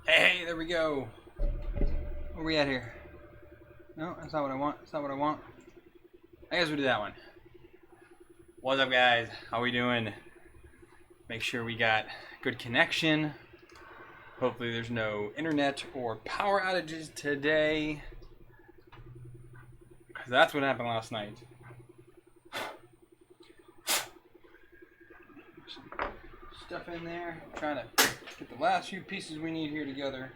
Hey, there we go. Where we at here? No, that's not what I want. That's not what I want. I guess we'll do that one. What's up, guys? How we doing? Make sure we got good connection. Hopefully there's no internet or power outages today. Because that's what happened last night. Stuff in there. Trying to get the last few pieces we need here together.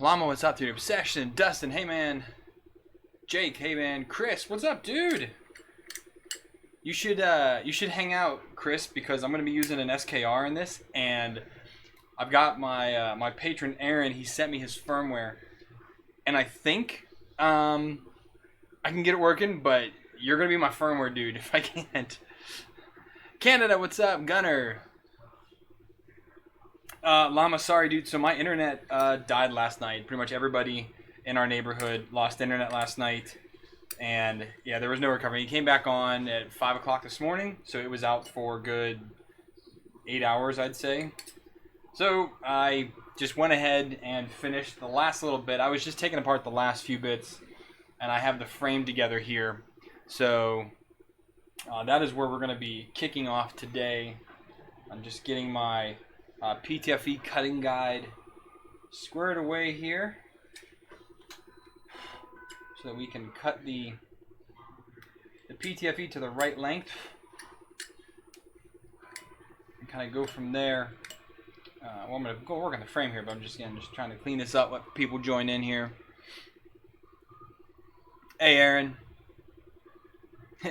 Llama, what's up, dude? Obsession, Dustin, hey man. Jake, hey man. Chris, what's up, dude? You should hang out, Chris, because I'm gonna be using an SKR in this, and I've got my my patron Aaron. He sent me his firmware, and I think I can get it working, but you're gonna be my firmware dude if I can't. Canada, what's up, Gunner? Llama, sorry, dude. So my internet died last night. Pretty much everybody in our neighborhood lost internet last night. And, yeah, there was no recovery. He came back on at 5 o'clock this morning. So it was out for a good 8 hours, I'd say. So I just went ahead and finished the last little bit. I was just taking apart the last few bits. And I have the frame together here. So that is where we're going to be kicking off today. I'm just getting my PTFE cutting guide squared away here so that we can cut the PTFE to the right length and kind of go from there. Well, I'm going to go work on the frame here, but I'm just trying to clean this up, let people join in here. Hey, Aaron.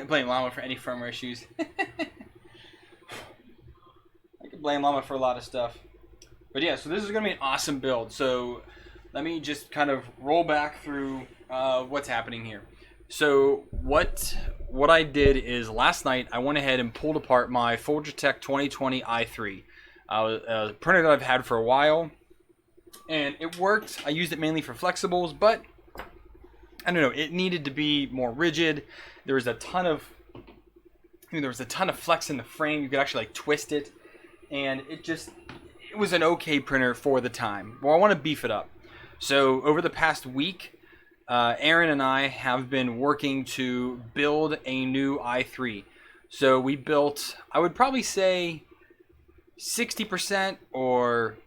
Blame Llama for any firmware issues. Blame Llama for a lot of stuff. But yeah, so this is going to be an awesome build. So let me just kind of roll back through what's happening here. So what I did is last night I went ahead and pulled apart my Forgetech 2020 i3. A printer that I've had for a while. And it worked. I used it mainly for flexibles, but I don't know, it needed to be more rigid. There was a ton of flex in the frame. You could actually like twist it. And it was an okay printer for the time. Well, I want to beef it up. So over the past week, Aaron and I have been working to build a new i3. So we built, I would probably say 60% or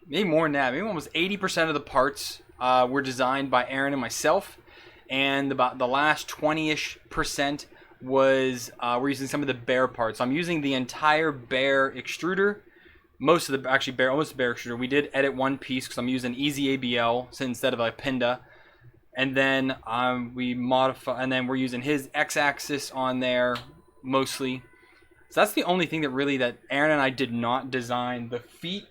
maybe more than that, maybe almost 80% of the parts were designed by Aaron and myself. And about the last 20-ish% was we're using some of the bare parts. So I'm using the entire bare extruder, almost the bare extruder. We did edit one piece because I'm using Easy ABL instead of a Pinda, and then we're using his X-axis on there mostly. So that's the only thing that Aaron and I did not design. The feet,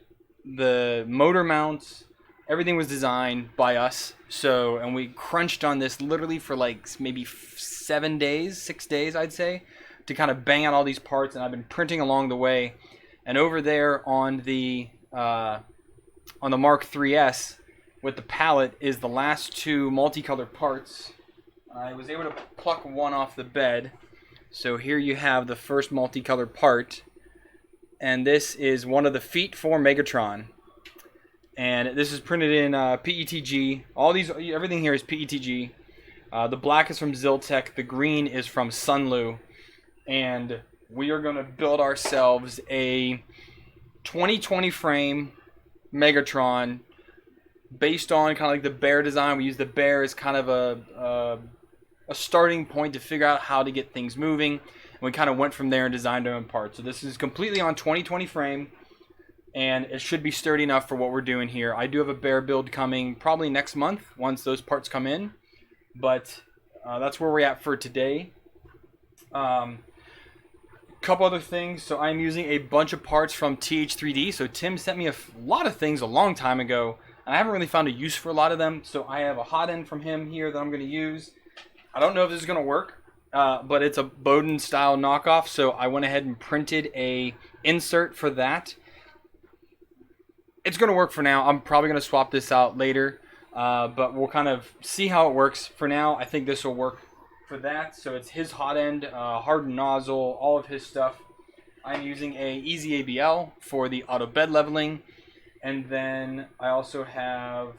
the motor mounts, everything was designed by us. So, and we crunched on this literally for like maybe 6 days, I'd say, to kind of bang out all these parts. And I've been printing along the way. And over there on the Mark 3S with the palette is the last two multicolored parts. I was able to pluck one off the bed. So here you have the first multicolored part. And this is one of the feet for Mega Tron. And this is printed in PETG. Everything here is PETG. The black is from Ziltech. The green is from Sunlu. And we are going to build ourselves a 2020 frame Megatron based on kind of like the bear design. We use the bear as kind of a starting point to figure out how to get things moving. And we kind of went from there and designed our own parts. So this is completely on 2020 frame. And it should be sturdy enough for what we're doing here. I do have a bare build coming probably next month once those parts come in. But that's where we're at for today. Couple other things. So I'm using a bunch of parts from TH3D. So Tim sent me a lot of things a long time ago. And I haven't really found a use for a lot of them. So I have a Hotend from him here that I'm going to use. I don't know if this is going to work. But it's a Bowden style knockoff. So I went ahead and printed a insert for that. it's going to work for now. I'm probably going to swap this out later, but we'll kind of see how it works. For now, I think this will work for that. So it's his hot end, hardened nozzle, all of his stuff. I'm using a Easy ABL for the auto bed leveling, and then I also have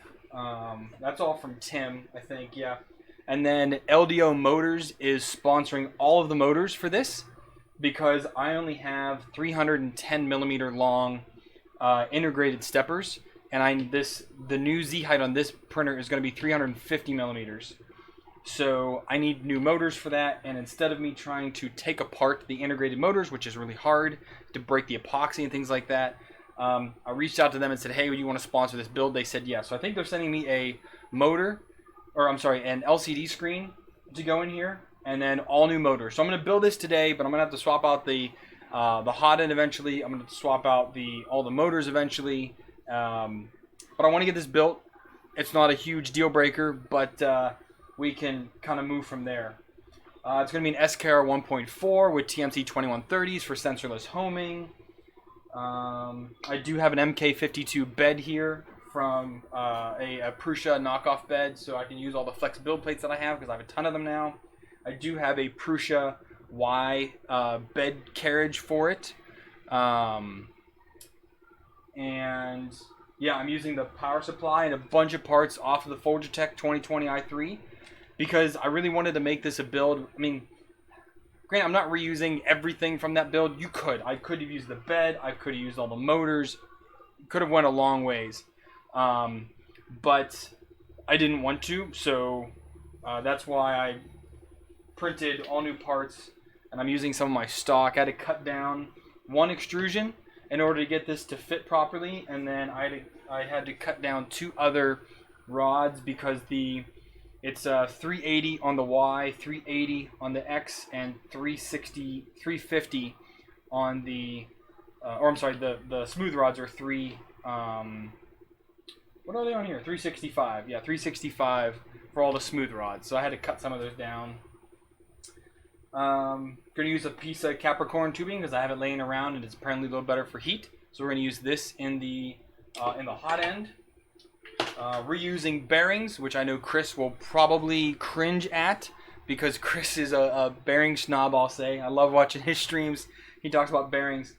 that's all from Tim, I think, yeah. And then LDO Motors is sponsoring all of the motors for this because I only have 310 millimeter long integrated steppers, and the new Z height on this printer is going to be 350 millimeters. So I need new motors for that, and instead of me trying to take apart the integrated motors, which is really hard to break the epoxy and things like that, I reached out to them and said, hey, would you want to sponsor this build? They said yes. So I think they're sending me an LCD screen to go in here, and then all new motors. So I'm going to build this today, but I'm going to have to swap out the hot end eventually. I'm going to swap out all the motors eventually. But I want to get this built. It's not a huge deal breaker, but we can kind of move from there. It's going to be an SKR 1.4 with TMC 2130s for sensorless homing. I do have an MK52 bed here from a Prusa knockoff bed, so I can use all the flex build plates that I have because I have a ton of them now. I do have a Prusa Y bed carriage for it. And yeah, I'm using the power supply and a bunch of parts off of the Folgertech 2020 i3 because I really wanted to make this a build. I mean, granted, I'm not reusing everything from that build. I could have used the bed. I could have used all the motors. Could have went a long ways. But I didn't want to, so that's why I printed all new parts, and I'm using some of my stock. I had to cut down one extrusion in order to get this to fit properly, and then I had to cut down 2 other rods because it's 380 on the Y, 380 on the X, and 350 on the the smooth rods are what are they on here? 365. Yeah, 365 for all the smooth rods. So I had to cut some of those down. Going to use a piece of Capricorn tubing because I have it laying around and it's apparently a little better for heat. So we're going to use this in the hot end. Reusing bearings, which I know Chris will probably cringe at because Chris is a bearing snob, I'll say. I love watching his streams. He talks about bearings.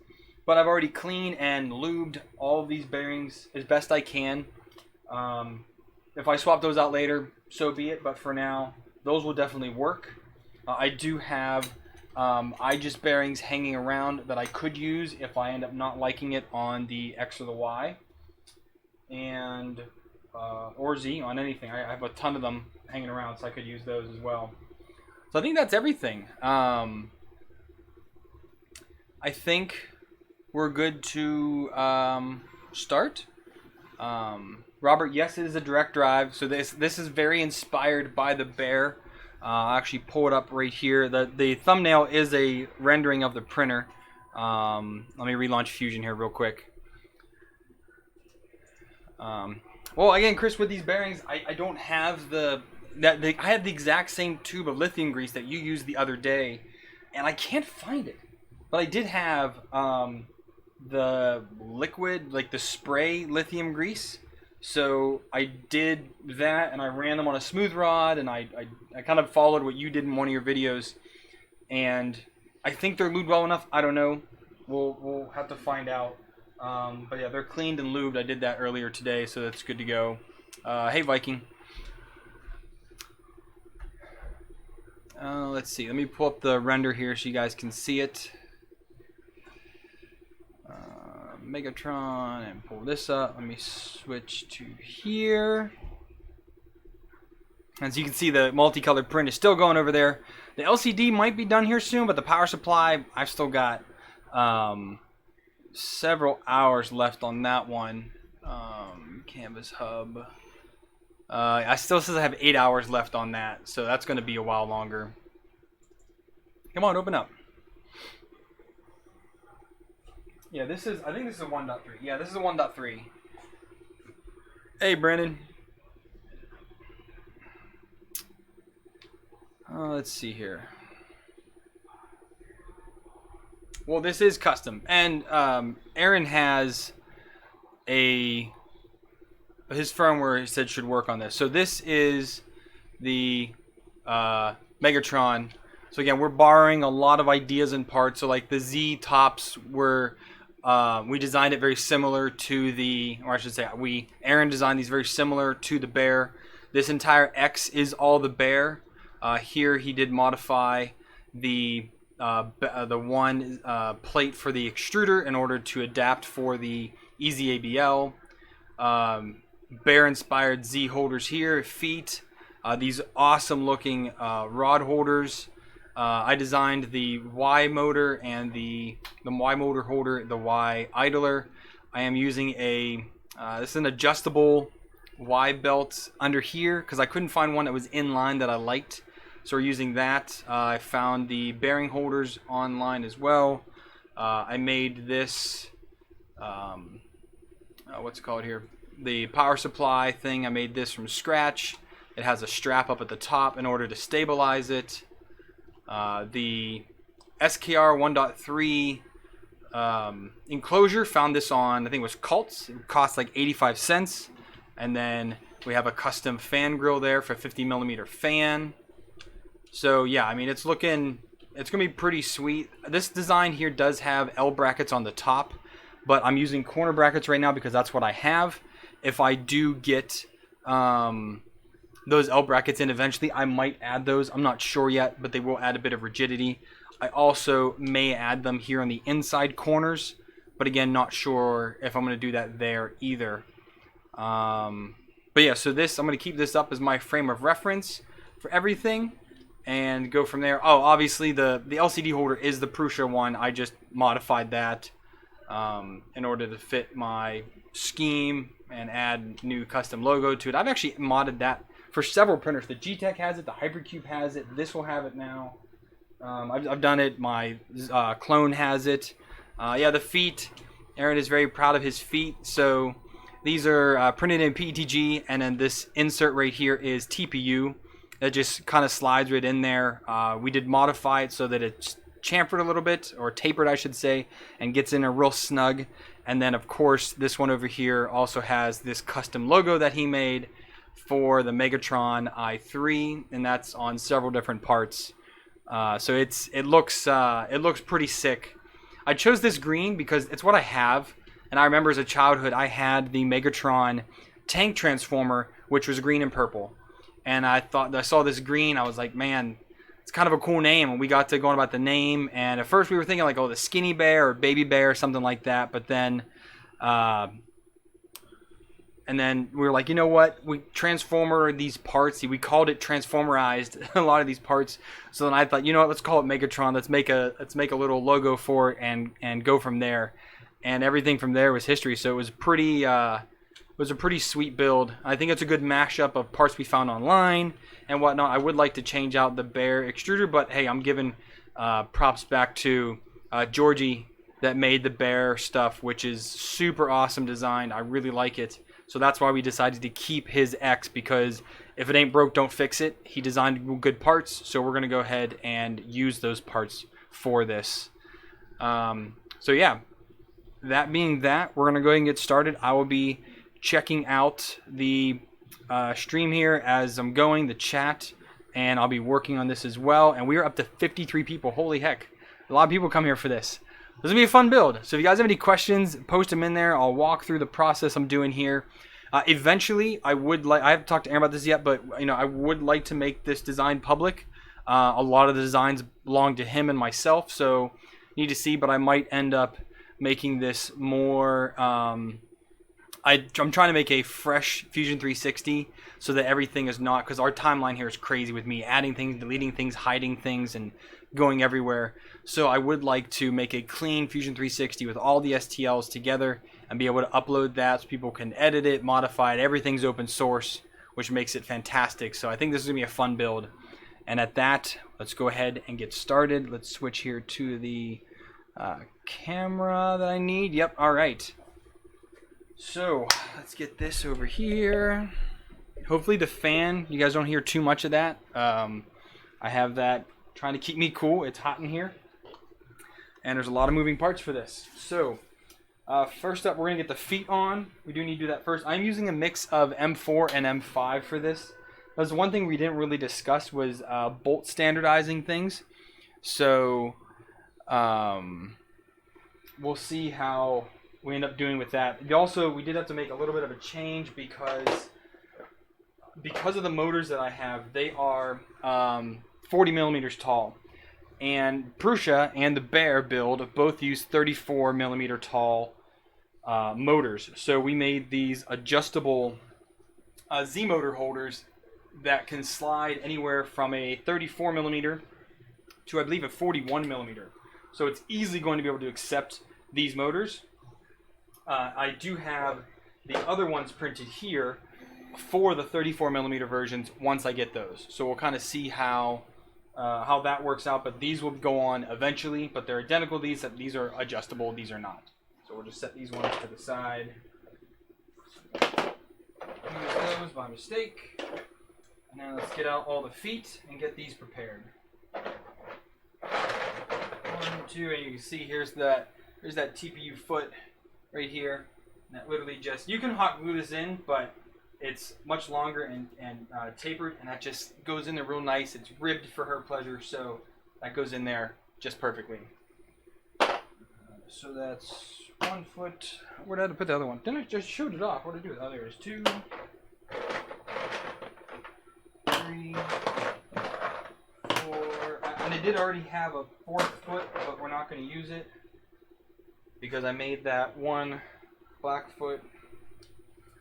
But I've already cleaned and lubed all of these bearings as best I can. If I swap those out later, so be it. But for now, those will definitely work. I do have IGES bearings hanging around that I could use if I end up not liking it on the X or the Y. And or Z on anything. I have a ton of them hanging around, so I could use those as well. So I think that's everything. I think we're good to start. Robert, yes, it is a direct drive. So this is very inspired by the Bear. I'll actually pull it up right here. The thumbnail is a rendering of the printer. Let me relaunch Fusion here real quick. Well, again, Chris, with these bearings, I don't have I had the exact same tube of lithium grease that you used the other day, and I can't find it. But I did have the liquid, like the spray lithium grease. So I did that, and I ran them on a smooth rod, and I kind of followed what you did in one of your videos, and I think they're lubed well enough. I don't know. We'll have to find out. But yeah, they're cleaned and lubed. I did that earlier today, so that's good to go. Hey, Viking. Let's see. Let me pull up the render here so you guys can see it. Mega Tron, and pull this up. Let me switch to here. As you can see, the multicolored print is still going over there. The LCD might be done here soon, but the power supply, I've still got several hours left on that one. Canvas hub. I still says I have 8 hours left on that, so that's going to be a while longer. Come on, open up. Yeah, I think this is a 1.3. Yeah, this is a 1.3. Hey, Brandon. Let's see here. Well, this is custom, and Aaron has his firmware he said should work on this. So this is the Mega Tron. So again, we're borrowing a lot of ideas and parts. So like the Z tops were, we designed it very similar to the, or I should say, Aaron designed these very similar to the Bear. This entire X is all the Bear. Here he did modify the one plate for the extruder in order to adapt for the Easy ABL. Bear inspired Z holders here, feet. These awesome looking rod holders. I designed the Y motor and the Y motor holder, the Y idler. I am using this is an adjustable Y belt under here because I couldn't find one that was in line that I liked. So we're using that. I found the bearing holders online as well. I made this, what's it called here? The power supply thing. I made this from scratch. It has a strap up at the top in order to stabilize it. The SKR 1.3 enclosure, found this on, I think it was Cults. It cost like 85 cents. And then we have a custom fan grill there for a 50mm fan. So yeah, I mean, it's going to be pretty sweet. This design here does have L brackets on the top, but I'm using corner brackets right now because that's what I have. If I do get those L brackets in eventually, I might add those. I'm not sure yet, but they will add a bit of rigidity. I also may add them here on the inside corners, but again, not sure if I'm going to do that there either. But yeah, so I'm going to keep this up as my frame of reference for everything and go from there. Oh, obviously the LCD holder is the Prusa one. I just modified that in order to fit my scheme and add new custom logo to it. I've actually modded that for several printers. The G-Tech has it, the Hypercube has it, this will have it now. I've done it, my clone has it. Yeah, the feet, Aaron is very proud of his feet. So these are printed in PETG, and then this insert right here is TPU. That just kind of slides right in there. We did modify it so that it's chamfered a little bit, or tapered I should say, and gets in a real snug. And then of course this one over here also has this custom logo that he made for the Mega Tron i3, and that's on several different parts. So it looks pretty sick. I chose this green because it's what I have, and I remember as a childhood I had the Mega Tron tank transformer, which was green and purple. And I saw this green, I was like, man, it's kind of a cool name. And we got to going about the name, and at first we were thinking like, oh, the Skinny Bear or Baby Bear or something like that. But then we were like, you know what? We transformer these parts. We called it transformerized a lot of these parts. So then I thought, you know what? Let's call it Megatron. Let's make a little logo for it and go from there. And everything from there was history. So it was pretty. It was a pretty sweet build. I think it's a good mashup of parts we found online and whatnot. I would like to change out the Bear extruder, but hey, I'm giving props back to Georgie that made the Bear stuff, which is super awesome design. I really like it. So that's why we decided to keep his X, because if it ain't broke, don't fix it. He designed good parts, so we're going to go ahead and use those parts for this. So yeah, that being that, we're going to go ahead and get started. I will be checking out the stream here as I'm going, the chat, and I'll be working on this as well. And we are up to 53 people. Holy heck. A lot of people come here for this. This will be a fun build. So if you guys have any questions, post them in there. I'll walk through the process I'm doing here. Eventually, I haven't talked to Aaron about this yet, but I would like to make this design public. A lot of the designs belong to him and myself, so need to see, but I might end up making this more... I'm trying to make a fresh Fusion 360 so that everything is not, because our timeline here is crazy with me adding things, deleting things, hiding things, and going everywhere. So I would like to make a clean Fusion 360 with all the STLs together and be able to upload that so people can edit it, modify it. Everything's open source, which makes it fantastic. So I think this is going to be a fun build. And at that, let's go ahead and get started. Let's switch here to the camera that I need. Yep, all right. So let's get this over here. Hopefully the fan, you guys don't hear too much of that. I have that trying to keep me cool. It's hot in here, and there's a lot of moving parts for this. So First up, we're going to get the feet on. We do need to do that first. I'm using a mix of M4 and M5 for this. That was one thing we didn't really discuss was bolt standardizing things. So we'll see how we end up doing with that. Also, we did have to make a little bit of a change because of the motors that I have. They are 40 millimeters tall. And Prusa and the Bear build both use 34 millimeter tall motors. So we made these adjustable Z motor holders that can slide anywhere from a 34 millimeter to I believe a 41 millimeter. So it's easily going to be able to accept these motors. I do have the other ones printed here for the 34 millimeter versions once I get those. So we'll kind of see how that works out, but these will go on eventually, but they're identical to these, these are adjustable, these are not. So we'll just set these ones to the side. Use those by mistake. And now let's get out all the feet and get these prepared. 1, 2, and you can see here's that TPU foot right here. And that literally just, you can hot glue this in, but it's much longer and tapered, and that just goes in there real nice. It's ribbed for her pleasure, so that goes in there just perfectly. So that's 1 foot. Where did I put the other one? Then I just showed it off. What did I do? Oh, there's 2, 3, 4. And I did already have a 4th foot, but we're not going to use it because I made that one black foot.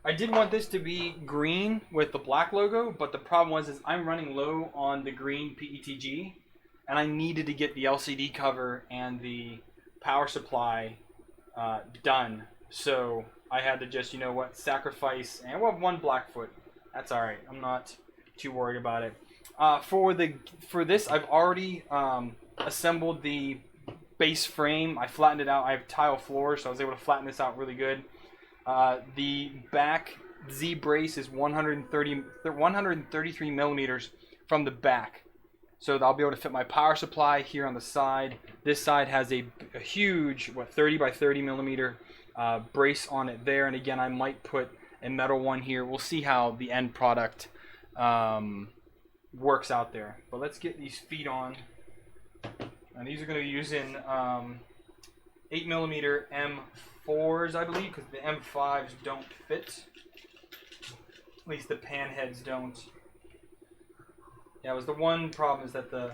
I did want this to be green with the black logo, but the problem was I'm running low on the green PETG, and I needed to get the LCD cover and the power supply done. So I had to just, you know what, sacrifice, and we'll have 1 Blackfoot. That's all right. I'm not too worried about it. For this, I've already assembled the base frame. I flattened it out. I have tile floor, so I was able to flatten this out really good. The back Z brace is 133 millimeters from the back. So I'll be able to fit my power supply here on the side. This side has a huge, 30 by 30 millimeter brace on it there. And again, I might put a metal one here. We'll see how the end product works out there. But let's get these feet on. And these are going to be using 8 millimeter M4s, I believe, because the M5s don't fit. At least the pan heads don't. Yeah, it was the one problem is that the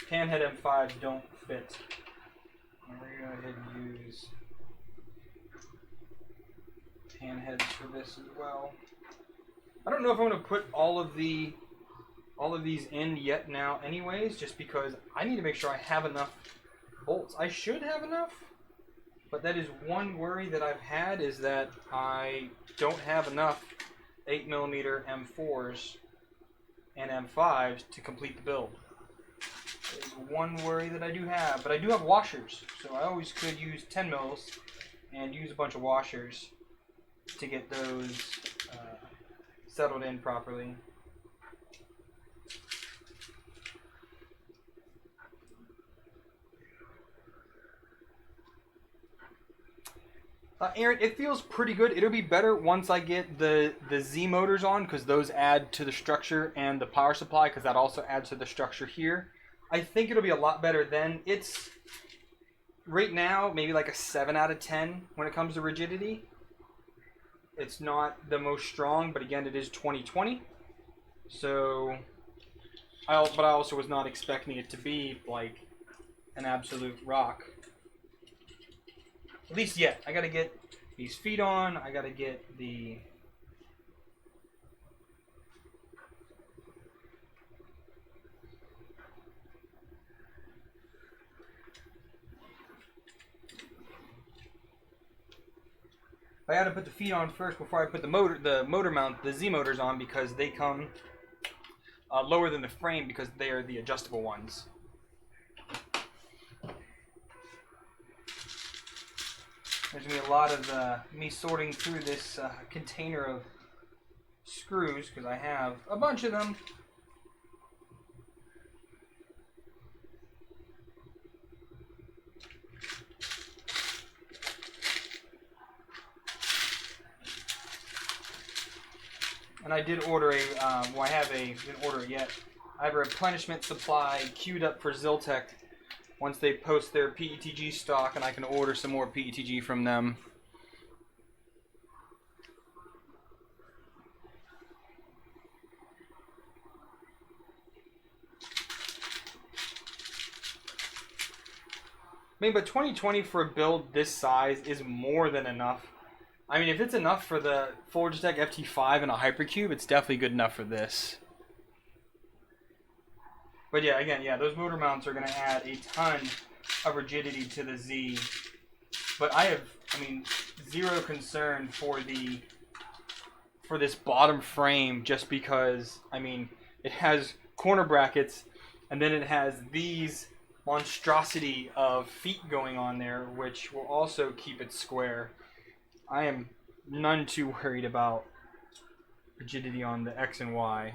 pan head M5s don't fit. And we're going to go ahead and use pan heads for this as well. I don't know if I'm going to put all of these in yet now anyways, just because I need to make sure I have enough bolts. I should have enough, but that is one worry that I've had, is that I don't have enough 8 millimeter M4s and M5s to complete the build. That is one worry that I do have, but I do have washers, so I always could use 10 mils and use a bunch of washers to get those settled in properly. Aaron, it feels pretty good. It'll be better once I get the Z motors on, because those add to the structure, and the power supply, because that also adds to the structure here. I think it'll be a lot better then. It's, right now, maybe like a 7 out of 10 when it comes to rigidity. It's not the most strong, but again, it is 2020. So, but I also was not expecting it to be like an absolute rock. At least yet. I gotta get these feet on. I gotta get the I gotta put the feet on first before I put the motor mount, the Z motors on, because they come lower than the frame because they are the adjustable ones. There's going to be a lot of me sorting through this container of screws, because I have a bunch of them. And I did order a, well, I have a, didn't order it yet. I have a replenishment supply queued up for Ziltech once they post their PETG stock, and I can order some more PETG from them. I mean, but 2020 for a build this size is more than enough. I mean, if it's enough for the Logitech FT5 and a Hypercube, it's definitely good enough for this. But yeah, again, yeah, those motor mounts are going to add a ton of rigidity to the Z. But I have, I mean, zero concern for this bottom frame, just because, I mean, it has corner brackets, and then it has these monstrosity of feet going on there, which will also keep it square. I am none too worried about rigidity on the X and Y.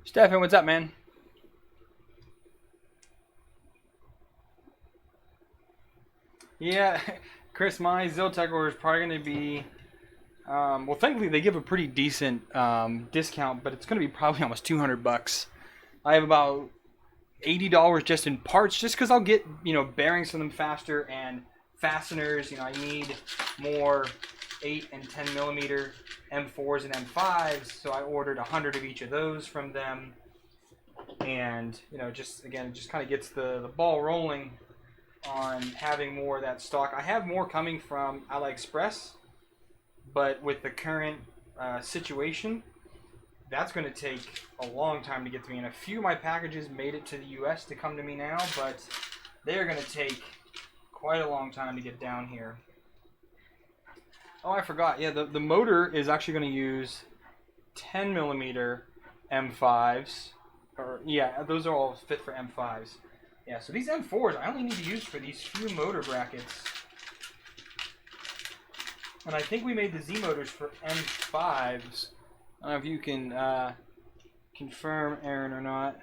Stefan, what's up, man? Yeah, Chris, my Ziltech order is probably going to be, well, thankfully they give a pretty decent discount, but it's going to be probably almost 200 bucks. I have about $80 just in parts, just because I'll get, you know, bearings from them faster and fasteners. You know, I need more 8 and 10 millimeter M4s and M5s, so I ordered 100 of each of those from them. And, you know, just, again, it just kind of gets the ball rolling on having more of that stock. I have more coming from AliExpress, but with the current situation, that's going to take a long time to get to me. And a few of my packages made it to the US to come to me now, but they're going to take quite a long time to get down here. Oh, I forgot. Yeah, the motor is actually going to use 10 millimeter M5s. Or, yeah, those are all fit for M5s. Yeah, so these M4s I only need to use for these few motor brackets. And I think we made the Z motors for M5s. I don't know if you can confirm, Aaron, or not.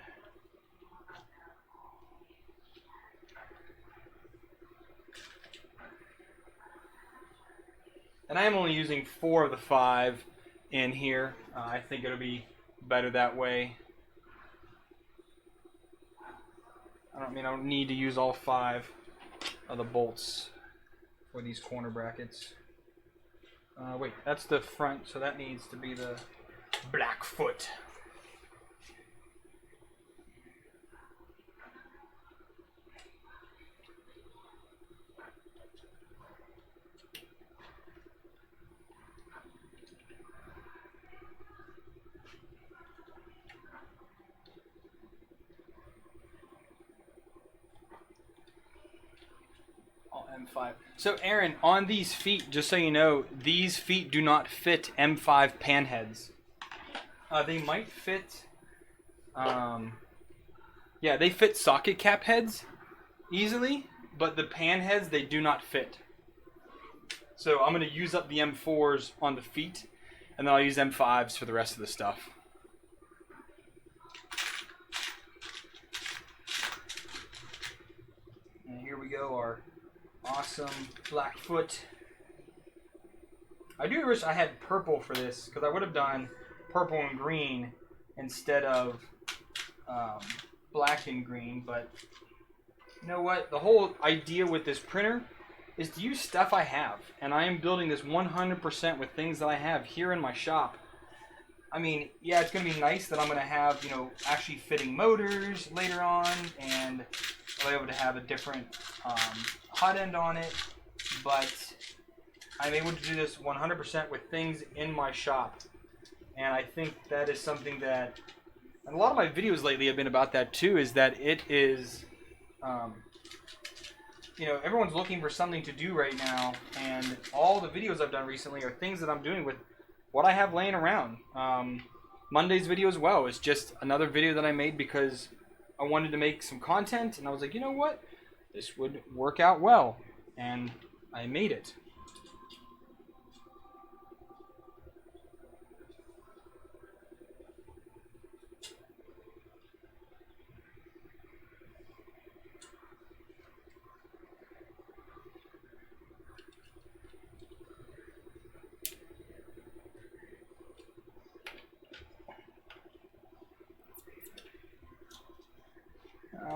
And I am only using 4 of the 5 in here. I think it'll be better that way. I don't need to use all 5 of the bolts for these corner brackets. Wait, that's the front, so that needs to be the Blackfoot. M5. So Aaron, on these feet, just so you know, these feet do not fit M5 pan heads. They might fit, yeah, they fit socket cap heads easily, but the pan heads, they do not fit. So I'm going to use up the M4s on the feet, and then I'll use M5s for the rest of the stuff. And here we go, our awesome Blackfoot. I do wish I had purple for this, because I would have done purple and green instead of black and green, but you know what? The whole idea with this printer is to use stuff I have, and I am building this 100% with things that I have here in my shop. I mean, yeah, it's going to be nice that I'm going to have, you know, actually fitting motors later on, and I'll be able to have a different Hotend on it, but I'm able to do this 100% with things in my shop. And I think that is something that, and a lot of my videos lately have been about that too, is that it is, you know, everyone's looking for something to do right now, and all the videos I've done recently are things that I'm doing with what I have laying around. Monday's video as well is just another video that I made because I wanted to make some content, and I was like, you know what? This would work out well, and I made it.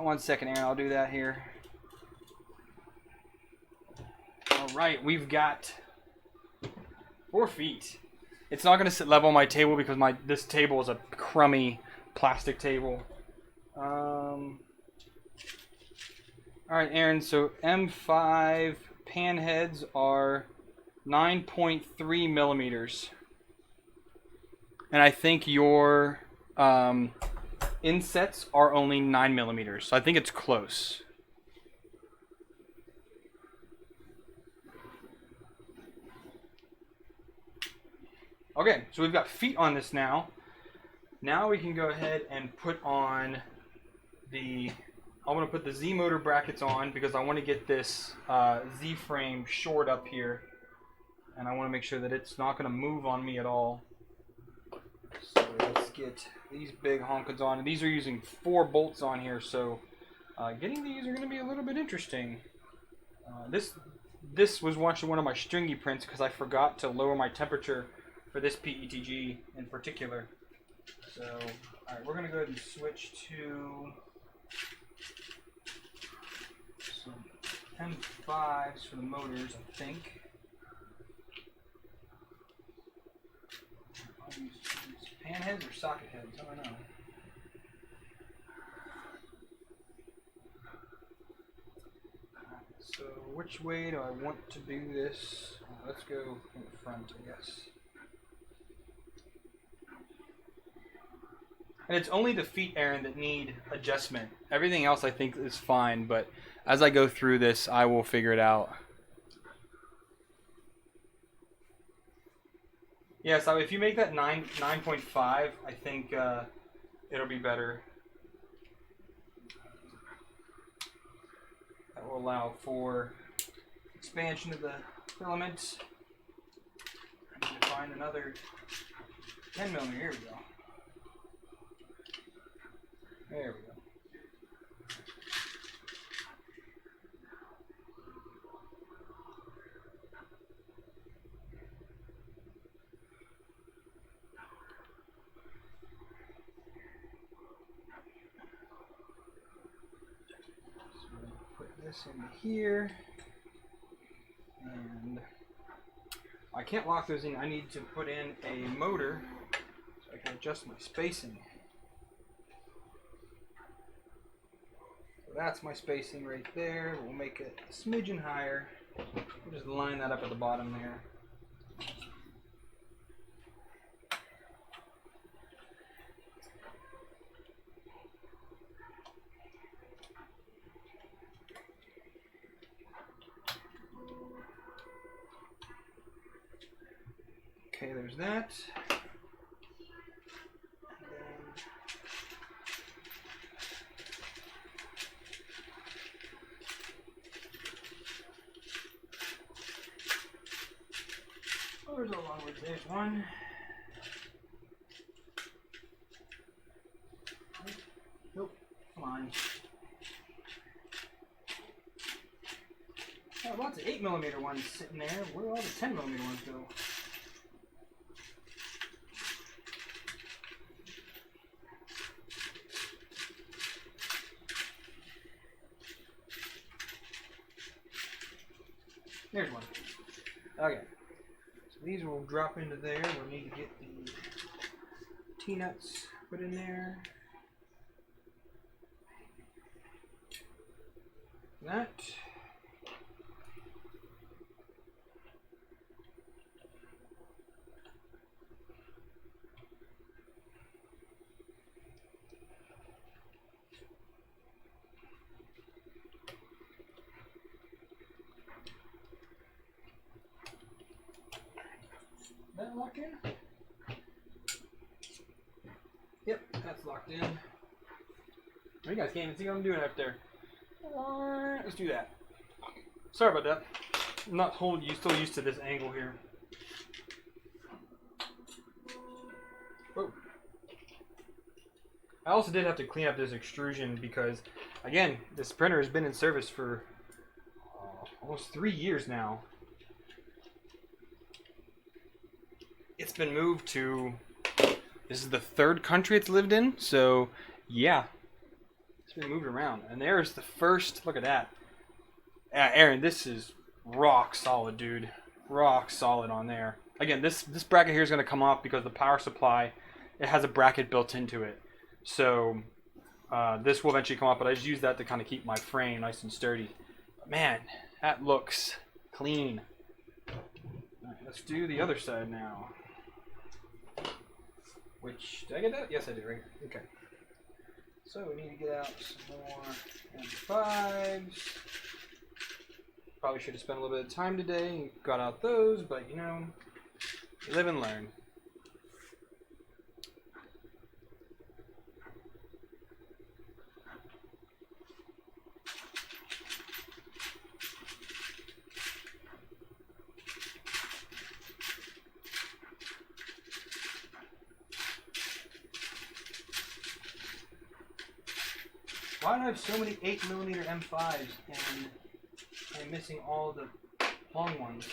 One second, Aaron. I'll do that here. All right, we've got 4 feet. It's not going to sit level on my table because this table is a crummy plastic table. All right, Aaron. So M5 pan heads are 9.3 millimeters, and I think your insets are only 9 millimeters, so I think it's close. Okay, so we've got feet on this now. Now we can go ahead and put on I want to put the Z motor brackets on because I want to get this Z frame shored up here, and I want to make sure that it's not going to move on me at all. So let's get these big honkins on, and these are using 4 bolts on here, so getting these are going to be a little bit interesting. This was actually one of my stringy prints because I forgot to lower my temperature for this PETG in particular. So, all right, we're going to go ahead and switch to some M5s for the motors, I think. I'll use pan heads or socket heads, I don't know. So which way do I want to do this? Let's go from the front, I guess. And it's only the feet, Aaron, that need adjustment. Everything else I think is fine, but as I go through this, I will figure it out. Yeah, so if you make that 9.5, I think it'll be better. That will allow for expansion of the filament. I need to find another 10 millimeter. Here we go. There we go. This into here, and I can't lock those in. I need to put in a motor so I can adjust my spacing. So that's my spacing right there. We'll make it a smidgen higher. We'll just line that up at the bottom there. Okay, there's that. Oh, there's a long way. There's one. Nope. Come on. Oh, lots of 8mm ones sitting there. Where do all the 10mm ones go? There's one. Okay. So these will drop into there. We'll need to get the T-nuts put in there. That. That lock in? locked in. You guys can't even see what I'm doing up there. Let's do that. Sorry about that. I'm not still used to this angle here. Whoa. I also did have to clean up this extrusion because, again, this printer has been in service for almost 3 years now. It's been moved to, this is the 3rd country it's lived in, so yeah, it's been moved around. And there's the first, look at that. Aaron, this is rock solid, dude. Rock solid on there. Again, this bracket here is going to come off because the power supply, it has a bracket built into it. So this will eventually come off, but I just use that to kind of keep my frame nice and sturdy. But man, that looks clean. All right, let's do the other side now. Which, did I get that? Yes, I did, right? Okay. So we need to get out some more M5s. Probably should have spent a little bit of time today and got out those, but you know, you live and learn. Why do I have so many 8mm M5s and I'm missing all the long ones?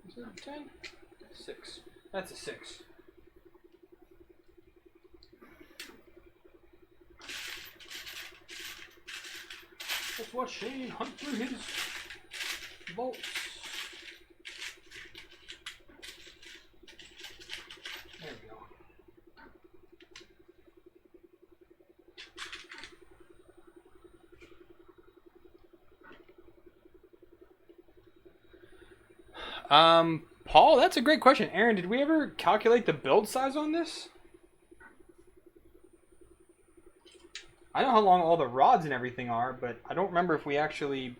Is it a 10? 6. That's a 6. Let's watch Shane hunt through his bolts. There we go. Paul, that's a great question. Aaron, did we ever calculate the build size on this? I know how long all the rods and everything are, but I don't remember if we actually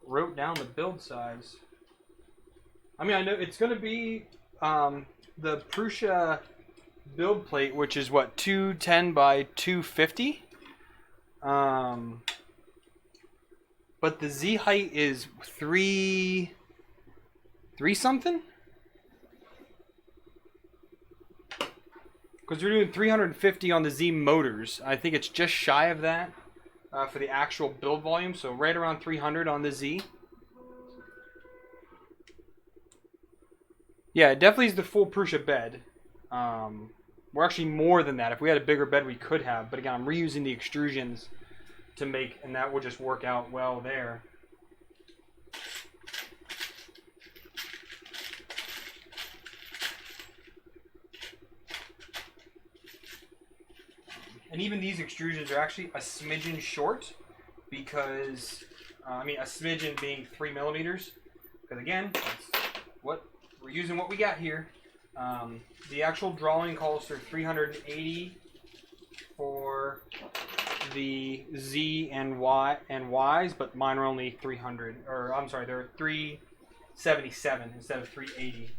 wrote down the build size. I mean, I know it's going to be the Prusa build plate, which is what, 210 by 250? But the Z height is 3 something? Because we're doing 350 on the Z motors. I think it's just shy of that for the actual build volume. So right around 300 on the Z. Yeah, it definitely is the full Prusa bed. We're actually more than that. If we had a bigger bed, we could have. But again, I'm reusing the extrusions to make, and that will just work out well there. And even these extrusions are actually a smidgen short because, I mean, a smidgen being 3mm. Because again, that's what we're using, what we got here. The actual drawing calls for 380 for the Z and Y and Ys, but mine are only 300. Or I'm sorry, they're 377 instead of 380.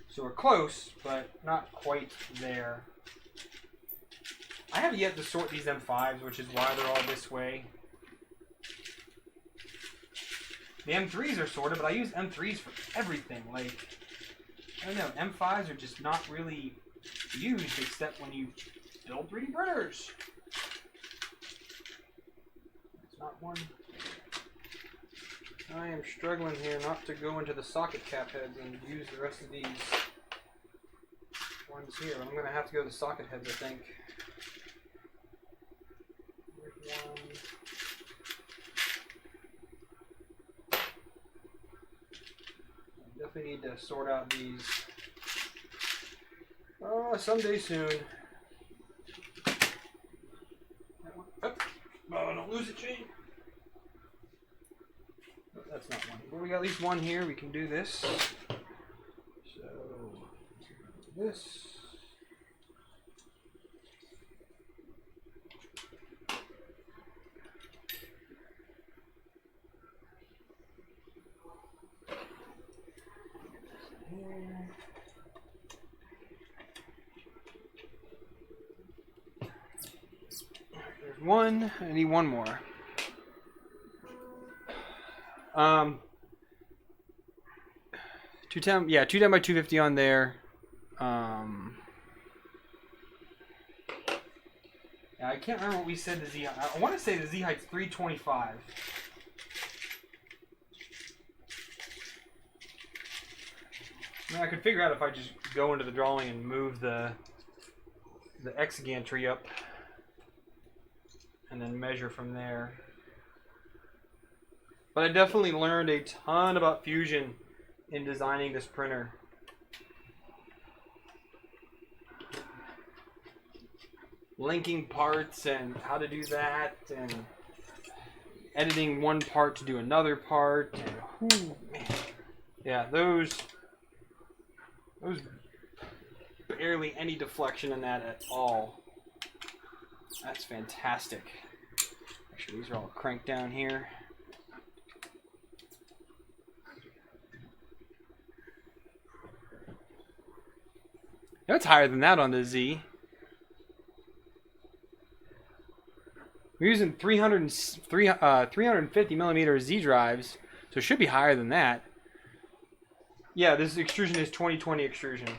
So we're close, but not quite there. I have yet to sort these M5s, which is why they're all this way. The M3s are sorted, but I use M3s for everything. Like, I don't know, M5s are just not really used except when you build 3D printers. It's not one. I am struggling here not to go into the socket cap heads and use the rest of these ones here. I'm going to have to go to the socket heads, I think. One. Definitely need to sort out these. Oh, someday soon. Oh, don't lose it, Shane. Oh, that's not one. Well, we got at least one here. We can do this. So, this. one. I need one more. 210, yeah, 210 by 250 on there. Yeah, I can't remember what we said the Z height. I want to say the Z height's 325. I mean, I could figure out if I just go into the drawing and move the X gantry up and then measure from there. But I definitely learned a ton about fusion in designing this printer. Linking parts and how to do that, and editing one part to do another part. And, ooh, man. Yeah, those barely any deflection in that at all. That's fantastic. Actually, these are all cranked down here. No, it's higher than that on the Z. We're using 350 millimeter Z drives, so it should be higher than that. Yeah, this extrusion is 2020 extrusion.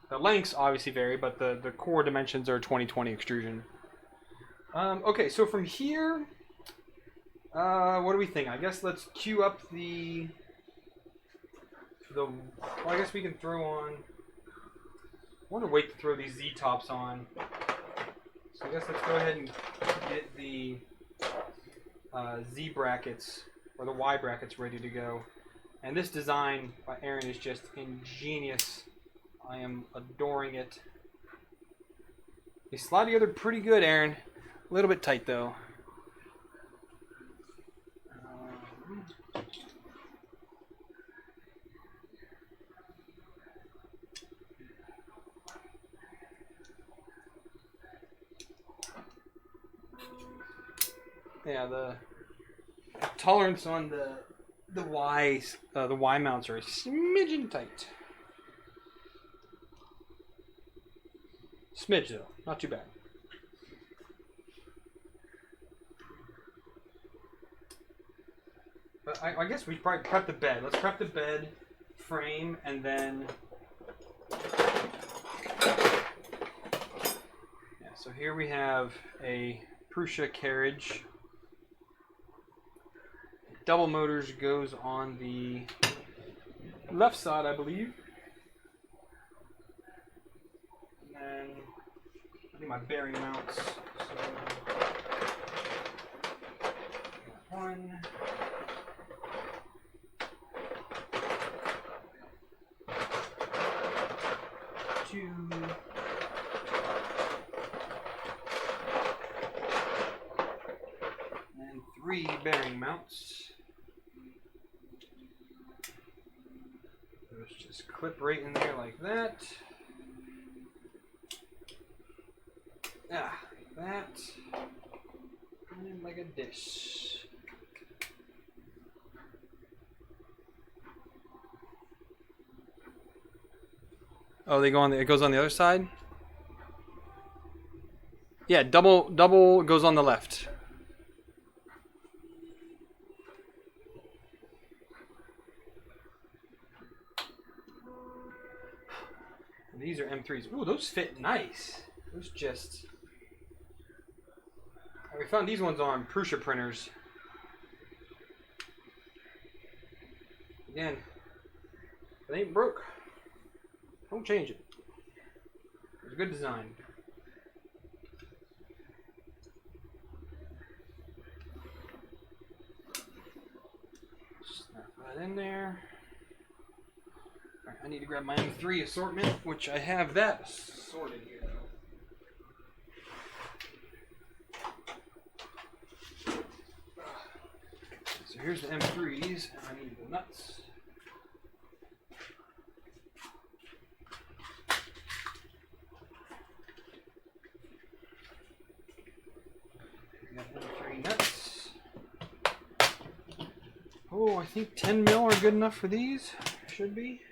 The lengths obviously vary, but the core dimensions are 2020 extrusion. Okay, so from here, what do we think? I guess let's queue up the. Well, I guess we can throw on. I want to wait to throw these Z tops on. So I guess let's go ahead and get the Z brackets or the Y brackets ready to go. And this design by Aaron is just ingenious. I am adoring it. They slide together pretty good, Aaron. A little bit tight though. Yeah, the tolerance on the Y mounts are a smidgen tight. Smidge though, not too bad. But I guess we probably prep the bed. Let's prep the bed frame and then. Yeah, so here we have a Prusa carriage. Double motors goes on the left side, I believe. And then I think my bearing mounts. So one. Two. And three bearing mounts. Those just clip right in there like that. Like that. And like a dish. Oh, they go on. It goes on the other side. Yeah, double goes on the left. And these are M3s. Ooh, those fit nice. Those just. We found these ones on Prusa printers. Again, if it ain't broke, don't change it. It's a good design. Snap that in there. All right, I need to grab my M3 assortment, which I have that sorted here. So here's the M3s, and I need the nuts. M3 nuts. Oh, I think 10 mil are good enough for these. Should be.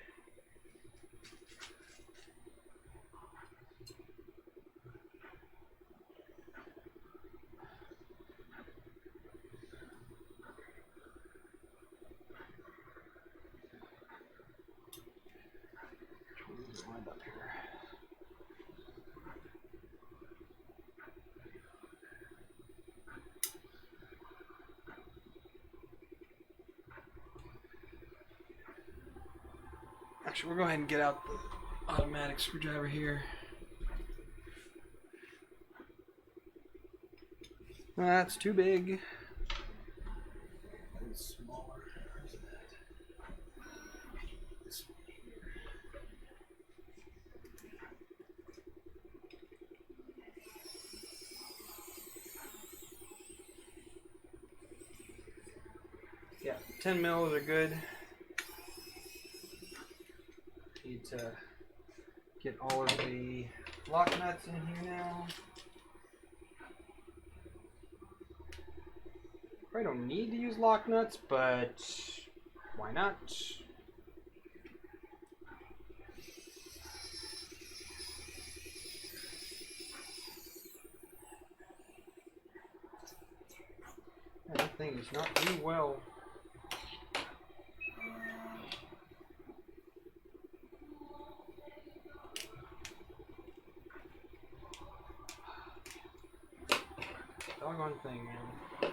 Actually, we'll go ahead and get out the automatic screwdriver here. That's too big. It's smaller. Where's that? This one here. Yeah, 10 mils are good. Need to get all of the lock nuts in here now. I don't need to use lock nuts, but why not? That thing is not doing well. Doggone thing, man.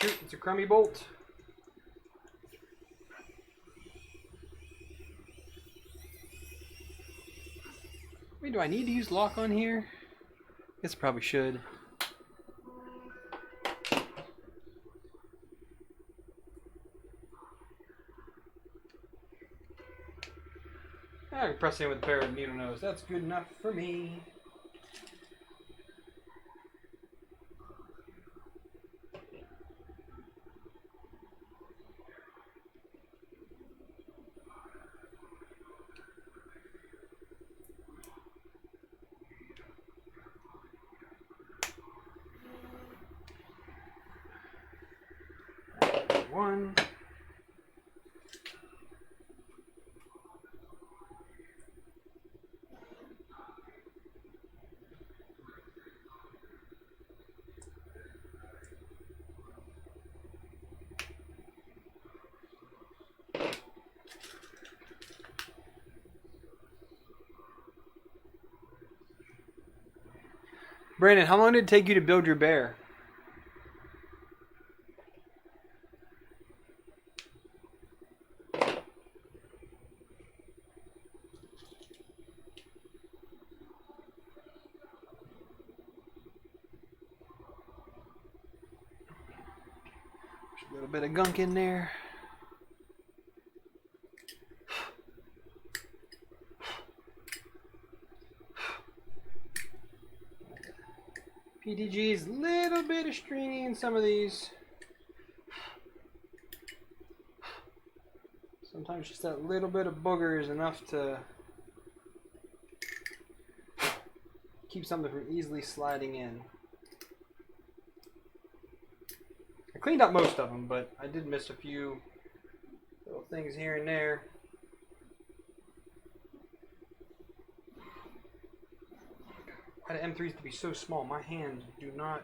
Shoot, it's a crummy bolt. Wait, do I need to use lock on here? Guess I probably should. I can press in with a pair of needle nose. That's good enough for me. One. Brandon, how long did it take you to build your bear? A little bit of gunk in there. PTG's little bit of stringy in some of these. Sometimes just that little bit of booger is enough to keep something from easily sliding in. I cleaned up most of them, but I did miss a few little things here and there. Why do M3s to be so small? My hands do not.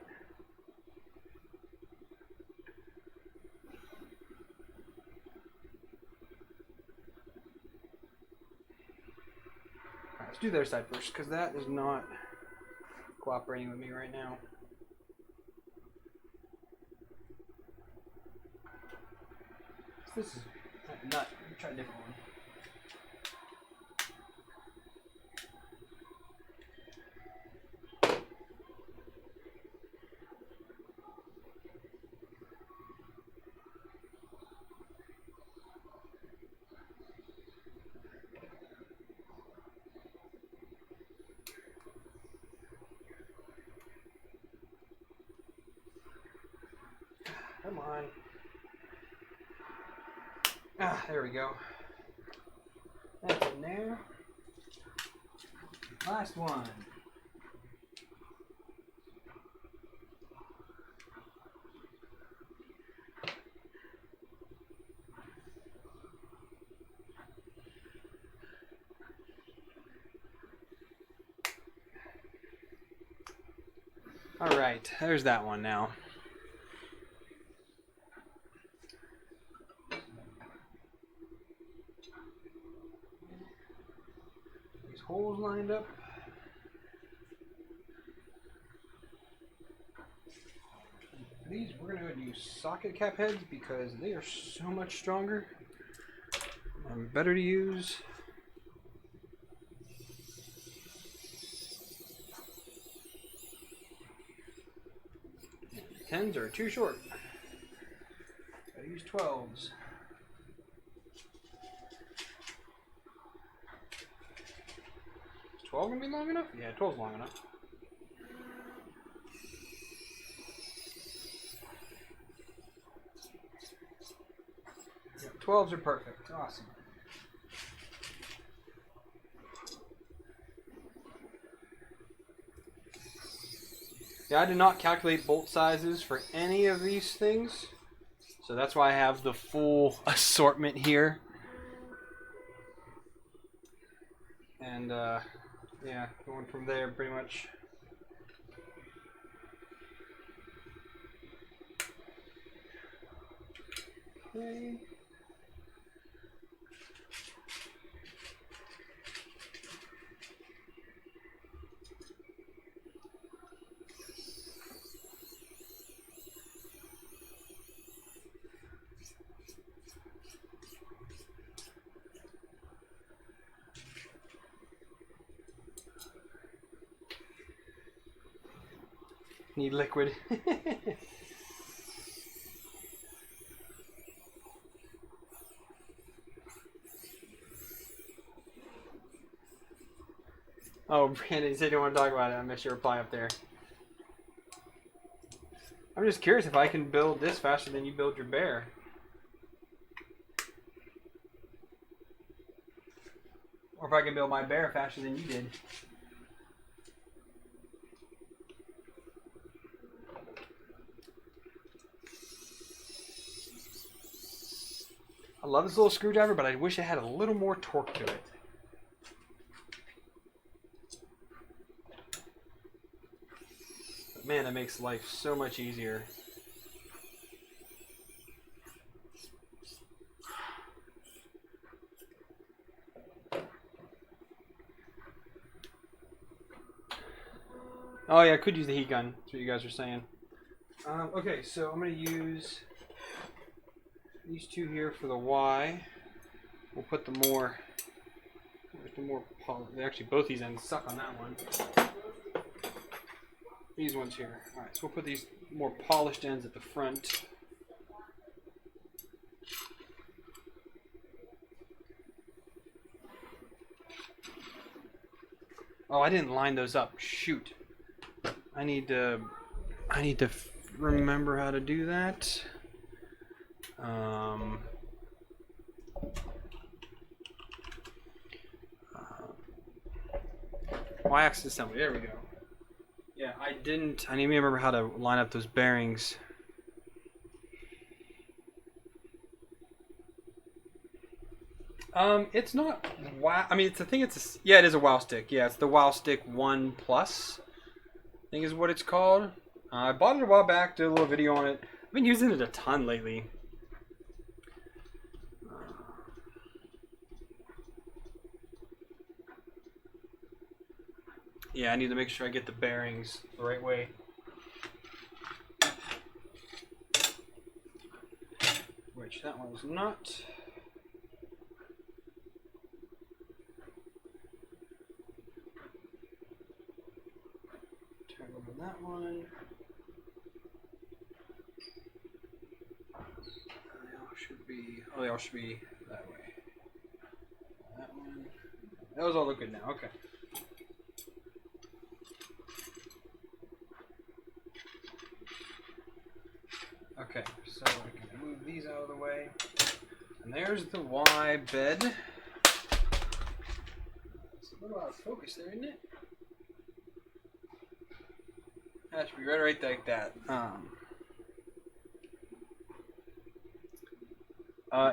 Alright, let's do their side first, because that is not cooperating with me right now. This is a nut. Let me try a different one. Come on. Ah, there we go. That's in there. Last one. All right, there's that one now. Holes lined up. these, we're going to go ahead and use socket cap heads because they are so much stronger and better to use. Tens are too short. Gotta use 12s. Is 12 gonna be long enough? Yeah, 12's long enough. Yeah, 12s are perfect. Awesome. Yeah, I did not calculate bolt sizes for any of these things, so that's why I have the full assortment here. And yeah, going from there pretty much. Okay. Need liquid. Oh, Brandon said you don't want to talk about it. I missed your reply up there. I'm just curious if I can build this faster than you build your bear. Or if I can build my bear faster than you did. I love this little screwdriver, but I wish it had a little more torque to it. But man, it makes life so much easier. Oh yeah, I could use the heat gun. That's what you guys are saying. Okay, so I'm going to use these two here for the Y. We'll put the more. Actually, both these ends suck on that one. These ones here. All right, so we'll put these more polished ends at the front. Oh, I didn't line those up. Shoot. I need to remember how to do that. Y-axis assembly. There we go. Yeah, I need to remember how to line up those bearings. It's not wow. I mean, it's yeah, it is a wow stick. Yeah, it's the wow stick 1 Plus. I think is what it's called. I bought it a while back. Did a little video on it. I've been using it a ton lately. Yeah, I need to make sure I get the bearings the right way. Which that one's not. Turn over that one. They all should be that way. That one. Those all look good now. Okay. Okay, so I can move these out of the way. And there's the Y bed. It's a little out of focus there, isn't it? That should be right like that.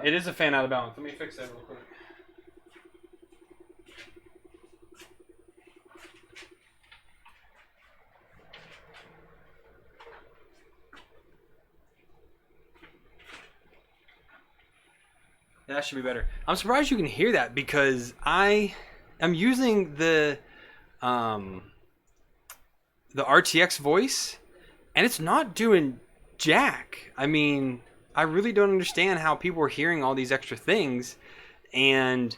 It is a fan out of balance. Let me fix that real quick. That should be better. I'm surprised you can hear that because I am using the RTX voice, and it's not doing jack. I mean, I really don't understand how people are hearing all these extra things, and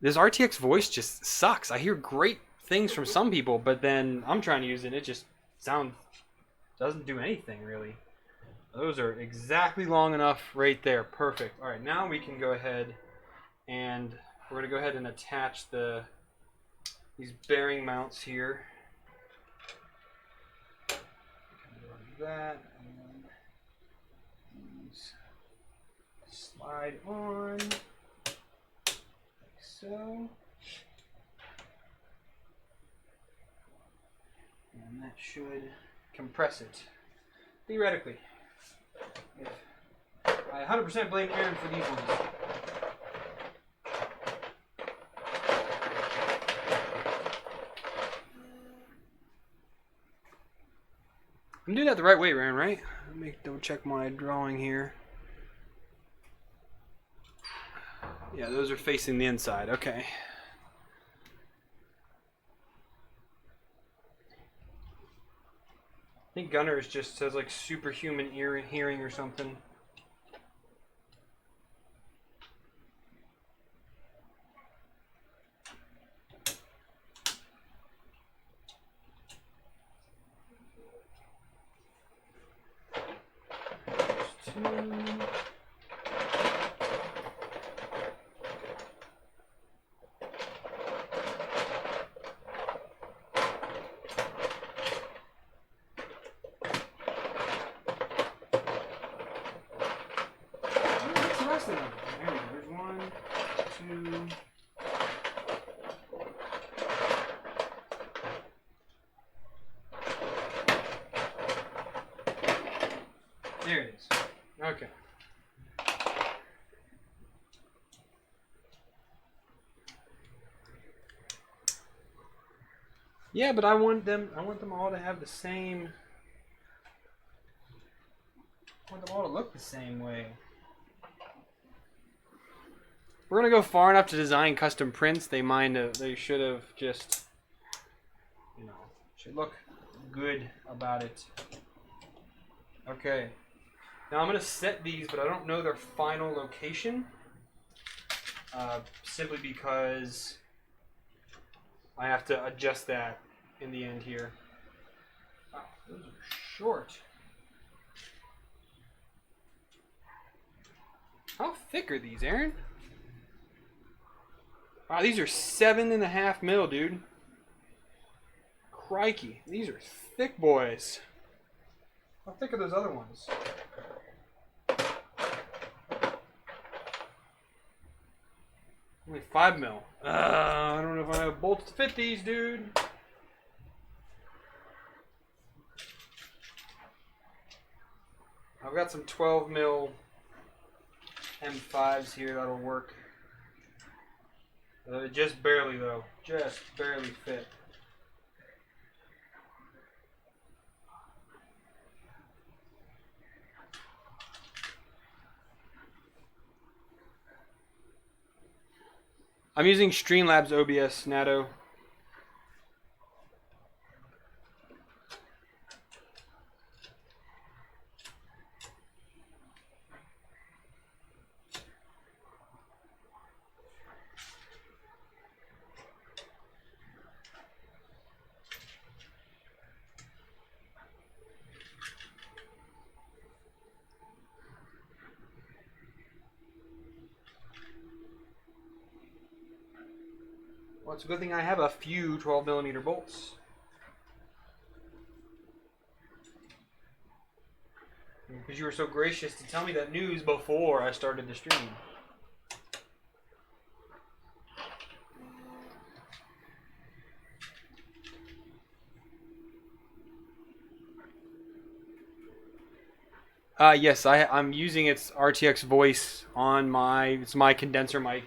this RTX voice just sucks. I hear great things from some people, but then I'm trying to use it, and it just doesn't do anything really. Those are exactly long enough right there. Perfect. All right, now we can go ahead and we're gonna go ahead and attach these bearing mounts here. Like that, and these slide on like so. And that should compress it, theoretically. I 100% blame Aaron for these ones. I'm doing that the right way, Aaron, right? Let me double check my drawing here. Yeah, those are facing the inside. Okay. I think Gunner's just says like superhuman hearing or something. There's 1, 2. There it is. Okay. Yeah, but I want them all to have the same. I want them all to look the same way. We're gonna go far enough to design custom prints. They should have just, should look good about it. Okay. Now I'm gonna set these, but I don't know their final location. Simply because I have to adjust that in the end here. Wow, those are short. How thick are these, Aaron? Wow, these are 7.5 mil, dude. Crikey, these are thick boys. How thick are those other ones? Only 5 mil. I don't know if I have bolts to fit these, dude. I've got some 12 mil M5s here that'll work. Just barely, though. Just barely fit. I'm using Streamlabs OBS Natto. Well, it's a good thing I have a few 12mm bolts. Because you were so gracious to tell me that news before I started the stream. Yes, I'm using its RTX voice on it's my condenser mic.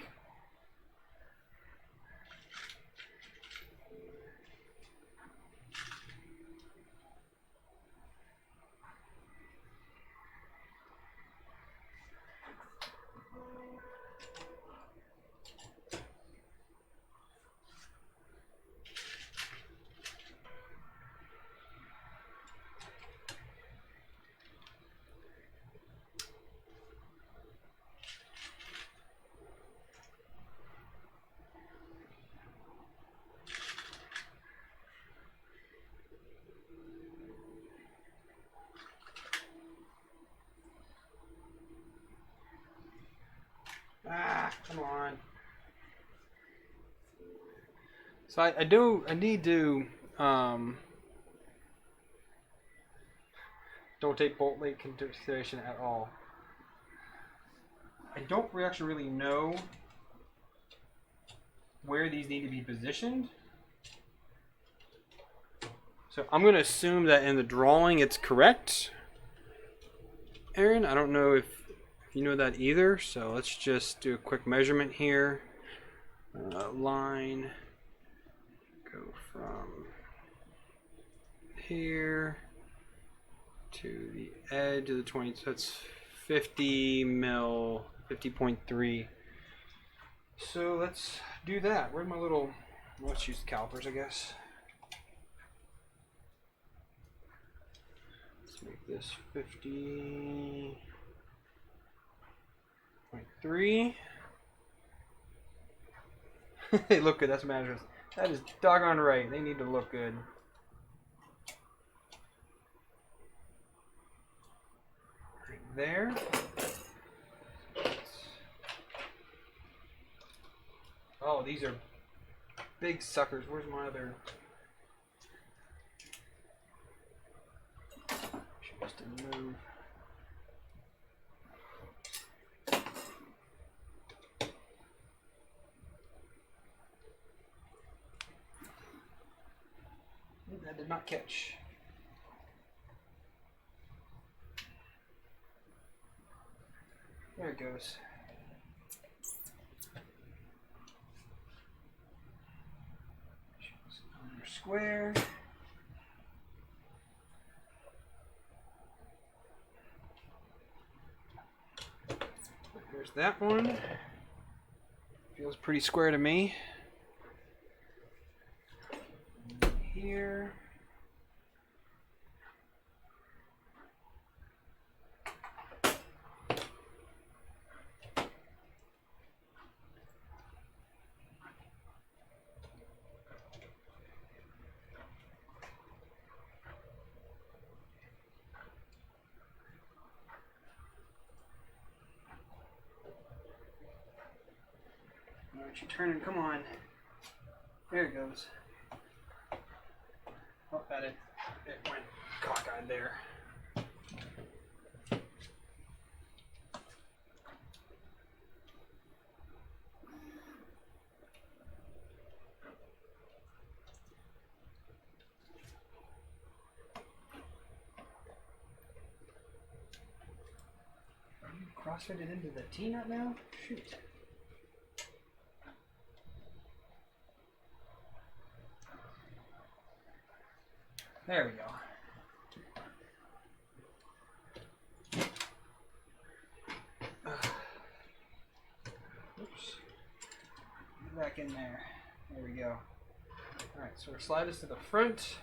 Come on. So I need to don't take bolt length consideration at all. I don't actually really know where these need to be positioned. So I'm going to assume that in the drawing it's correct. Aaron, I don't know if you know that either, so let's just do a quick measurement here. Line, go from here to the edge of the 20, so that's 50 mil, 50.3. So let's do that. Where's my little, let's use the calipers, I guess. Let's make this 50.3. They look good, that's measurements. That is doggone right. They need to look good. Right there. Oh, these are big suckers. Where's my other? She must have moved. That did not catch. There it goes. Square. There's that one. Feels pretty square to me. Here. Aren't you turning? Come on. There it goes. Oh, it went cockeyed there. Are you cross-fitted into the T-nut now? Shoot. There we go. Oops. Get back in there. There we go. Alright, so we'll slide this to the front.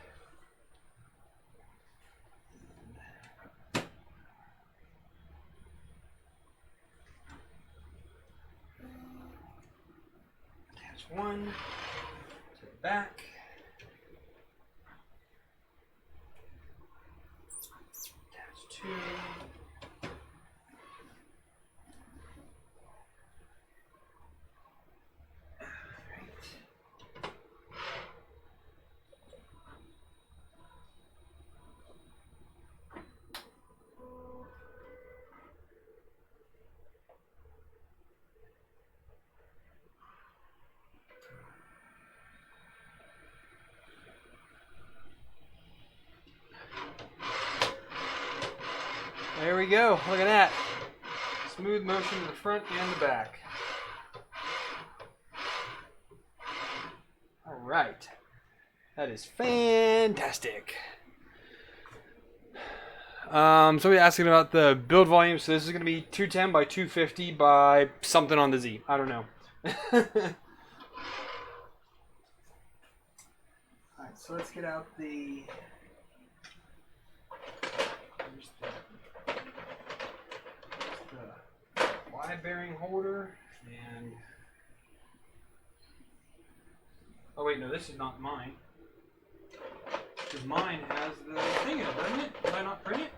Attach one to the back. Two. There we go. Look at that. Smooth motion to the front and the back. All right. That is fantastic. Somebody asking about the build volume. So this is going to be 210 by 250 by something on the Z. I don't know. All right. So let's get out the wide bearing holder and oh wait, no, this is not mine. Because mine has the thing in it, doesn't it? Did I not print it?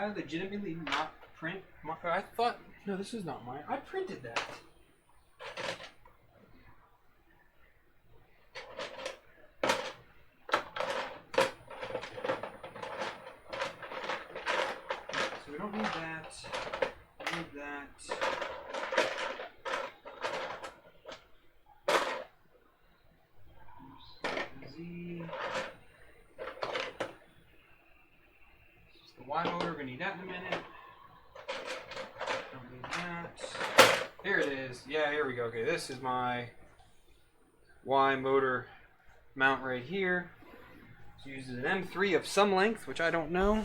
I legitimately not print? I thought, no, this is not mine. I printed that. So we don't need that. We need that. Z. The Y motor, we're gonna need that in a minute. Don't need that. Here it is. Yeah, here we go. Okay, this is my Y motor mount right here. It uses an M3 of some length, which I don't know.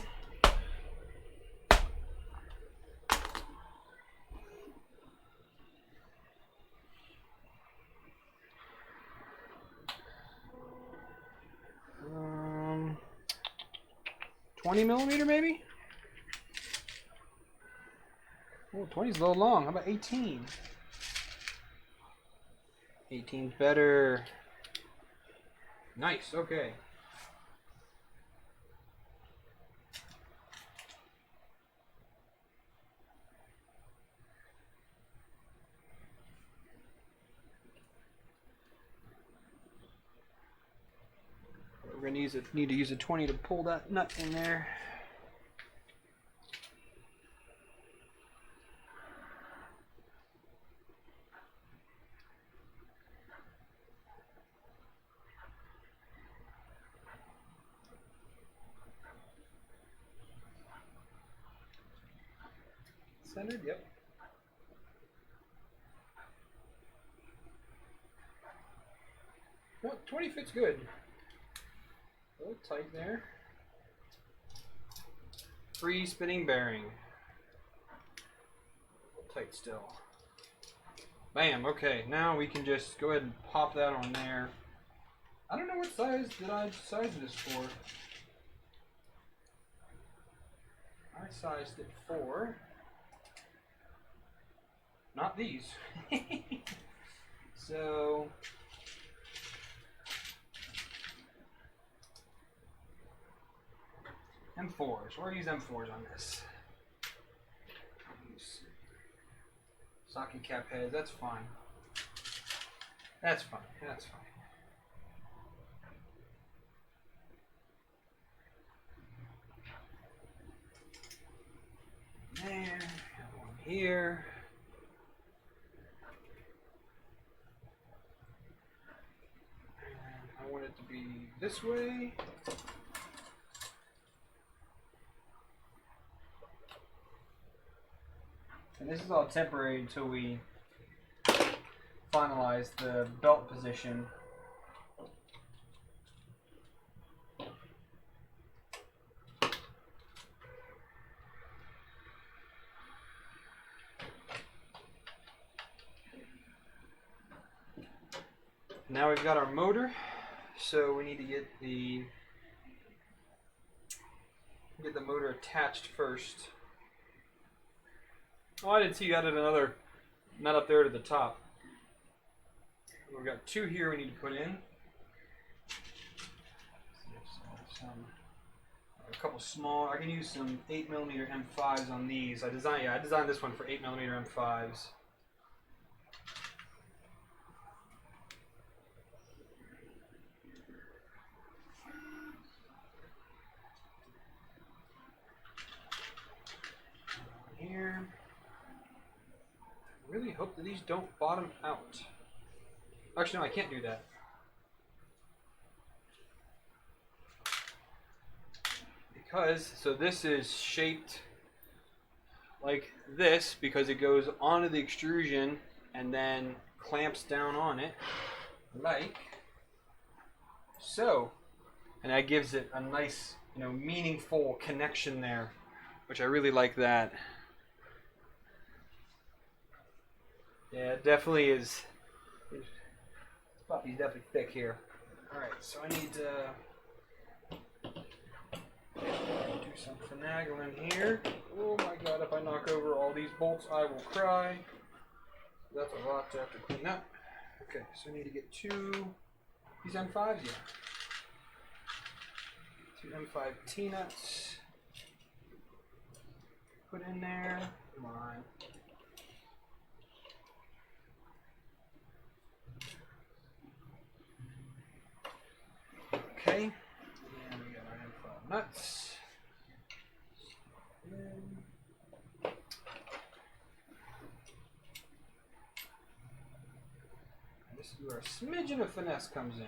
Um, 20 millimeter maybe? Oh, 20 is a little long. How about 18? 18's better. Nice, okay. We're going to need to use a 20 to pull that nut in there. Centered, yep. Well, 20 fits good. A little tight there. Free spinning bearing. A little tight still. Bam, okay, now we can just go ahead and pop that on there. I don't know what size did I size this for. I sized it for not these. So M4s. We're gonna use M4s on this. Use socket cap heads. That's fine. That's fine. That's fine. There. Have one here. And I want it to be this way. And this is all temporary until we finalize the belt position. Now we've got our motor, so we need to get the motor attached first. Oh, I didn't see you added another nut up there to the top. We've got two here we need to put in. A couple small. I can use some 8mm M5s on these. I designed this one for 8mm M5s. Here. I really hope that these don't bottom out. Actually, no, I can't do that. Because, so this is shaped like this because it goes onto the extrusion and then clamps down on it like so. And that gives it a nice, meaningful connection there, which I really like that. Yeah, it definitely is. This puppy's definitely thick here. Alright, so I need to do some finagling here. Oh my god, if I knock over all these bolts, I will cry. That's a lot to have to clean up. Okay, so I need to get these M5s, yeah. Two M5 T-nuts. put in there. Come on. Okay. And we got our info nuts. This is where a smidgen of finesse comes in.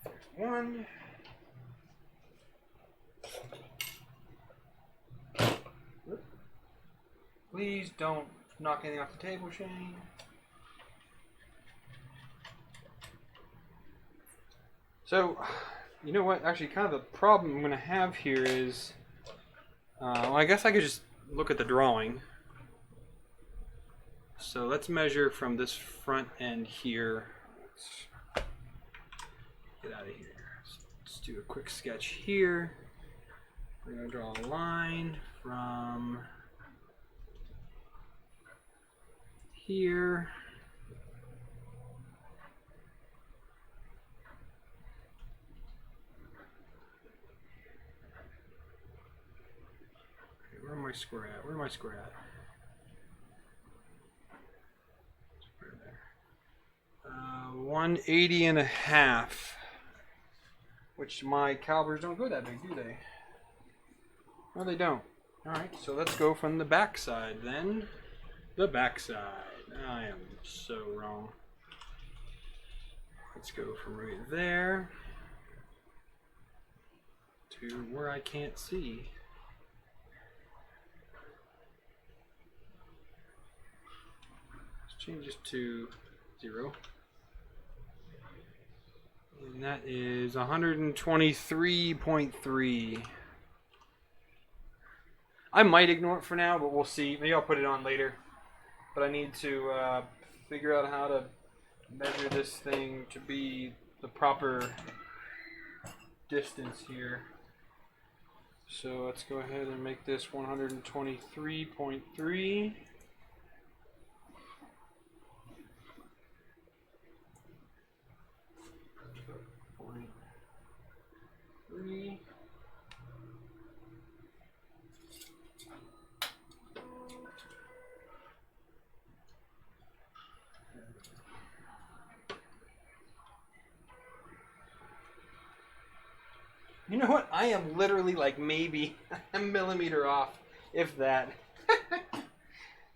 There's one. Please don't knock anything off the table, Shane. So, you know what? Actually, kind of the problem I'm going to have here is, well, I guess I could just look at the drawing. So let's measure from this front end here. Let's get out of here. Let's do a quick sketch here. We're going to draw a line from here. Okay, where am I square at? Where am I square at? Square there. 180.5. Which my calibers don't go that big, do they? No, they don't. Alright, so let's go from the back side then. The back side. I am so wrong. Let's go from right there to where I can't see. Let's change this to 0. And that is 123.3. I might ignore it for now, but we'll see. Maybe I'll put it on later. But I need to figure out how to measure this thing to be the proper distance here. So let's go ahead and make this 123.3. You know what? I am literally like maybe a millimeter off, if that.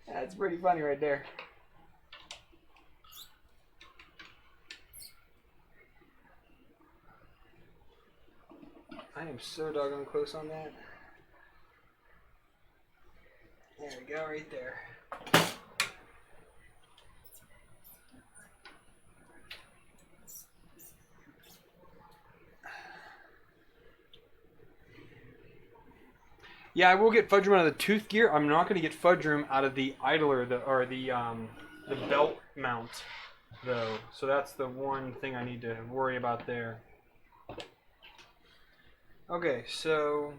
That's pretty funny right there. I am so doggone close on that. There we go, right there. Yeah, I will get fudge room out of the tooth gear. I'm not going to get fudge room out of the idler, the belt mount, though. So that's the one thing I need to worry about there. Okay, so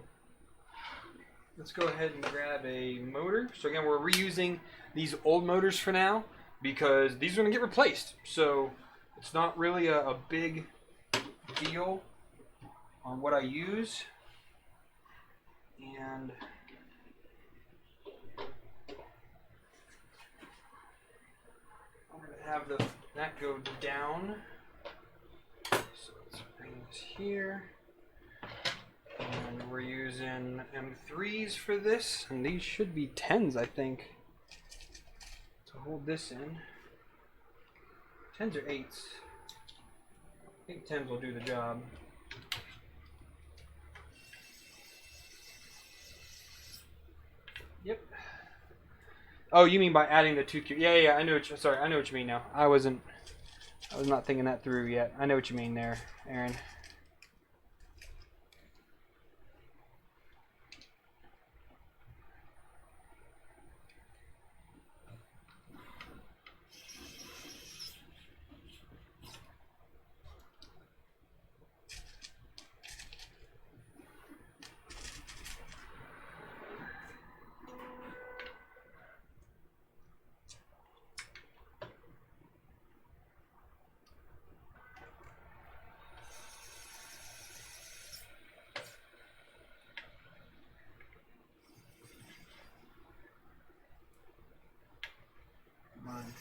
let's go ahead and grab a motor. So again, we're reusing these old motors for now because these are going to get replaced. So it's not really a big deal on what I use. And I'm going to have that go down. So let's bring this here. And we're using M3s for this. And these should be 10s, I think, to hold this in. 10s or 8s. I think 10s will do the job. Yep. Oh, you mean by adding the 2 cube? Yeah. I know what sorry, I know what you mean now. I was not thinking that through yet. I know what you mean there, Aaron. mind.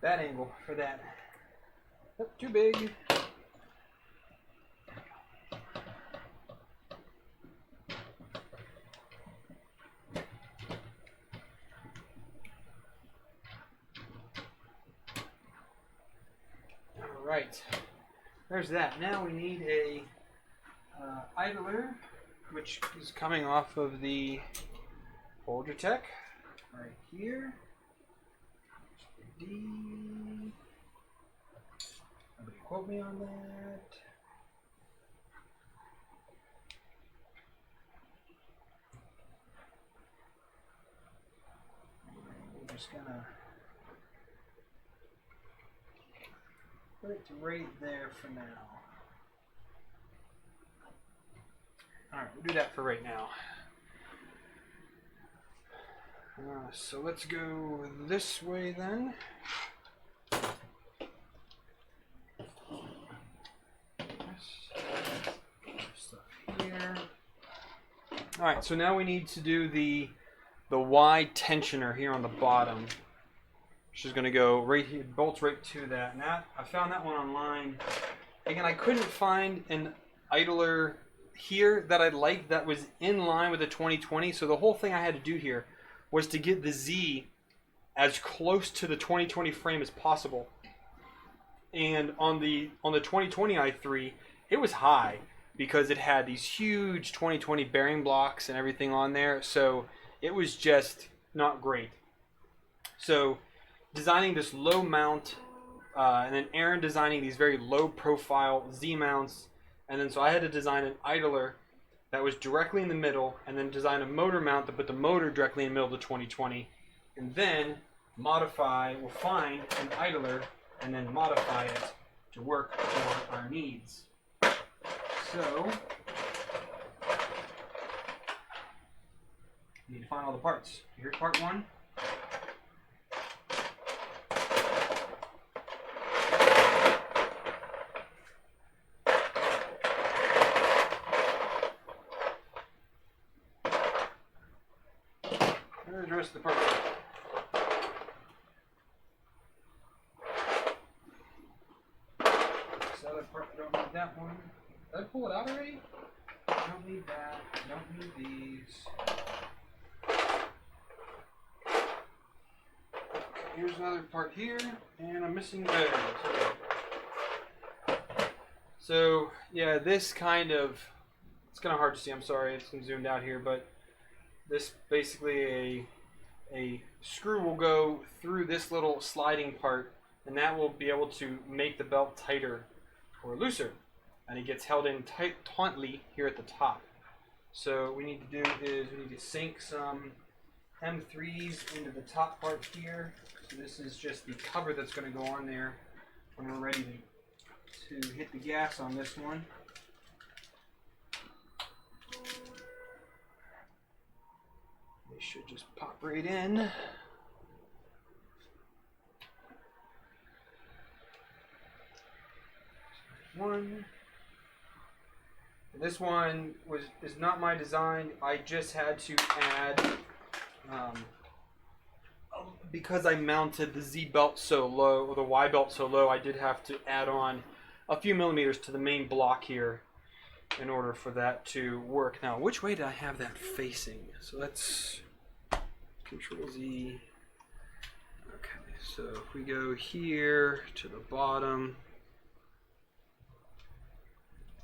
Bad angle for that. Nope, too big. Alright, there's that. Now we need a idler, which is coming off of the Ultratech right here. D. Nobody quote me on that. We're just gonna put it right there for now. Alright, we'll do that for right now. So let's go this way then. Stuff here. Alright, so now we need to do the Y tensioner here on the bottom. Which is going to go right here, bolts right to that. And that, I found that one online. Again, I couldn't find an idler here that I liked that was in line with the 2020. So the whole thing I had to do here was to get the Z as close to the 2020 frame as possible. And on the 2020 i3, it was high because it had these huge 2020 bearing blocks and everything on there. So it was just not great. So designing this low mount, and then Aaron designing these very low profile Z mounts, and then so I had to design an idler that was directly in the middle, and then design a motor mount to put the motor directly in the middle of the 2020, and then modify, we'll find an idler, and then modify it to work for our needs. So, we need to find all the parts. Here's part one. There's the rest of the parts. This other part, I don't need that one. Did I pull it out already? I don't need that. I don't need these. Here's another part here, and I'm missing those. So, yeah, this kind of, it's kind of hard to see, I'm sorry, it's zoomed out here, but this basically a screw will go through this little sliding part, and that will be able to make the belt tighter or looser, and it gets held in tautly here at the top. So what we need to do is we need to sink some M3s into the top part here. So this is just the cover that's going to go on there when we're ready to hit the gas on this one. They should just pop right in. One. This one is not my design. I just had to add, because I mounted the Z belt so low, or the Y belt so low, I did have to add on a few millimeters to the main block here in order for that to work. Now, which way did I have that facing? So let's Control Z. Okay, so if we go here to the bottom,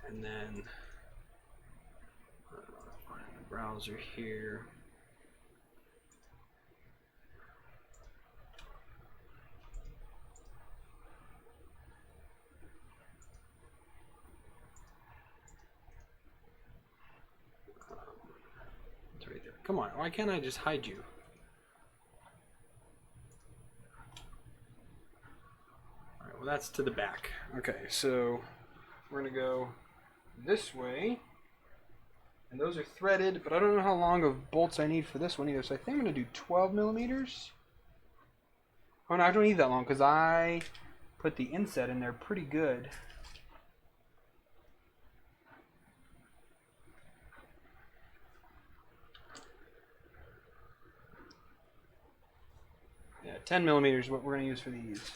and then find the browser here. It's right there. Come on, why can't I just hide you? Alright, well that's to the back. Okay, so we're gonna go this way, and those are threaded, but I don't know how long of bolts I need for this one either, so I think I'm going to do 12 millimeters. Oh no, I don't need that long because I put the inset in there pretty good. Yeah, 10 millimeters is what we're going to use for these.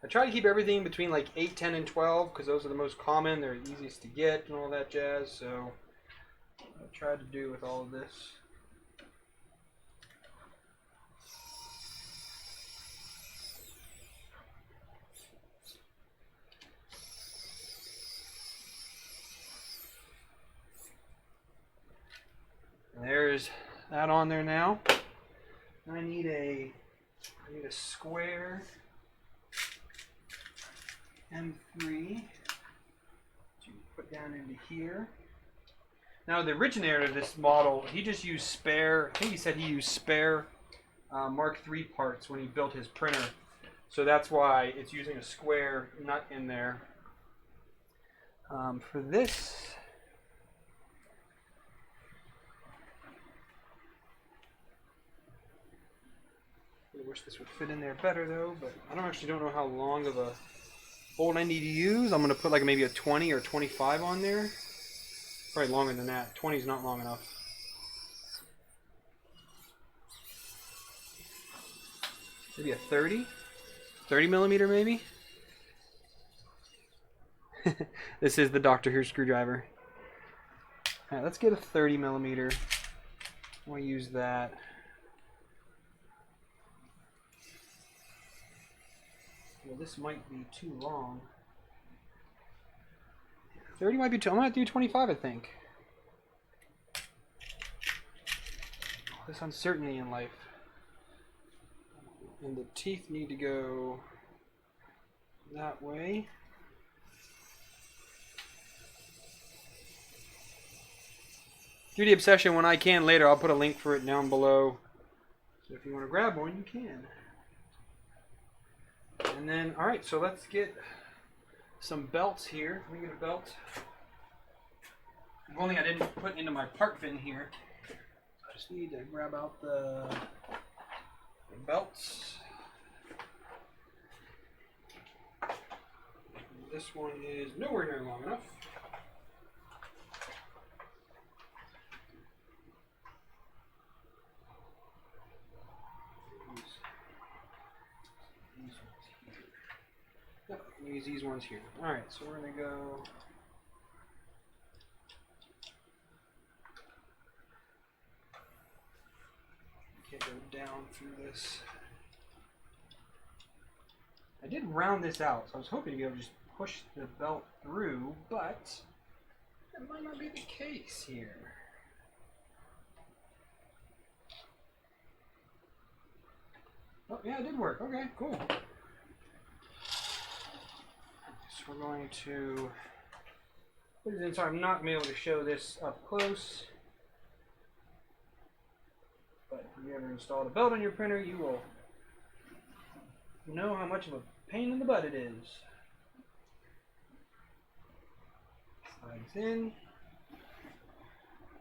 I try to keep everything between like 8, 10, and 12 because those are the most common. They're easiest to get and all that jazz. So I tried to do with all of this. And there's that on there now. I need a square M3 to put down into here. Now the originator of this model, he just used spare, I think he said he used spare Mark III parts when he built his printer. So that's why it's using a square nut in there. For this, I wish this would fit in there better though, but I don't know how long of a bolt I need to use. I'm going to put like maybe a 20 or 25 on there. Probably longer than that. 20 is not long enough. Maybe a 30? 30 millimeter maybe? This is the Doctor Who screwdriver. Alright, let's get a 30 millimeter. We'll use that. Well, this might be too long. 30 might be too. I'm gonna have to do 25, I think. This uncertainty in life. And the teeth need to go that way. Do the Obsession when I can later. I'll put a link for it down below. So if you want to grab one, you can. And then, alright, so let's get some belts here. Let me get a belt. One thing I didn't put into my part fin here. I just need to grab out the belts. This one is nowhere near long enough. Use these ones here. Alright, so we're going to go down through this. I did round this out, so I was hoping to be able to just push the belt through, but that might not be the case here. Oh, yeah, it did work. Okay, cool. So we're going to put it in. Sorry, I'm not going to be able to show this up close. But if you ever installed a belt on your printer, you will know how much of a pain in the butt it is. Slides in.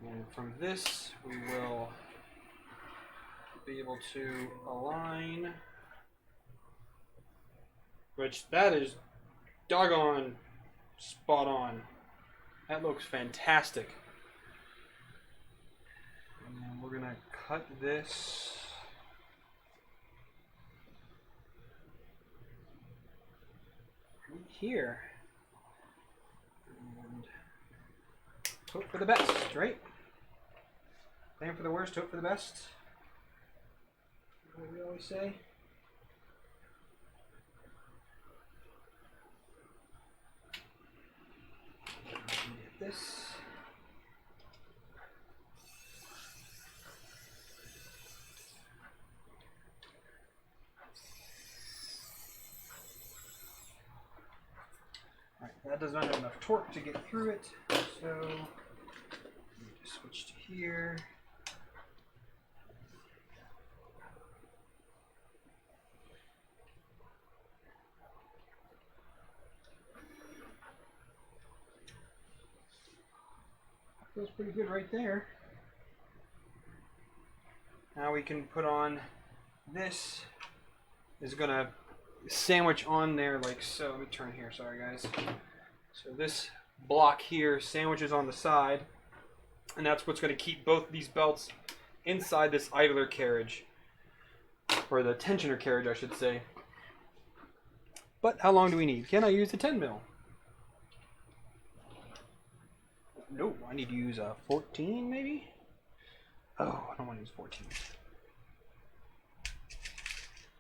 And from this, we will be able to align. Which, that is doggone spot on. That looks fantastic. And then we're going to cut this right here. And hope for the best, right? Plan for the worst, hope for the best. What do we always say? Get this. Alright, that does not have enough torque to get through it, so let me just switch to here. Feels pretty good right there. Now we can put on this is gonna sandwich on there like so. Let me turn here, sorry guys. So this block here sandwiches on the side, and that's what's gonna keep both these belts inside this idler carriage, or the tensioner carriage I should say. But how long do we need? Can I use the 10 mil? No, I need to use a 14 maybe? Oh, I don't want to use 14.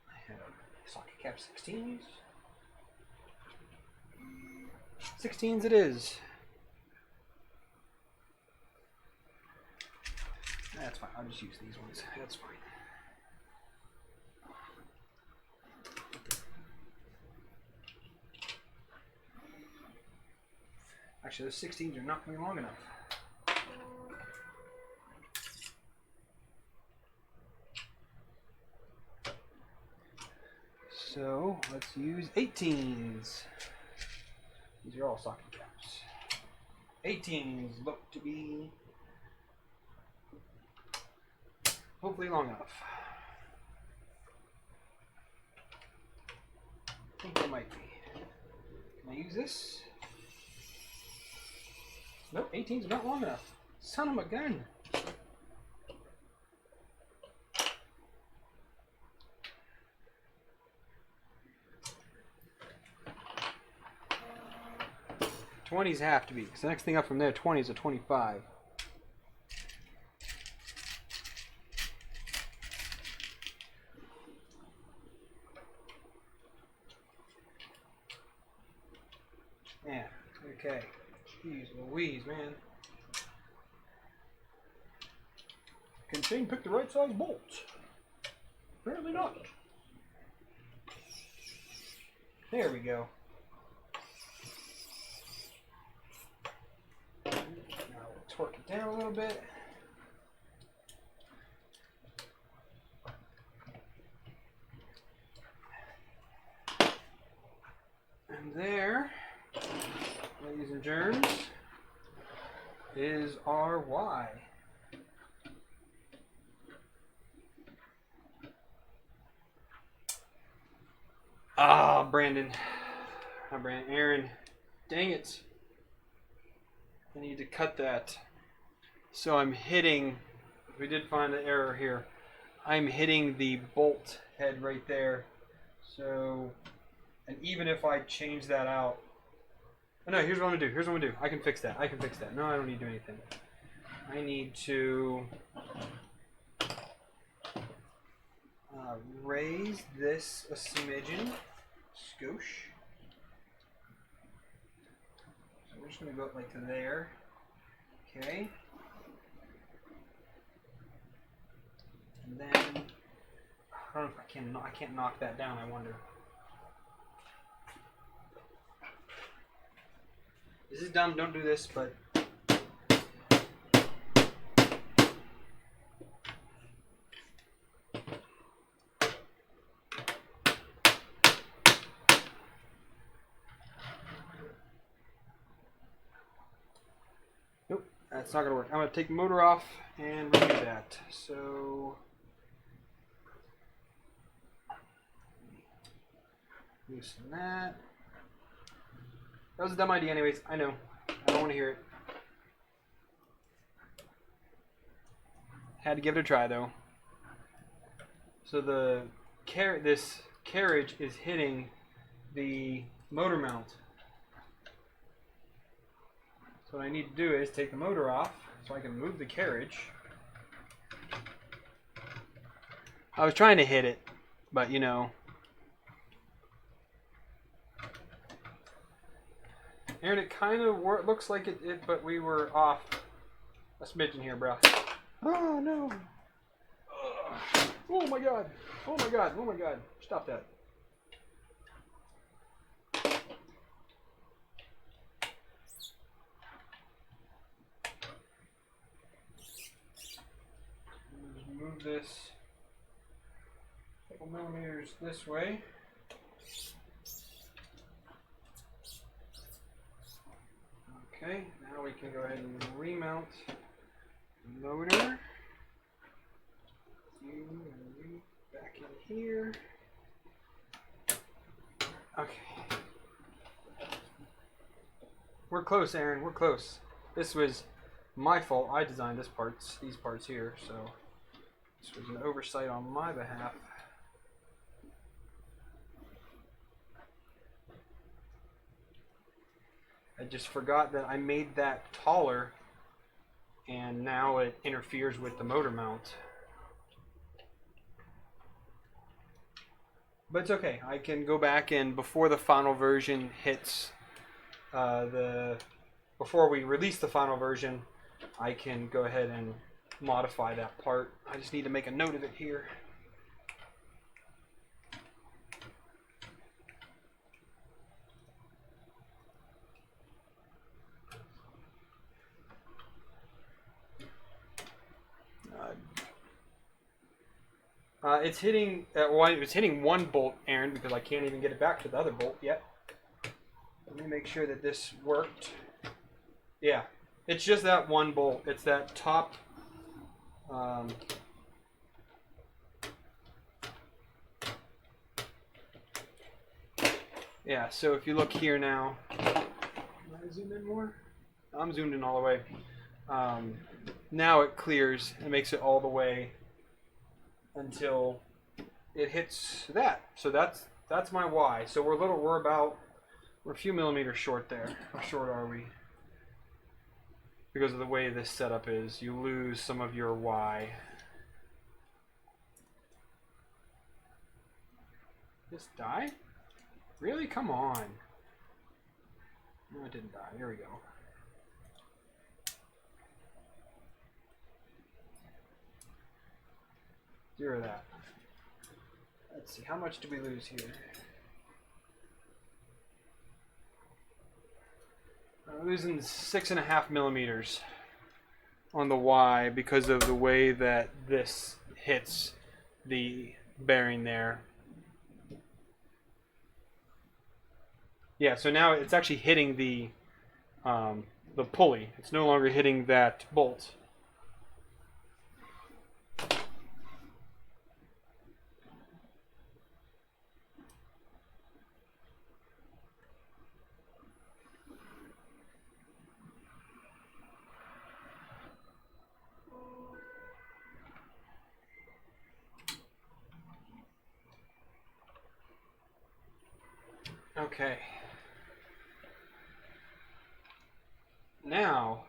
I have socket cap 16s. 16s it is. That's fine, I'll just use these ones. That's fine. Actually, those 16s are not going to be long enough. So let's use 18s. These are all socket caps. 18s look to be hopefully long enough. I think they might be. Can I use this? Nope, 18's not long enough. Son of a gun. $20s have to be, because the next thing up from there, 20 is a 25. Yeah, okay. Jeez Louise, man. Can Shane pick the right size bolts? Apparently not. There we go. Now we'll torque it down a little bit. And there, ladies and germs, is our Y. Ah, Brandon. Not Brandon, Aaron. Dang it. I need to cut that. So I'm hitting, we did find the error here. I'm hitting the bolt head right there. So, and even if I change that out, oh no, here's what I'm gonna do. Here's what I'm gonna do. I can fix that. I can fix that. No, I don't need to do anything. I need to raise this a smidgen. Scoosh. So we're just gonna go up like to there. Okay. And then I don't know if I can't knock that down, I wonder. This is dumb, don't do this, but nope, that's not gonna work. I'm gonna take the motor off and redo that. So loosen that. That was a dumb idea anyways, I know. I don't want to hear it. Had to give it a try though. So the this carriage is hitting the motor mount. So what I need to do is take the motor off so I can move the carriage. I was trying to hit it, but you know. Aaron, it kind of looks like it, but we were off a smidgen here, bro. Oh, no. Oh, my God. Oh, my God. Oh, my God. Stop that. Just move this a couple millimeters this way. Okay, now we can go ahead and remount the motor. Back in here. Okay. We're close, Aaron. We're close. This was my fault. I designed these parts here, so this was an oversight on my behalf. I just forgot that I made that taller, and now it interferes with the motor mount. But it's okay. I can go back and before the final version hits before we release the final version, I can go ahead and modify that part. I just need to make a note of it here. It's hitting. Well, it's hitting one bolt, Aaron, because I can't even get it back to the other bolt yet. Let me make sure that this worked. Yeah, it's just that one bolt. It's that top. Yeah. So if you look here now, can I zoom in more? I'm zoomed in all the way. Now it clears and makes it all the way until it hits that. So that's my Y. So we're a few millimeters short there. How short are we? Because of the way this setup is, you lose some of your Y. This die? Really? Come on. No, it didn't die. Here we go. Zero that. Let's see, how much do we lose here? I'm losing 6.5 millimeters on the Y because of the way that this hits the bearing there. Yeah, so now it's actually hitting the pulley. It's no longer hitting that bolt. Okay. Now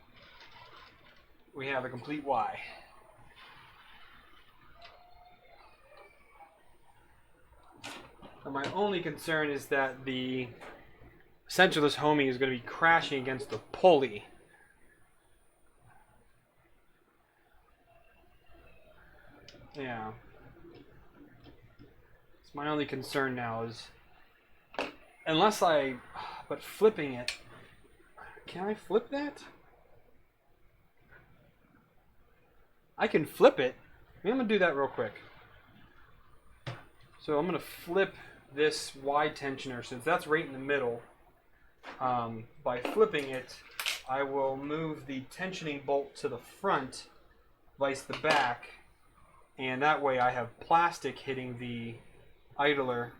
we have a complete Y. And my only concern is that the center of this homing is going to be crashing against the pulley. Yeah. It's my only concern now is but flipping it, can I flip that? I can flip it. I'm going to do that real quick. So I'm going to flip this Y tensioner, since that's right in the middle. By flipping it, I will move the tensioning bolt to the front, vice the back, and that way I have plastic hitting the idler,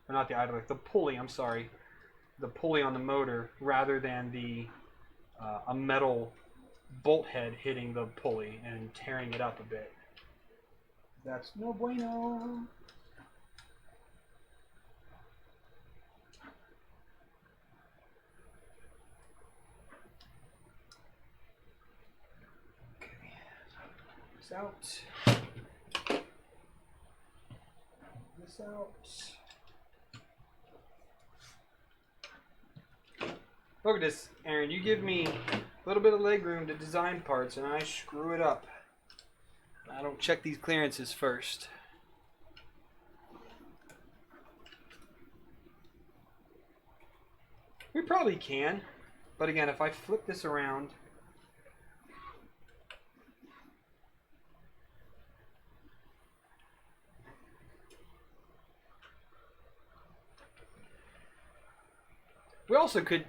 or not the idler, the pulley, I'm sorry, the pulley on the motor, rather than a metal bolt head hitting the pulley and tearing it up a bit. That's no bueno. This out. This out. Look at this, Aaron. You give me a little bit of leg room to design parts, and I screw it up. I don't check these clearances first. We probably can, but again, if I flip this around, we also could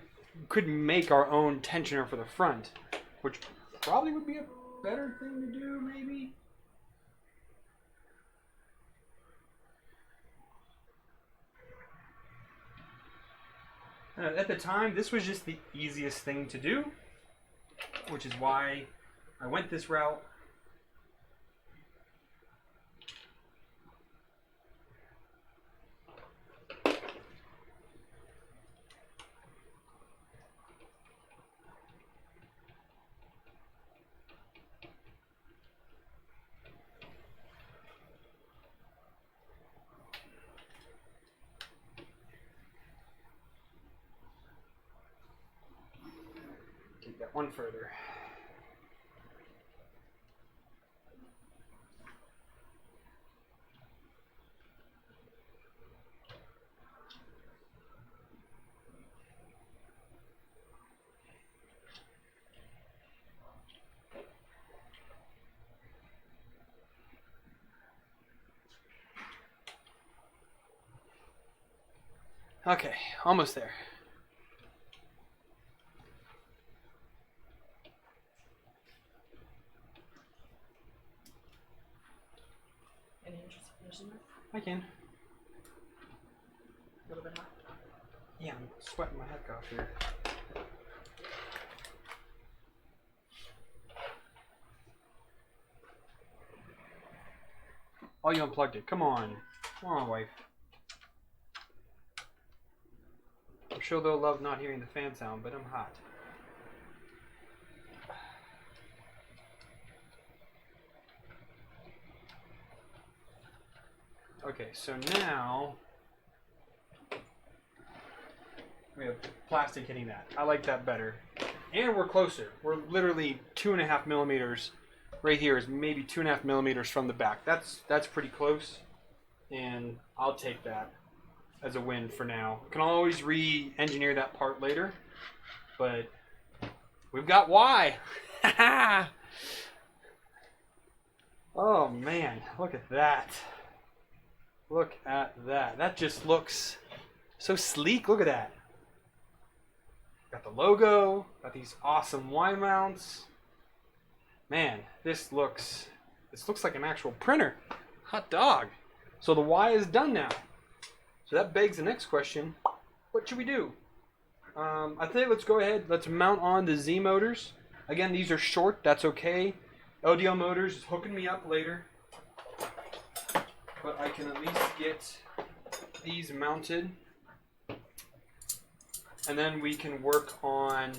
make our own tensioner for the front, which probably would be a better thing to do, maybe. At the time, this was just the easiest thing to do, which is why I went this route. Take that one further. Okay, almost there. Any interest in finishing this? I can. A little bit hot. Yeah, I'm sweating my heck off here. Oh, you unplugged it. Come on. Come on, wife. I'm sure they'll love not hearing the fan sound, but I'm hot. Okay, so now we have plastic hitting that. I like that better. And we're closer. We're literally 2.5 millimeters. Right here is maybe 2.5 millimeters from the back. That's pretty close. And I'll take that as a win for now. Can always re-engineer that part later. But we've got Y. Oh man, look at that. Look at that. That just looks so sleek. Look at that. Got the logo. Got these awesome Y mounts. Man, this looks like an actual printer. Hot dog. So the Y is done now. So that begs the next question. What should we do? I think let's go ahead. Let's mount on the Z motors. Again, these are short. That's okay. LDL motors is hooking me up later. But I can at least get these mounted. And then we can work on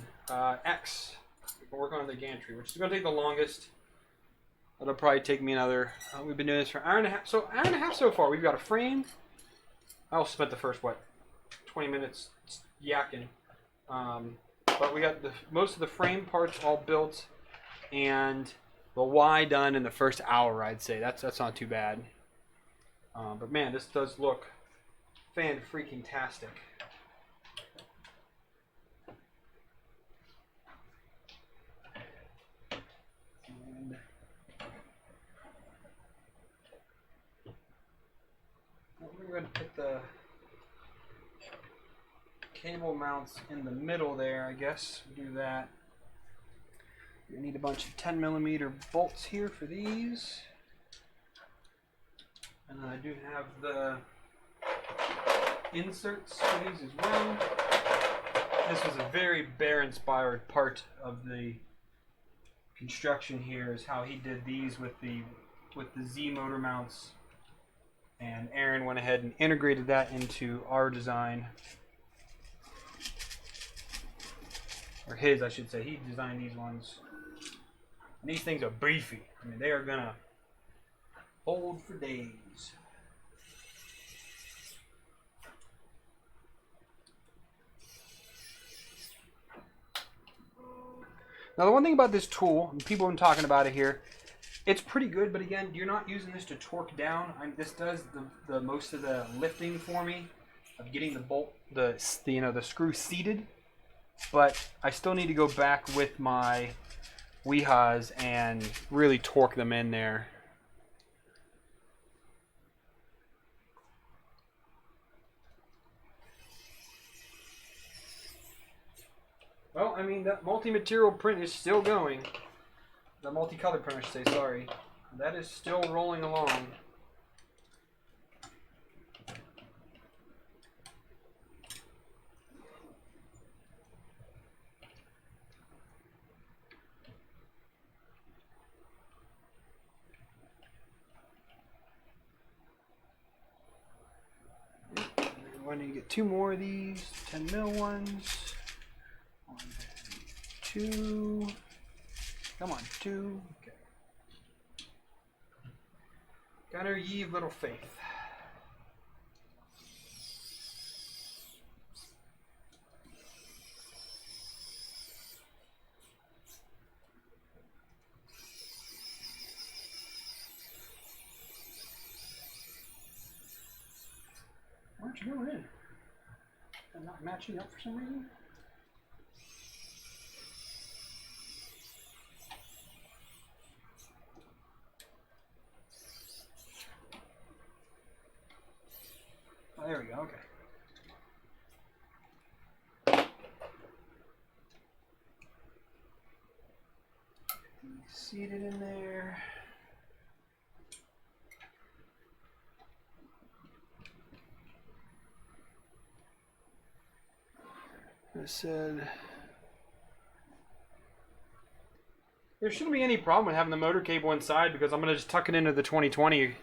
X. We can work on the gantry, which is going to take the longest. It'll probably take me another... we've been doing this for an hour and a half. So hour and a half so far. We've got a frame. I also spent the first, 20 minutes yakking. But we got most of the frame parts all built. And the Y done in the first hour, I'd say. That's not too bad. But man, this does look fan-freaking-tastic. We're going to put the cable mounts in the middle there, I guess. Do that. We need a bunch of 10 millimeter bolts here for these. And I do have the inserts for these as well. This was a very Bear-inspired part of the construction here, is how he did these with the Z motor mounts. And Aaron went ahead and integrated that into our design. Or his, I should say. He designed these ones. And these things are beefy. I mean, they are gonna hold for days. Now the one thing about this tool, and people have been talking about it here, it's pretty good, but again, you're not using this to torque down. This does the most of the lifting for me of getting the bolt, the screw seated. But I still need to go back with my Weehas and really torque them in there. Well, I mean, that multi-material print is still going. The multi-color print, I should say, sorry. That is still rolling along. I need to get 2 more of these 10 mil ones. 1, 2. Come on, 2. Okay. Gunner, ye of little faith. Why aren't you going in? I'm not matching up for some reason. Oh, there we go, okay. Seated in there. I said there shouldn't be any problem with having the motor cable inside because I'm going to just tuck it into the 2020.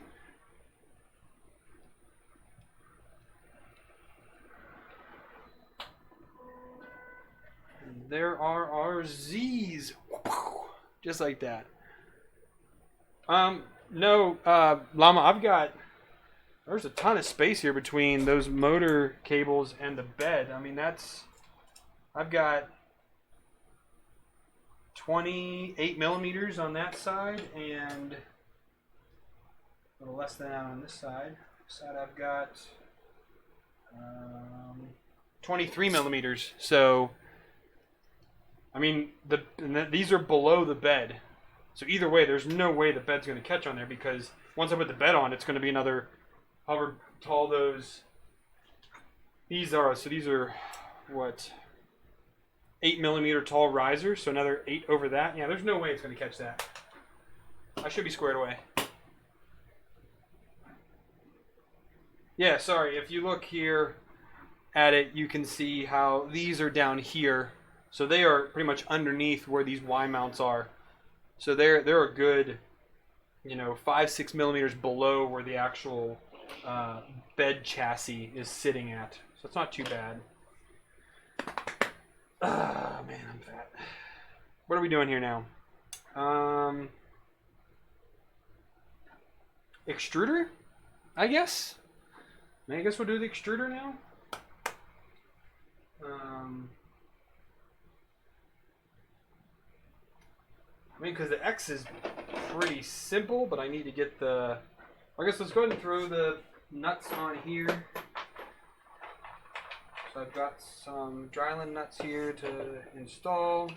And there are our Z's. Just like that. No, Llama, there's a ton of space here between those motor cables and the bed. I mean, I've got 28 millimeters on that side and a little less than that on this side. This side I've got 23 millimeters. So, I mean, these are below the bed. So either way, there's no way the bed's going to catch on there because once I put the bed on, it's going to be another, however tall these are. So these are, what, 8 millimeter tall risers. So another 8 over that. Yeah, there's no way it's going to catch that. I should be squared away. Yeah, sorry. If you look here at it, you can see how these are down here. So they are pretty much underneath where these Y mounts are. So they're a good, 5-6 millimeters below where the actual bed chassis is sitting at. So it's not too bad. Ah, man, I'm fat. What are we doing here now? Extruder, I guess. I guess we'll do the extruder now. I mean, because the X is pretty simple, but I need to get I guess let's go ahead and throw the nuts on here. So I've got some dryland nuts here to install.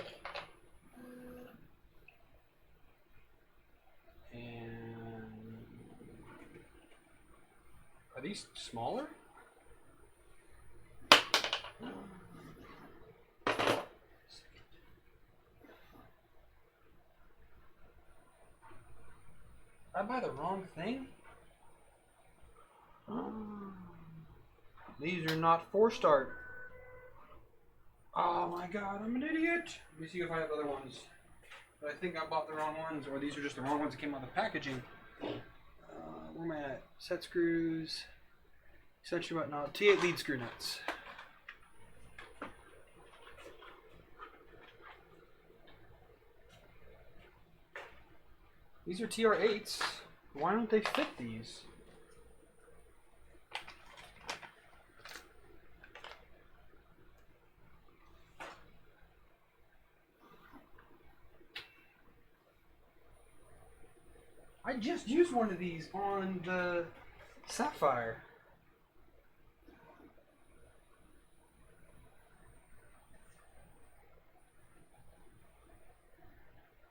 And are these smaller? I buy the wrong thing? These are not 4-start. Oh my god, I'm an idiot. Let me see if I have other ones. But I think I bought the wrong ones, or these are just the wrong ones that came out of the packaging. Where am I at? Set screws. Essentially what not? T8 lead screw nuts. These are TR8s. Why don't they fit these? I just used one of these on the Sapphire.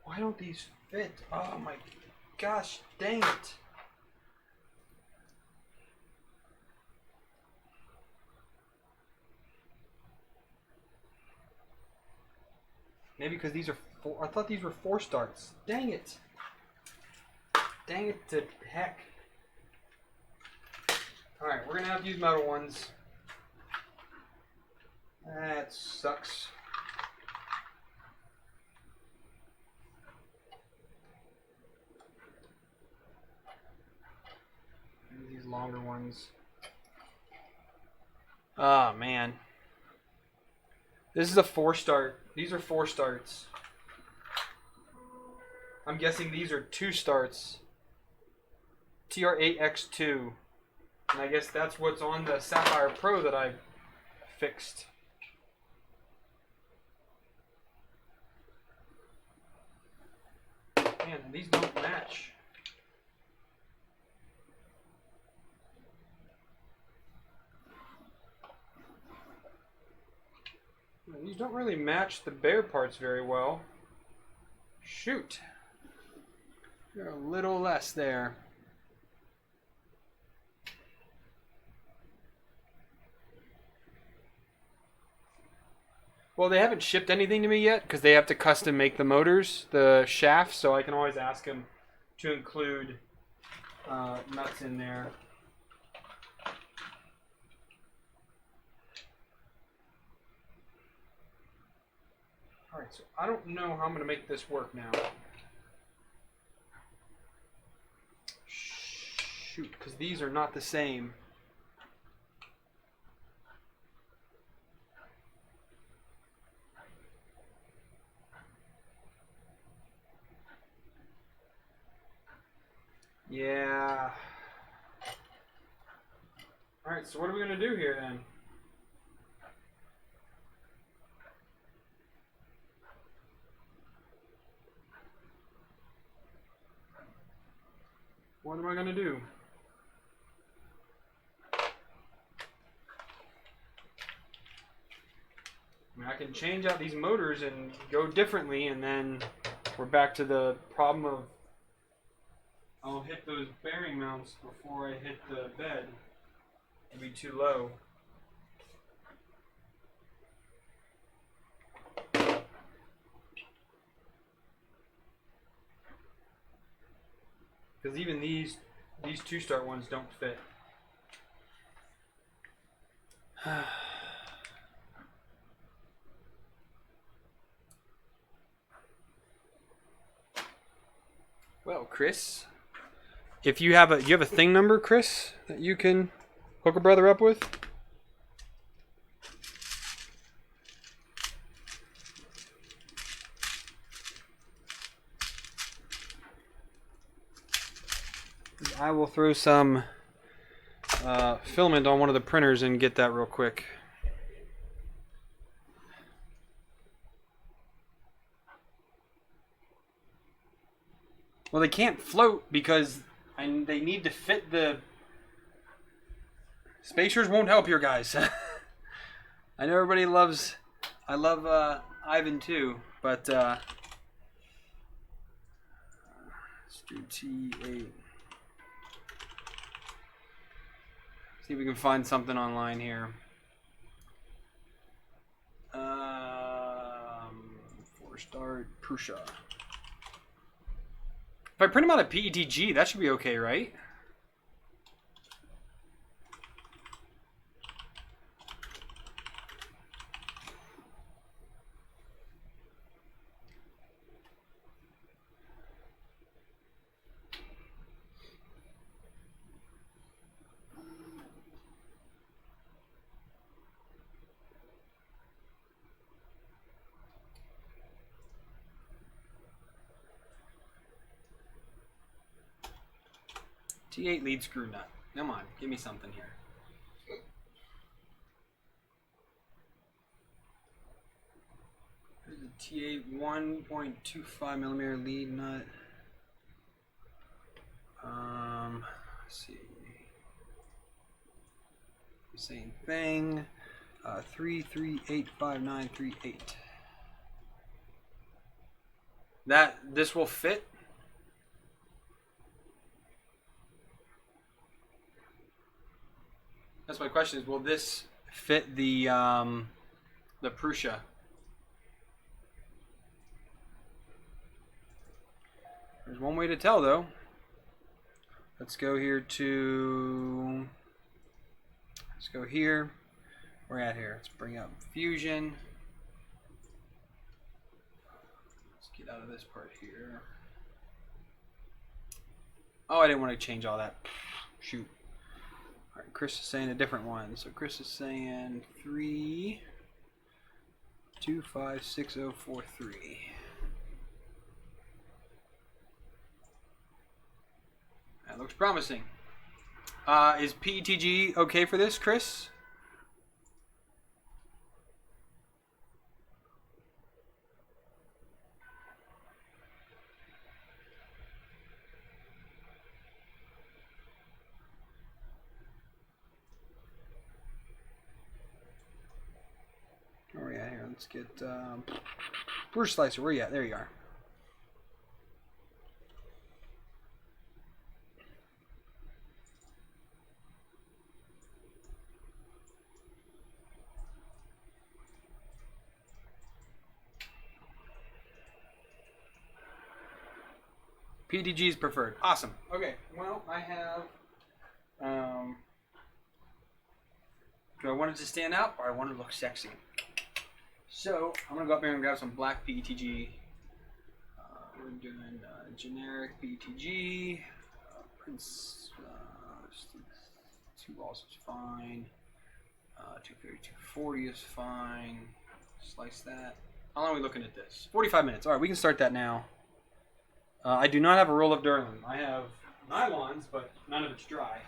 Why don't these fit? Oh my gosh, dang it. Maybe because these are I thought these were 4-starts. Dang it. Dang it to heck. Alright, we're going to have to use metal ones. That sucks. Maybe these longer ones. Oh man. This is a 4-start. These are 4 starts. I'm guessing these are 2 starts. TR8X2. And I guess that's what's on the Sapphire Pro that I fixed. Man, these don't match. These don't really match the bare parts very well. Shoot. They're a little less there. Well, they haven't shipped anything to me yet because they have to custom make the motors, the shafts, so I can always ask them to include nuts in there. Alright, so I don't know how I'm going to make this work now. Shoot, because these are not the same. Yeah. Alright, so what are we going to do here then? What am I going to do? I mean, I can change out these motors and go differently, and then we're back to the problem of I'll hit those bearing mounts before I hit the bed. It'll be too low. Because even these 2-start ones don't fit. Well, Chris, if you have a thing number, Chris, that you can hook a brother up with? I will throw some filament on one of the printers and get that real quick. Well, they can't float because they need to fit the... Spacers won't help here, guys. I know everybody loves... I love Ivan too, but... let's do T8. See if we can find something online here. 4-start Prusa. If I print them out of PETG, that should be okay, right? T8 lead screw nut. Come on, give me something here. Here's a T8 1.25 millimeter lead nut. Let's see. Same thing. 3385938. This will fit. That's my question: is will this fit the Prusa? There's one way to tell, though. Let's go here to. Let's go here. We're at here. Let's bring up Fusion. Let's get out of this part here. Oh, I didn't want to change all that. Shoot. Alright, Chris is saying a different one. So Chris is saying 3256043. That looks promising. Is PETG okay for this, Chris? Where are we at here? Let's get where's Slicer? Where you at? There you are. PDG is preferred. Awesome. Okay. Well, I have. Do I want it to stand out or I want it to look sexy? So I'm gonna go up here and grab some black PETG. We're doing generic PETG. Prince. 2 balls is fine. 230, 240 is fine. Slice that. How long are we looking at this? 45 minutes. All right, we can start that now. I do not have a roll of Durham. I have nylons, but none of it's dry.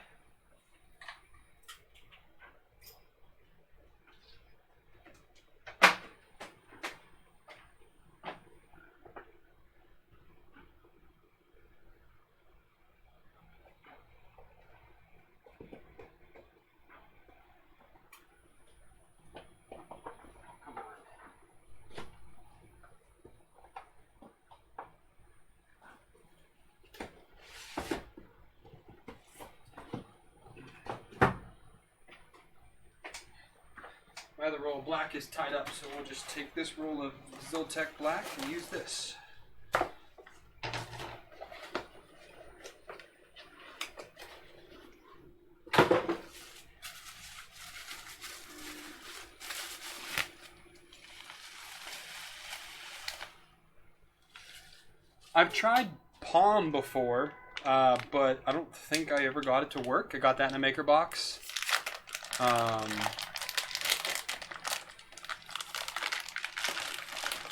My other roll of black is tied up, so we'll just take this roll of Ziltech black and use this. I've tried Palm before, but I don't think I ever got it to work. I got that in a maker box.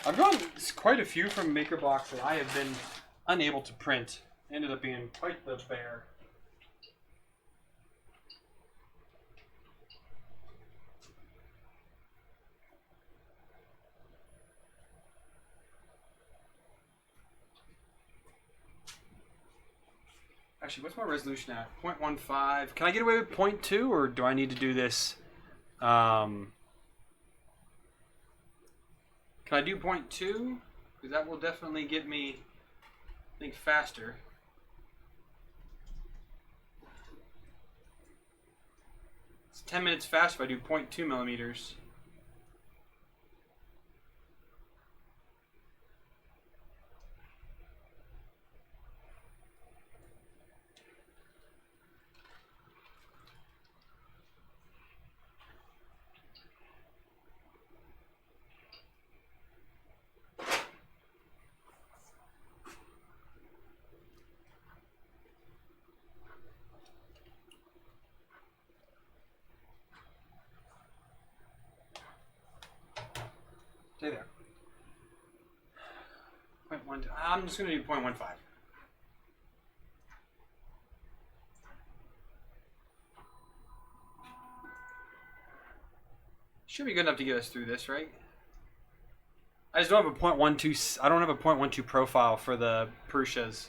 I've gotten quite a few from MakerBox that I have been unable to print. Ended up being quite the bear. Actually, what's my resolution at? 0.15. Can I get away with 0.2, or do I need to do this? Can I do 0.2? Because that will definitely get me, I think, faster. It's 10 minutes faster if I do 0.2 millimeters. Stay there. 0.1. I'm just going to do 0.15. Should be good enough to get us through this, right? I just don't have a 0.12. I don't have a 0.12 profile for the Prussias.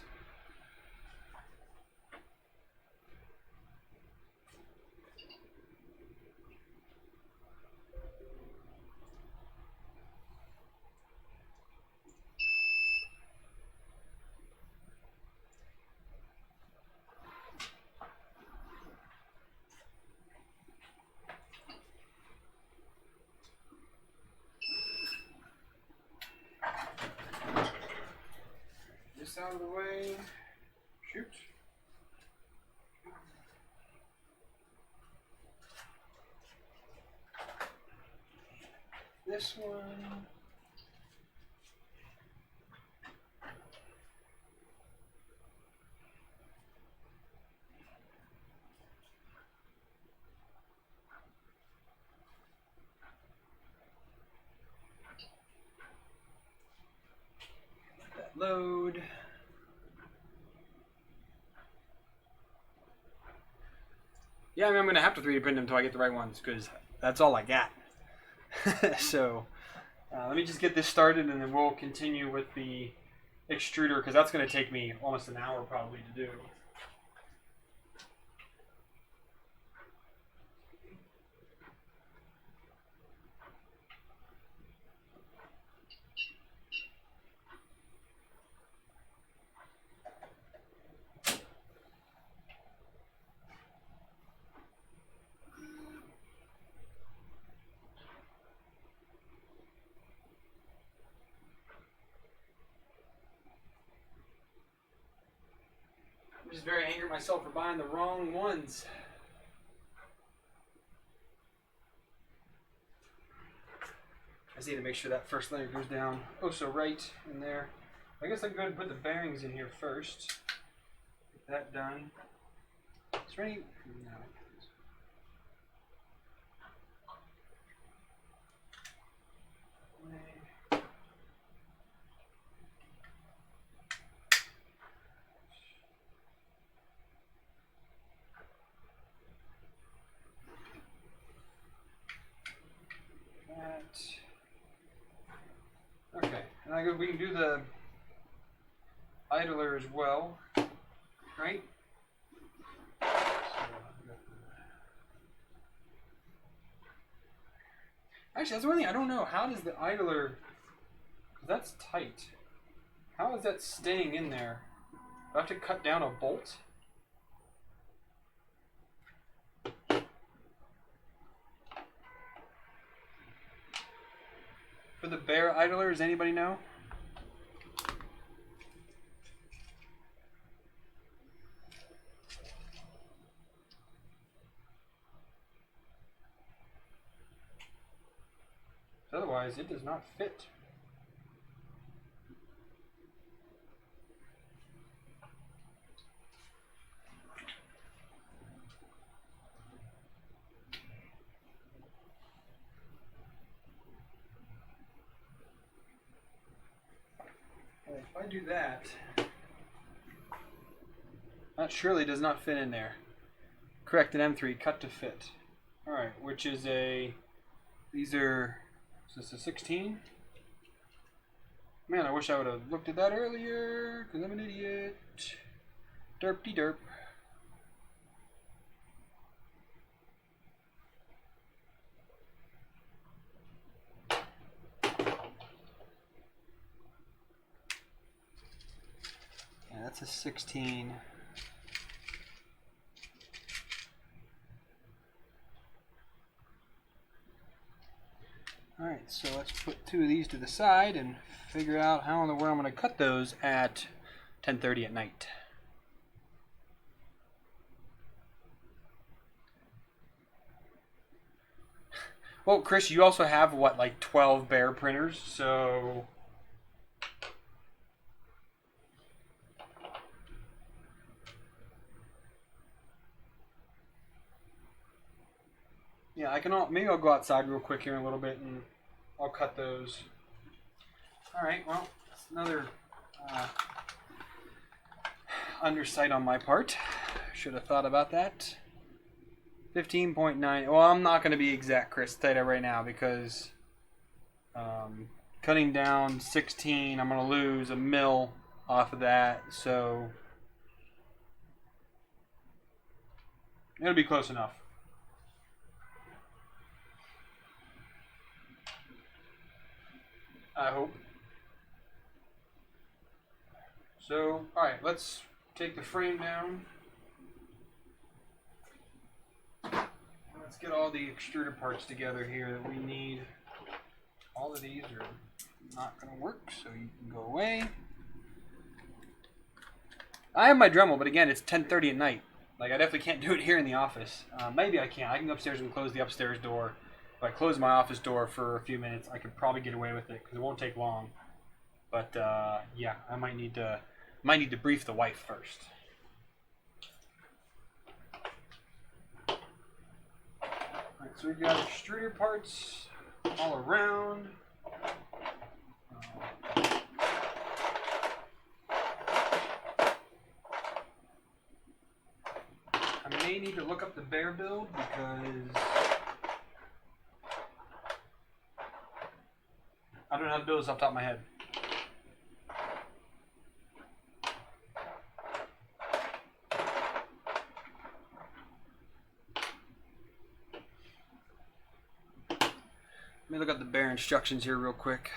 Out of the way. Shoot. This one. load. Yeah, I mean, I'm going to have to 3D print them until I get the right ones, because that's all I got. So, let me just get this started, and then we'll continue with the extruder, because that's going to take me almost an hour probably to do. I'm just very angry at myself for buying the wrong ones. I just need to make sure that first layer goes down oh so right in there. I guess I'll go ahead and put the bearings in here first. Get that done. Is there any? No. Okay, and I go. We can do the idler as well, right? Actually, that's one thing I don't know. How does the idler? That's tight. How is that staying in there? Do I have to cut down a bolt? For the bare idler, does anybody know? Otherwise, it does not fit. If I do that, that surely does not fit in there. Corrected M3, cut to fit. Alright, which is a, these are, is this a 16? Man, I wish I would have looked at that earlier, because I'm an idiot. Derp-de-derp. Yeah, that's a 16. Alright, so let's put two of these to the side and figure out how in the world I'm going to cut those at 10:30 at night. Well, Chris, you also have, what, like 12 bare printers, so... Yeah, I can. Maybe I'll go outside real quick here in a little bit, and I'll cut those. All right. Well, that's another undersight on my part. Should have thought about that. 15.9. Well, I'm not going to be exact, Chris. Tell you that right now, because cutting down 16, I'm going to lose a mil off of that. So it'll be close enough. I hope. So, alright, let's take the frame down. Let's get all the extruder parts together here that we need. All of these are not going to work, so you can go away. I have my Dremel, but again, it's 10:30 at night. Like, I definitely can't do it here in the office. Maybe I can. I can go upstairs and close the upstairs door. If I close my office door for a few minutes, I could probably get away with it because it won't take long. But yeah, I might need to brief the wife first. Alright, so we've got extruder parts all around. may need to look up the bear build because I don't know how to build this off the top of my head. Let me look up the bear instructions here real quick.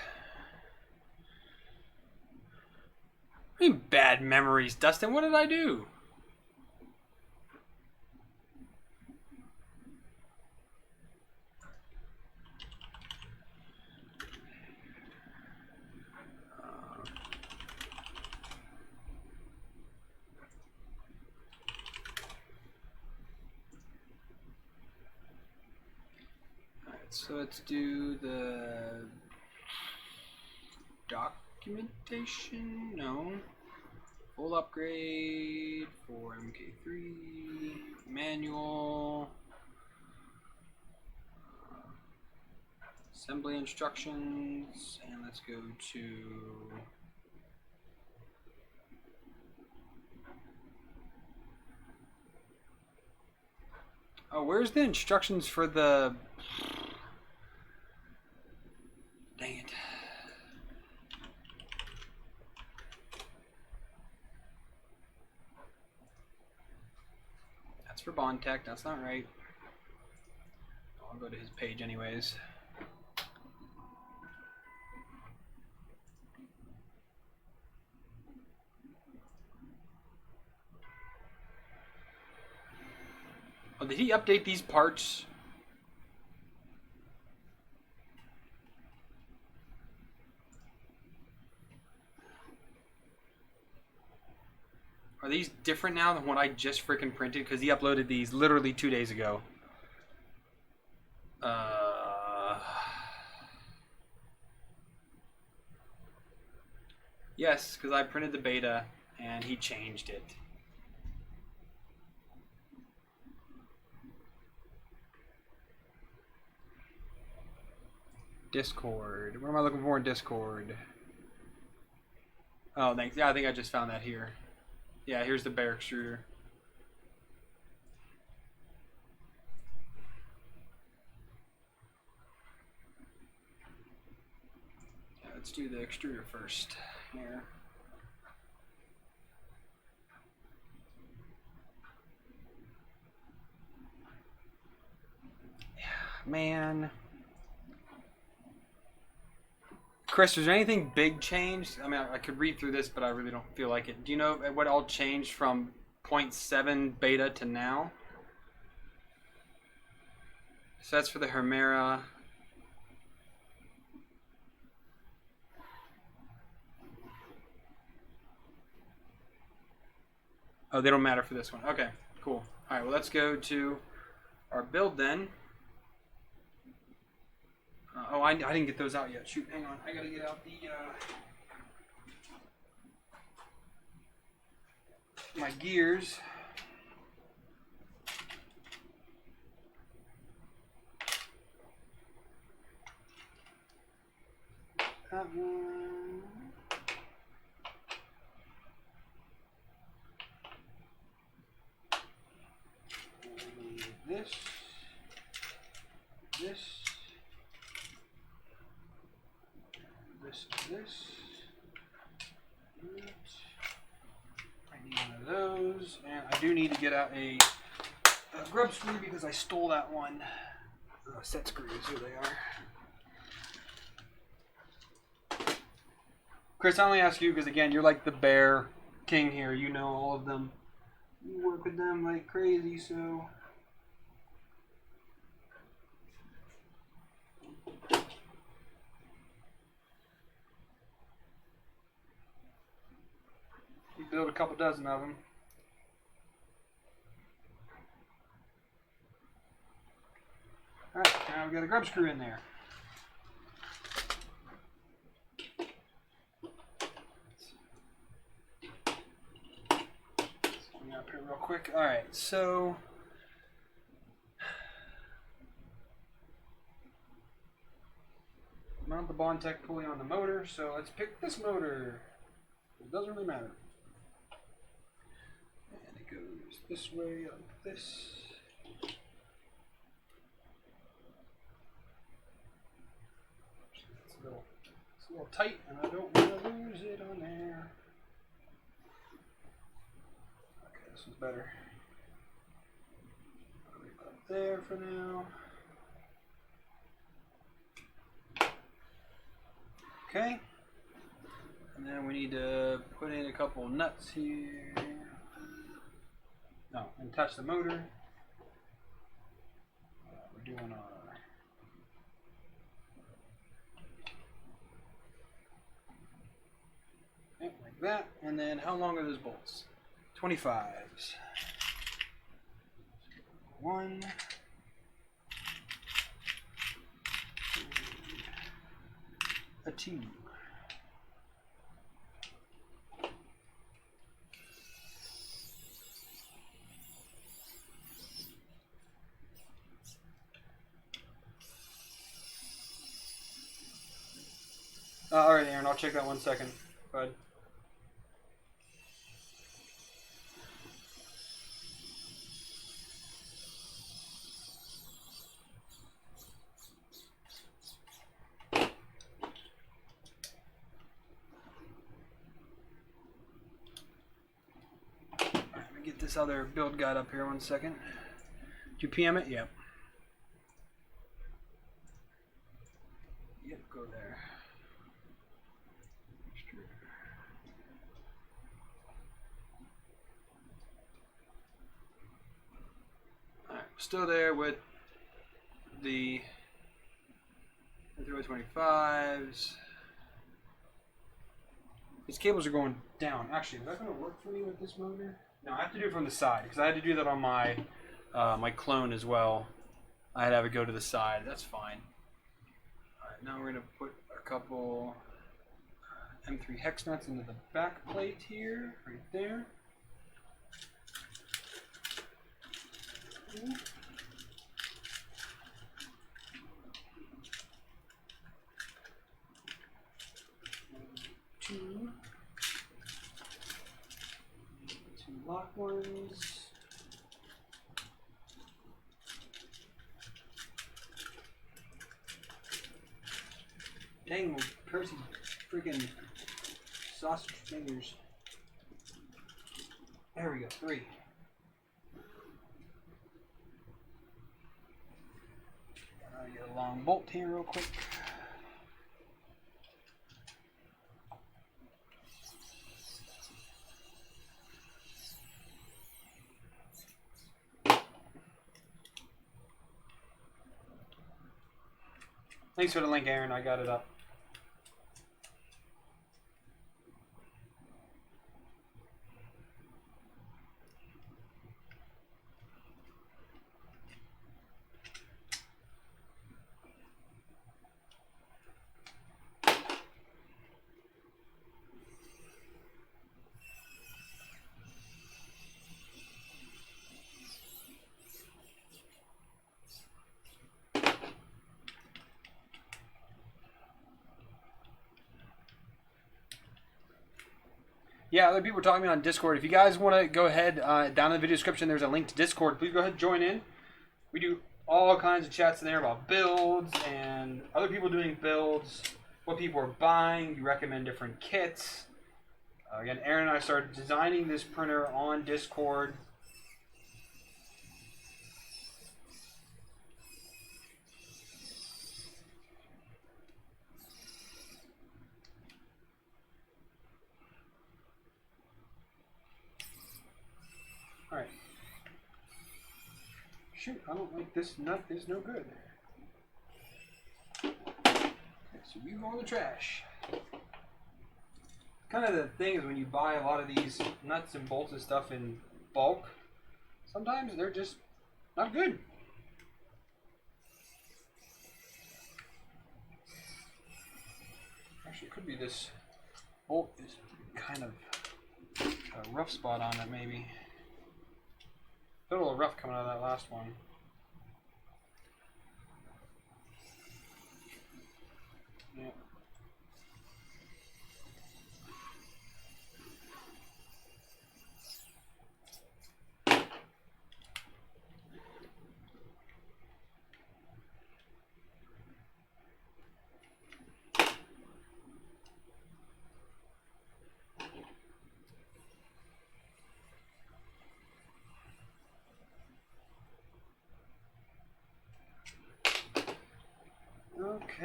I mean, bad memories, Dustin. What did I do? So let's do the documentation. No. Full upgrade for MK3. Manual. Assembly instructions. And let's go to... Oh, where's the instructions for the... Dang it. That's for Bond Tech, that's not right. I'll go to his page anyways. Oh, did he update these parts? Are these different now than what I just freaking printed? Because he uploaded these literally 2 days ago. Yes, because I printed the beta and he changed it. Discord. What am I looking for in Discord? Oh, thanks. Yeah, I think I just found that here. Yeah, here's the bear extruder. Yeah, let's do the extruder first. Here. Yeah, man. Chris, was there anything big changed? I mean, I could read through this, but I really don't feel like it. Do you know what all changed from 0.7 beta to now? So that's for the Hemera. Oh, they don't matter for this one. Okay, cool. All right, well, let's go to our build then. Oh, I didn't get those out yet. Shoot, hang on. I gotta get out the my gears. That one. This. This. This. I need one of those, and I do need to get out a grub screw because I stole that one. Set screws, here they are. Chris, I only ask you because, again, you're like the bear king here. You know all of them. You work with them like crazy, so... You build a couple dozen of them. Alright, now we've got a grub screw in there. Up here real quick. Alright, so mount the Bond Tech pulley on the motor, so let's pick this motor. It doesn't really matter. And it goes Just this way, like this. It's a little tight, and I don't want to lose it on there. Okay, this one's better. Put it up there for now. Okay. And then we need to put in a couple nuts here. No, and touch the motor. We're doing our like that. And then how long are those bolts? 25s. 1. A 2. All right, Aaron, I'll check that 1 second. Bud. Let me get this other build guide up here 1 second. Did you PM it? Yep. Yep, go there. Extruder. Alright, still there with the 325s. These cables are going down. Actually, is that going to work for me with this motor? No, I have to do it from the side because I had to do that on my my clone as well. I had to have it go to the side. That's fine. Alright, now we're going to put a couple M3 hex nuts into the back plate here, right there. Two lock ones. Dang, Percy freaking sausage fingers. There we go, 3. Get a long bolt here real quick. Thanks for the link, Aaron. I got it up. Yeah, other people are talking to me on Discord. If you guys want to go ahead, down in the video description, there's a link to Discord. Please go ahead and join in. We do all kinds of chats in there about builds and other people doing builds, what people are buying. You recommend different kits. Again, Aaron and I started designing this printer on Discord. Alright. Shoot, I don't like this nut is no good. Okay, so you go in the trash. Kind of the thing is when you buy a lot of these nuts and bolts and stuff in bulk, sometimes they're just not good. Actually, it could be this bolt is kind of a rough spot on it, maybe. A little rough coming out of that last one. Yeah.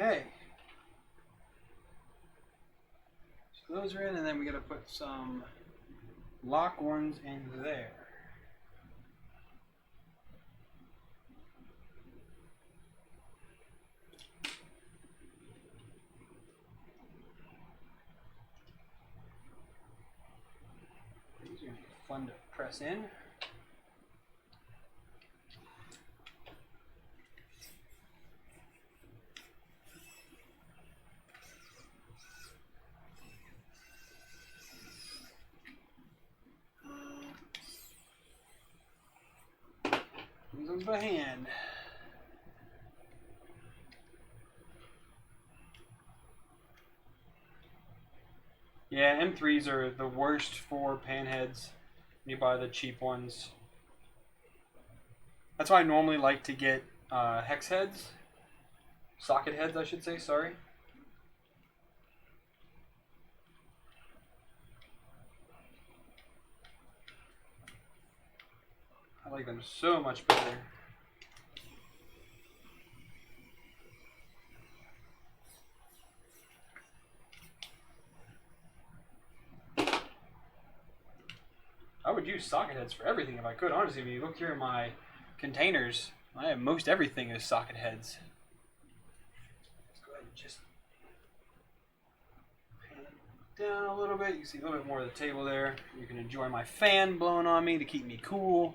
Okay. So those are in, and then we gotta put some lock ones in there. These are gonna be fun to press in. Use them by hand. Yeah, M3s are the worst for pan heads. You buy the cheap ones. That's why I normally like to get hex heads. Socket heads, I should say, sorry. I like them so much better. I would use socket heads for everything if I could. Honestly, if you look here in my containers, I have most everything is socket heads. Let's go ahead and just pan it down a little bit. You can see a little bit more of the table there. You can enjoy my fan blowing on me to keep me cool.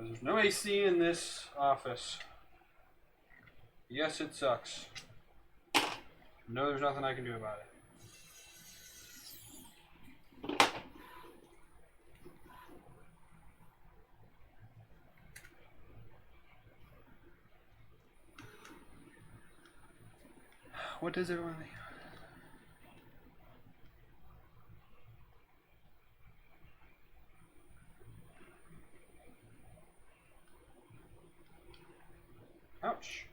There's no AC in this office. Yes, it sucks. No, there's nothing I can do about it. What does everyone think? Ouch.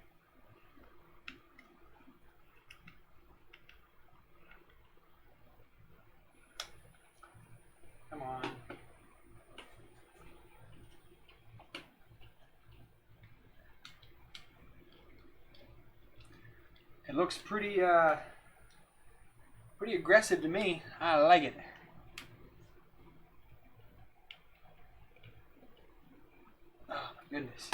Come on. It looks pretty aggressive to me. I like it. Oh my goodness.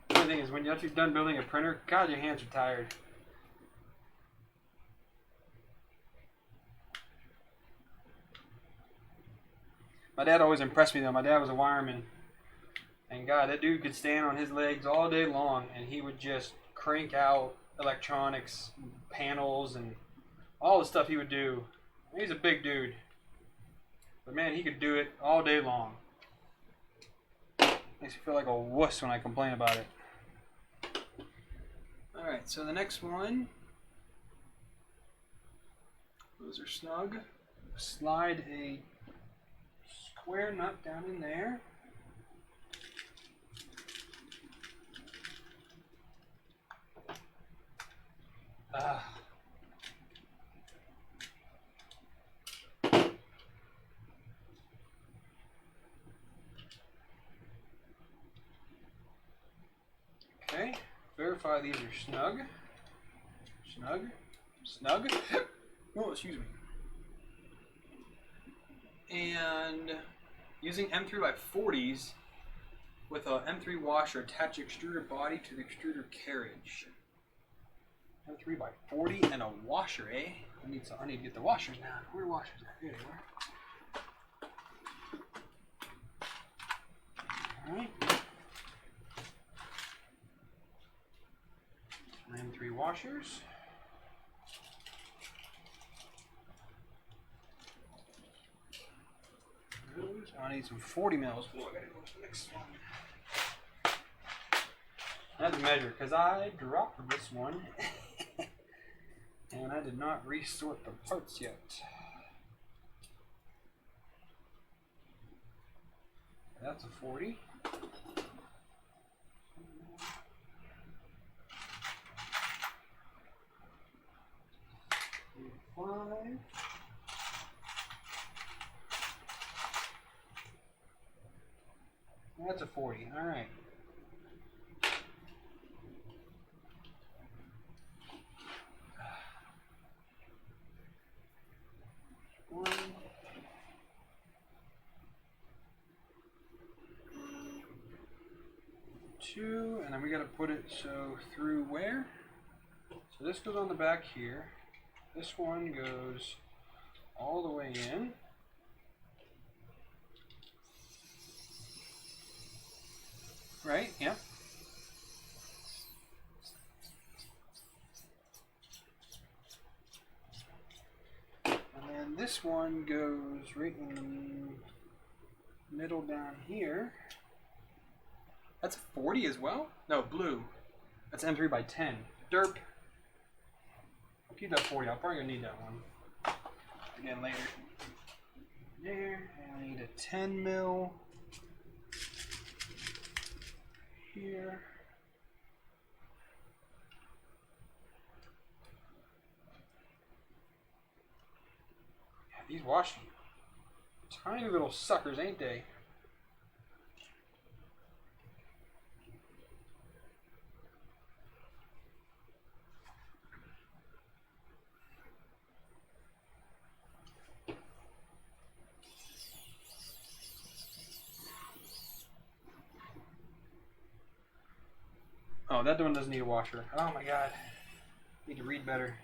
The only thing is when you're done building a printer, God, your hands are tired. My dad always impressed me though. My dad was a wireman. And God, that dude could stand on his legs all day long and he would just crank out electronics, panels, and all the stuff he would do. He's a big dude. But man, he could do it all day long. Makes me feel like a wuss when I complain about it. Alright, so the next one. Those are snug. Slide a square nut down in there. Okay, verify these are snug. Snug. Snug. Oh, excuse me. And using M3x40s with a M3 washer, attach extruder body to the extruder carriage. M3x40 and a washer, eh? I need to get the washers now. Where are washers at? Here they are. Alright. M3 washers. I need some 40 mils. Oh, I gotta go to the next one. I had to measure because I dropped this one and I did not resort the parts yet. That's a 40. Five. That's a 40. All right. 2, and then we got to put it so through where? So this goes on the back here. This one goes all the way in. Right? Yeah. And then this one goes right in the middle down here. That's a 40 as well? No, blue. That's M3 by 10. Derp. I'll keep that 40. I'll probably gonna need that one again later. There. And I need a 10 mil here. Yeah, these washing tiny little suckers, ain't they? Oh, that one doesn't need a washer. Oh my god. Need to read better.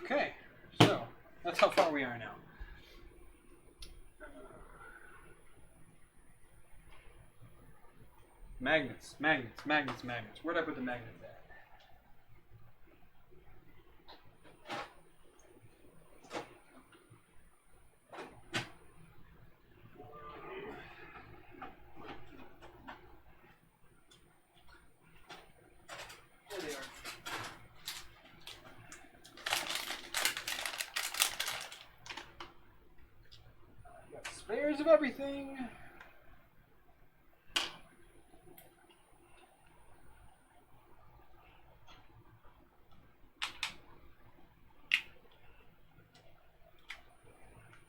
Okay, so that's how far we are now. Magnets, magnets, magnets, magnets. Where'd I put the magnets at? There they are. Got spares of everything.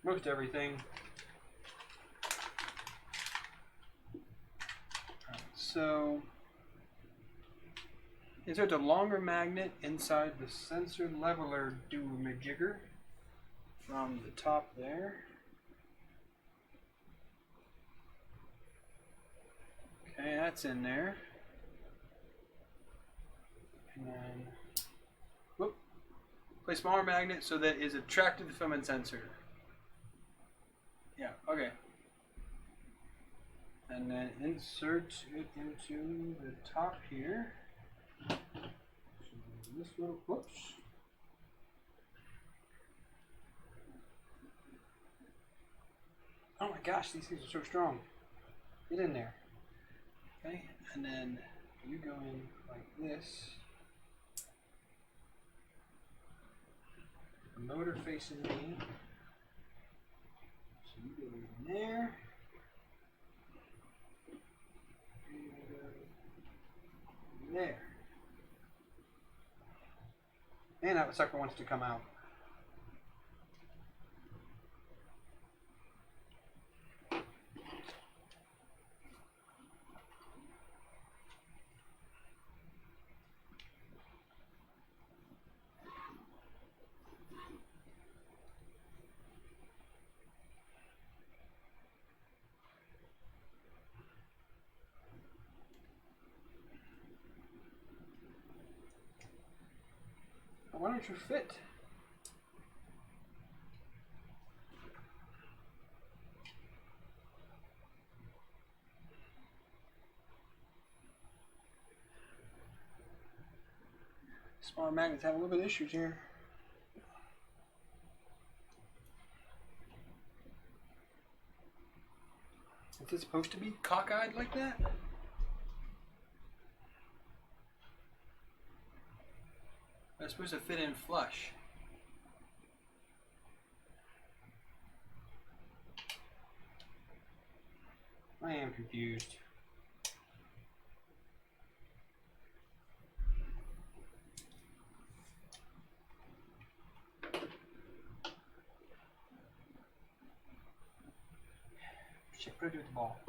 Most everything. Alright, so insert a longer magnet inside the sensor leveler do-majigger from the top there. Okay, that's in there. And then, whoop, place smaller magnet so that it is attracted to the filament sensor. Yeah, okay. And then insert it into the top here. So this little, whoops. Oh my gosh, these things are so strong. Get in there. Okay, and then you go in like this. The motor facing me. So you go in there. And you go there. And that sucker wants to come out. Why don't you fit? Smaller magnets have a little bit of issues here. Is it supposed to be cockeyed like that? It's supposed to fit in flush. I am confused. Shit, what do I do with the ball?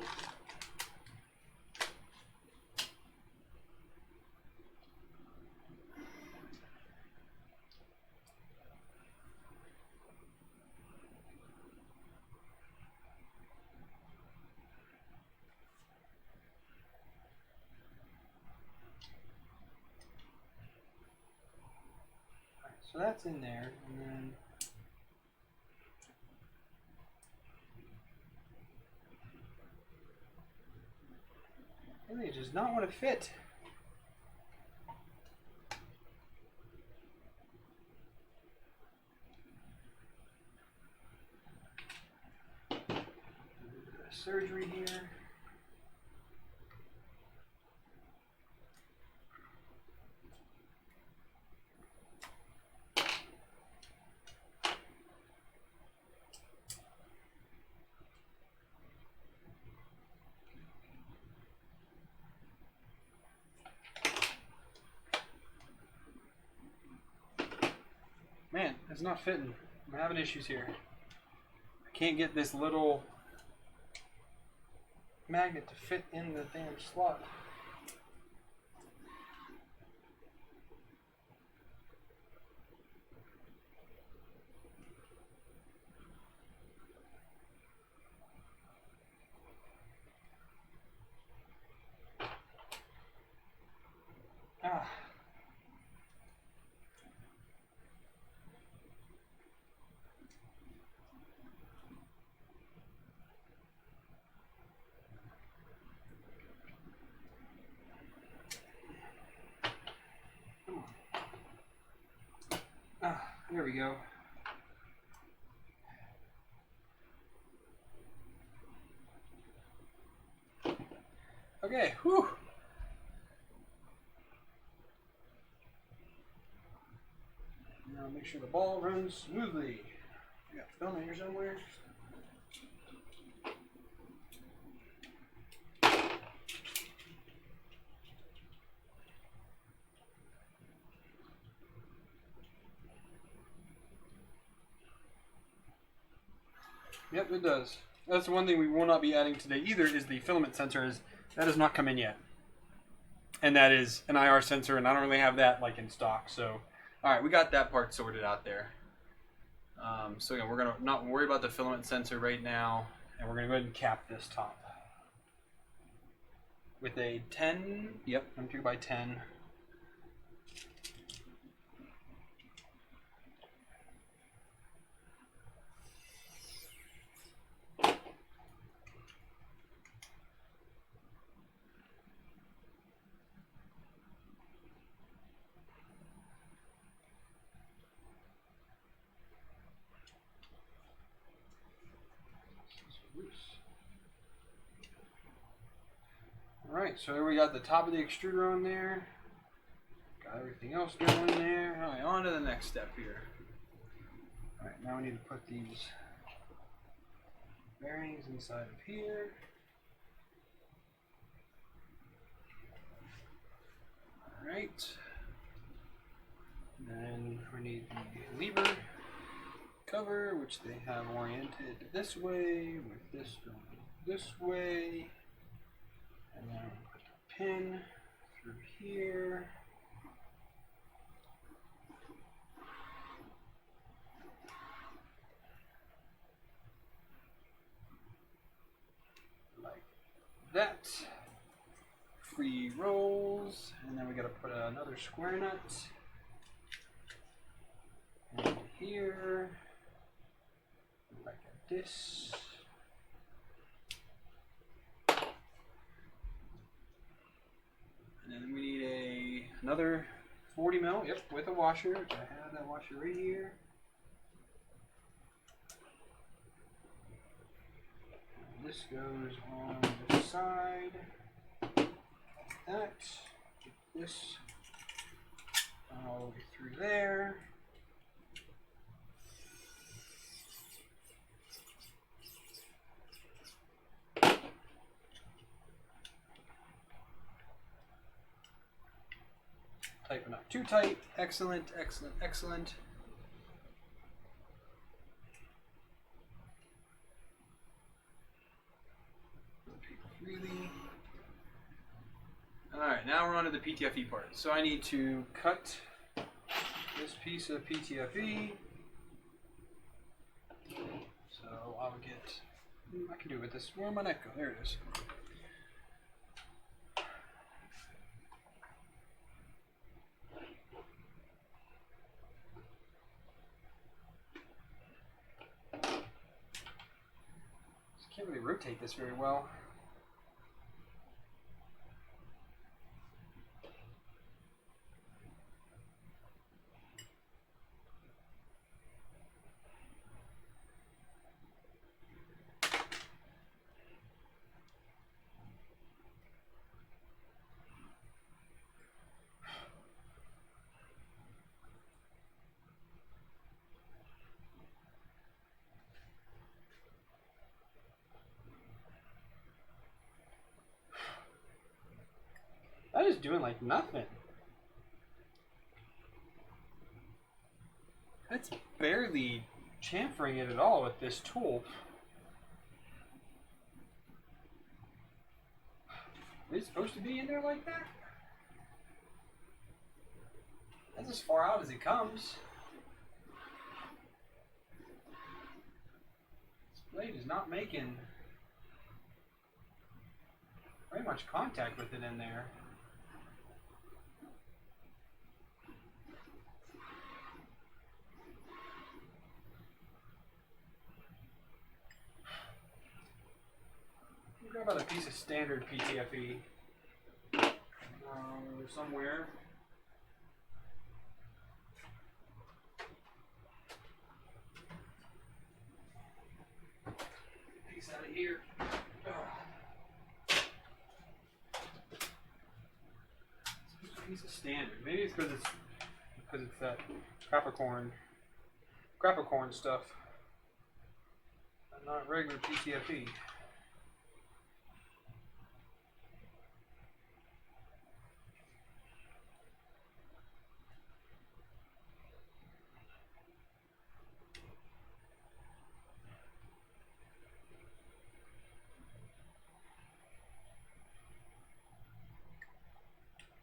So that's in there, and then really it does not want to fit. Surgery here. Man, it's not fitting. I'm having issues here. I can't get this little magnet to fit in the damn slot. Ah. There we go. Okay, whew. Now make sure the ball runs smoothly. I got film here somewhere. Yep, it does. That's one thing we will not be adding today either is the filament sensor. That has not come in yet. And that is an IR sensor, and I don't really have that like in stock. So, all right, we got that part sorted out there. So again, we're gonna not worry about the filament sensor right now, and we're gonna go ahead and cap this top with a 10. Yep, 2 by 10. Alright, so we got the top of the extruder on there. Got everything else going there. Alright, on to the next step here. Alright, now we need to put these bearings inside of here. Alright. Then we need the lever cover, which they have oriented this way, with this going this way. And then we'll put the pin through here. Like that. Free rolls. And then we gotta put another square nut in here. Like this. And then we need another 40 mil, yep, with a washer, which I have that washer right here. And this goes on this side, like that. Get this all the way through there. Tight but not too tight. Excellent, excellent, excellent. Rotate freely. Alright, now we're on to the PTFE part. So I need to cut this piece of PTFE. So I'll get, I can do it with this. Where my neck go? There it is. rotate this very well. That is doing like nothing. That's barely chamfering it at all with this tool. Is it supposed to be in there like that? That's as far out as it comes. This blade is not making very much contact with it in there. Grab out a piece of standard PTFE somewhere. Piece out of here. Piece of standard. Maybe it's because it's that Capricorn stuff, and not regular PTFE.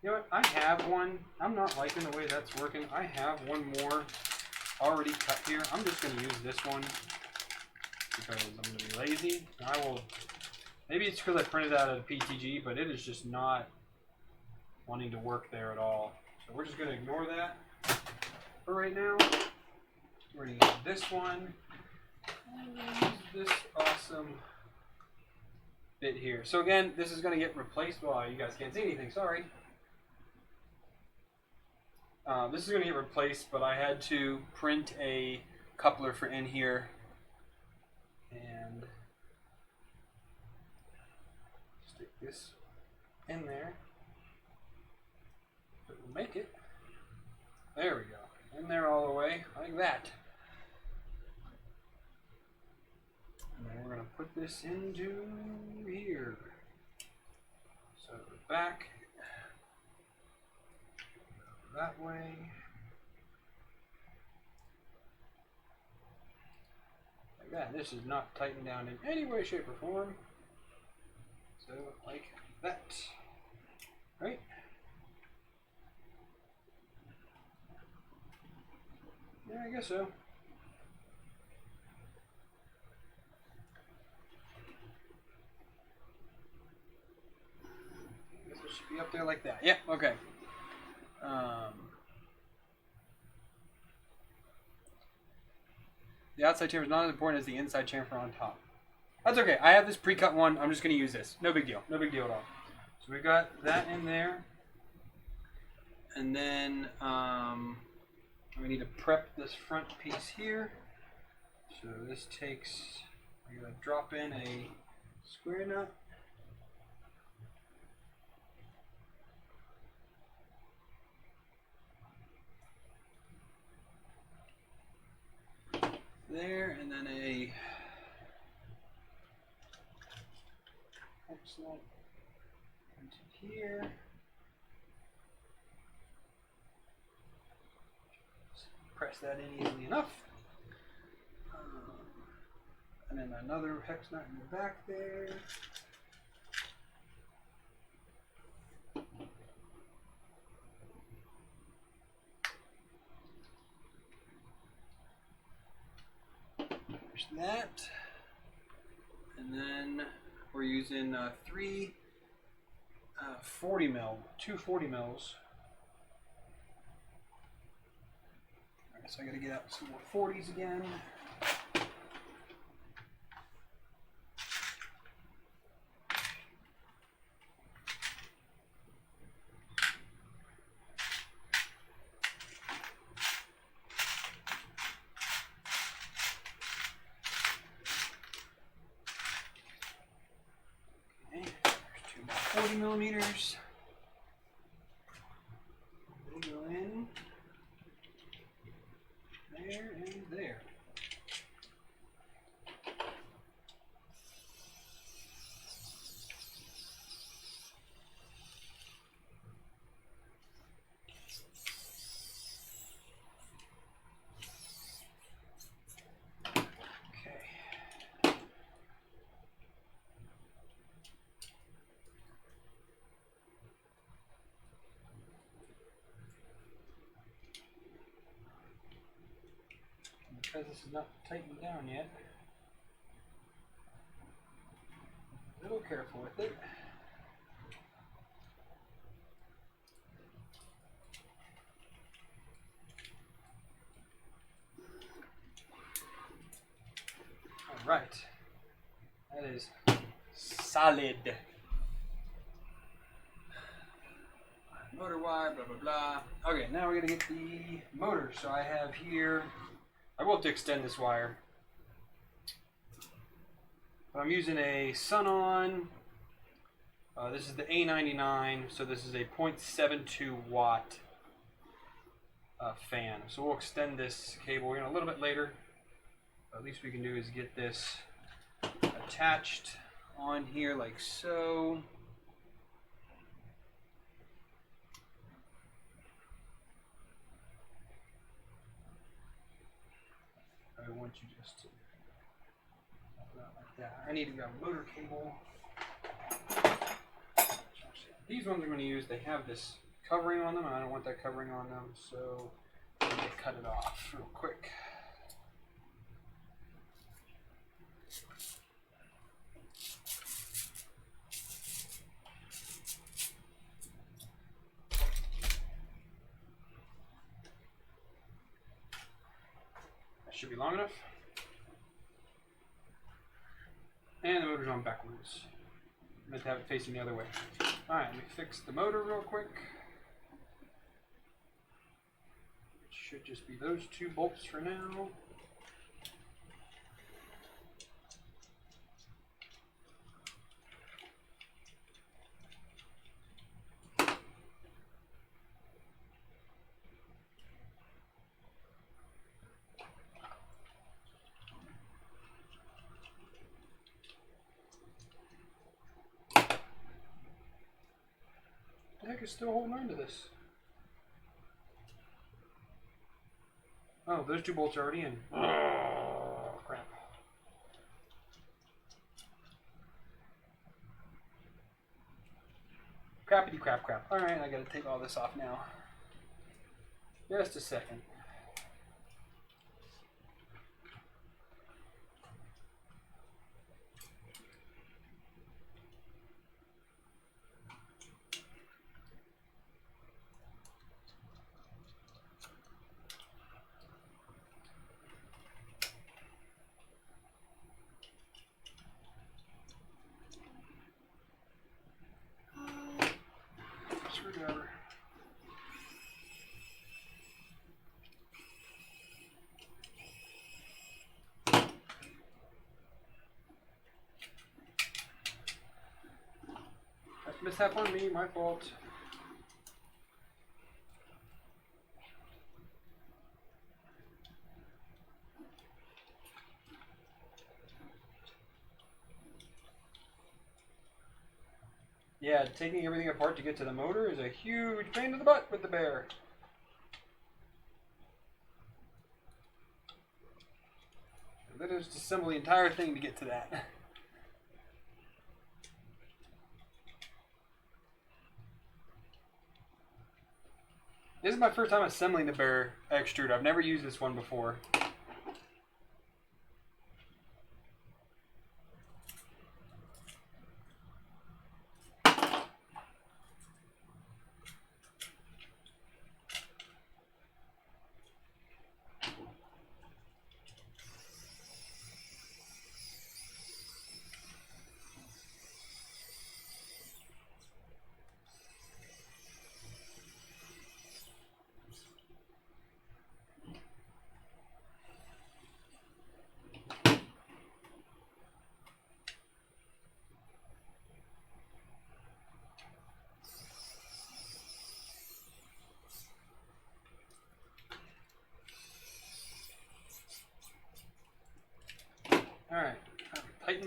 You know what? I have one. I'm not liking the way that's working. I have one more already cut here. I'm just going to use this one because I'm going to be lazy. I will. Maybe it's because I printed out a PTG, but it is just not wanting to work there at all. So we're just going to ignore that for right now. We're going to use this one. And use this awesome bit here. So again, this is going to get replaced. Well, you guys can't see anything. Sorry. This is going to get replaced, but I had to print a coupler for in here, and stick this in there. It will make it. There we go. In there all the way, like that. And then we're going to put this into here. So the back. That way. Like that. This is not tightened down in any way, shape, or form. So, like that. Right? Yeah, I guess so. I guess it should be up there like that. Yeah, okay. The outside chamfer is not as important as the inside chamfer on top. That's okay. I have this pre-cut one. I'm just going to use this. No big deal. No big deal at all. So we got that in there. And then we need to prep this front piece here. So this takes, I'm going to drop in a square nut. There, and then a excellent into here. Just press that in easily enough. And then another hex nut in the back there. That, and then we're using three 40 mil, two 40 mils. Alright, so I gotta get out some more 40s again. 30 millimeters. They go in there and there. Because this is not tightened down yet, a little careful with it. All right, that is solid. Motor wire, blah blah blah. Okay, now we're gonna get the motor. So I have here. I will have to extend this wire. But I'm using a Sun-On. This is the A99, so this is a 0.72 watt fan. So we'll extend this cable in a little bit later. At least we can do is get this attached on here like so. I want you just to like that. I need to grab a motor cable. These ones I'm going to use, they have this covering on them, and I don't want that covering on them, so I'm going to cut it off real quick. Should be long enough. And the motor's on backwards. I meant to have it facing the other way. Alright, let me fix the motor real quick. It should just be those two bolts for now. The heck is still holding on to this? Oh, those two bolts are already in. Oh, crap. Crappity crap crap. Alright, I gotta take all this off now. Just a second. Screwdriver. That's a mishap on me, my fault. Yeah, taking everything apart to get to the motor is a huge pain in the butt with the bear. Literally just assemble the entire thing to get to that. This is my first time assembling the bear extruder. I've never used this one before.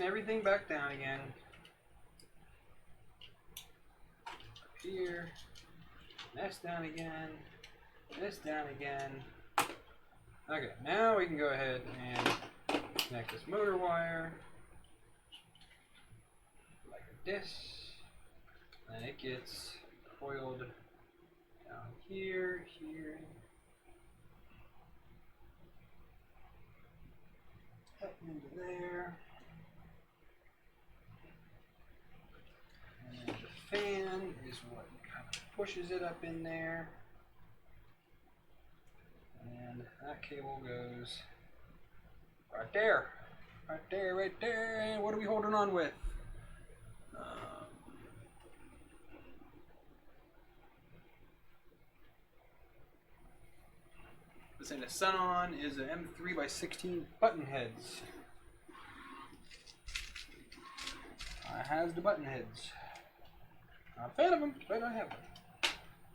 everything back down again. Up here. This down again. This down again. Okay, now we can go ahead and connect this motor wire like this. And it gets coiled down here, here, up into there. And the fan is what kind of pushes it up in there. And that cable goes right there. Right there, right there. And what are we holding on with? This ain't a sun-on, is an M3x16 button heads. I has the button heads. Not a fan of them, but I have them.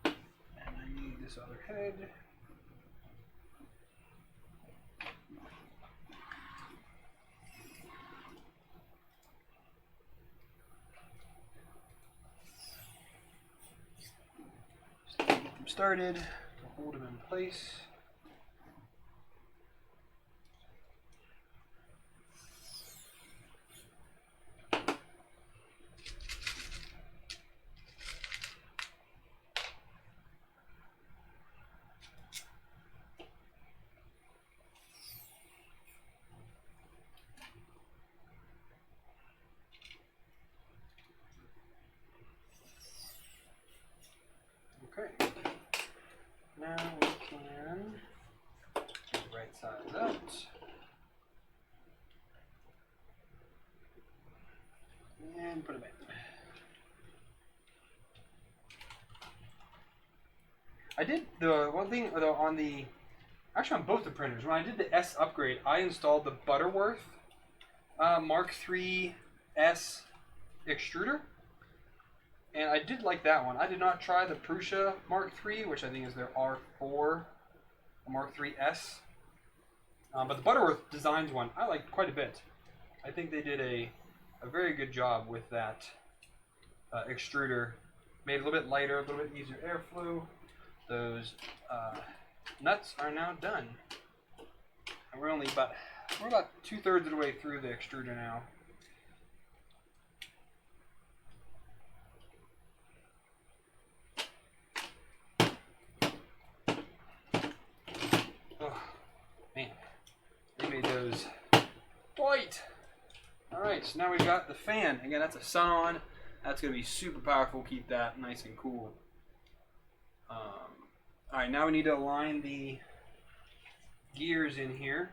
And I need this other head. Just to get them started, to hold them in place. Okay, now we can get the right size out. And put it back. I did the one thing though on the, actually on both the printers, when I did the S upgrade, I installed the Butterworth Mark III S extruder. And I did like that one. I did not try the Prusa Mark III, which I think is their R4 Mark III S. But the Butterworth Designs one, I liked quite a bit. I think they did a very good job with that extruder. Made it a little bit lighter, a little bit easier airflow. Those nuts are now done. And we're about 2/3 of the way through the extruder now. Man, they made those white. Alright, so now we've got the fan. Again, that's a sun-on. That's going to be super powerful. Keep that nice and cool. Alright, now we need to align the gears in here.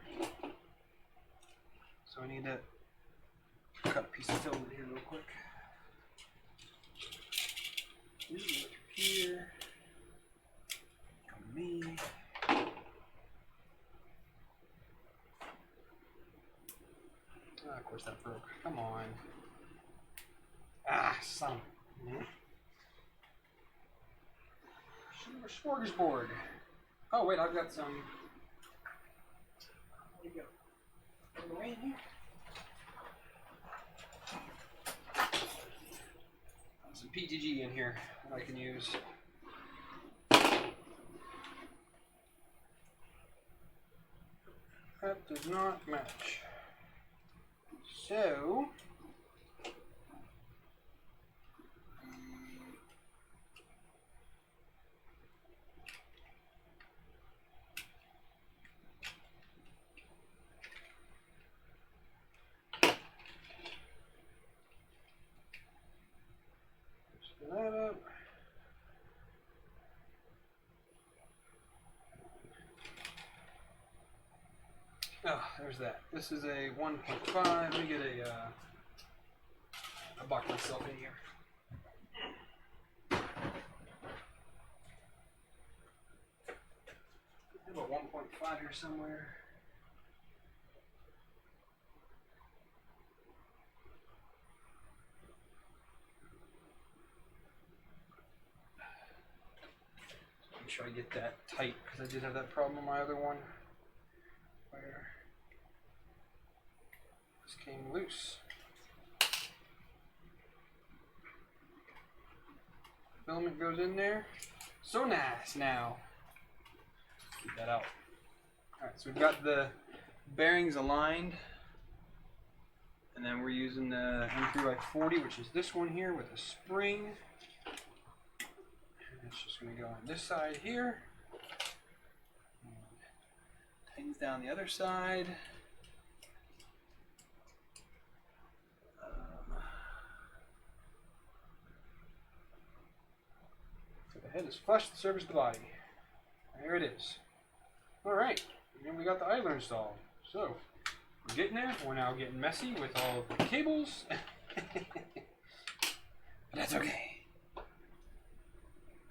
So I need to cut a piece of filament here real quick. Here. Come to me. Of course that broke. Come on. Ah, son. Smorgasbord. Oh, wait, I've got some. Where'd you go? Right here. Some PTG in here that I can use. That does not match. So, that up. Oh, there's that. This is a 1.5. Let me get I box myself in here. I have a 1.5 here somewhere. Make sure I get that tight because I did have that problem on my other one where this came loose. filament goes in there. So nice now. Keep that out. Alright, so we've got the bearings aligned. And then we're using the M3x40, which is this one here with a spring. And it's just going to go on this side here. And tightens down the other side. So the head is flush to the surface of the body. There it is. Alright, and we got the idler installed. So, we're getting there. We're now getting messy with all of the cables. But that's okay.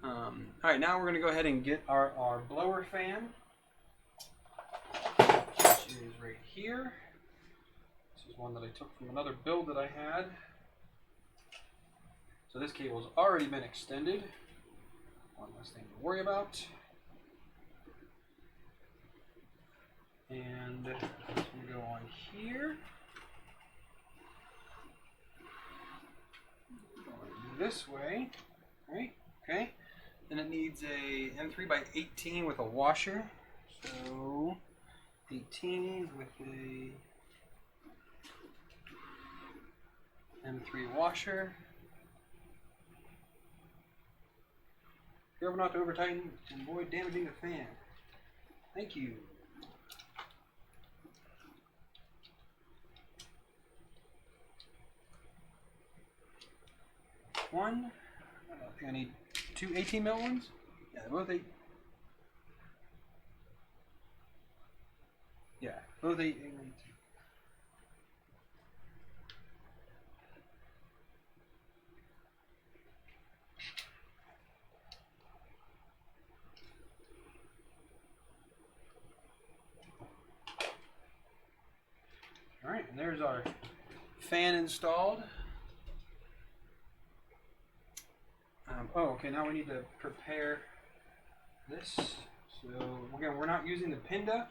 Alright, now we're going to go ahead and get our blower fan, which is right here. This is one that I took from another build that I had. So this cable's already been extended. One less thing to worry about. And it's going to go on here. Going this way, right? Okay. Then it needs a M3x18 with a washer. So 18 with a M3 washer. Careful not to over tighten and avoid damaging the fan. Thank you. One. I think I need two 18 mil ones. Yeah, they're both 8. Yeah, both 8. All right, and there's our fan installed. Okay, now we need to prepare this. So again, we're not using the Pinda.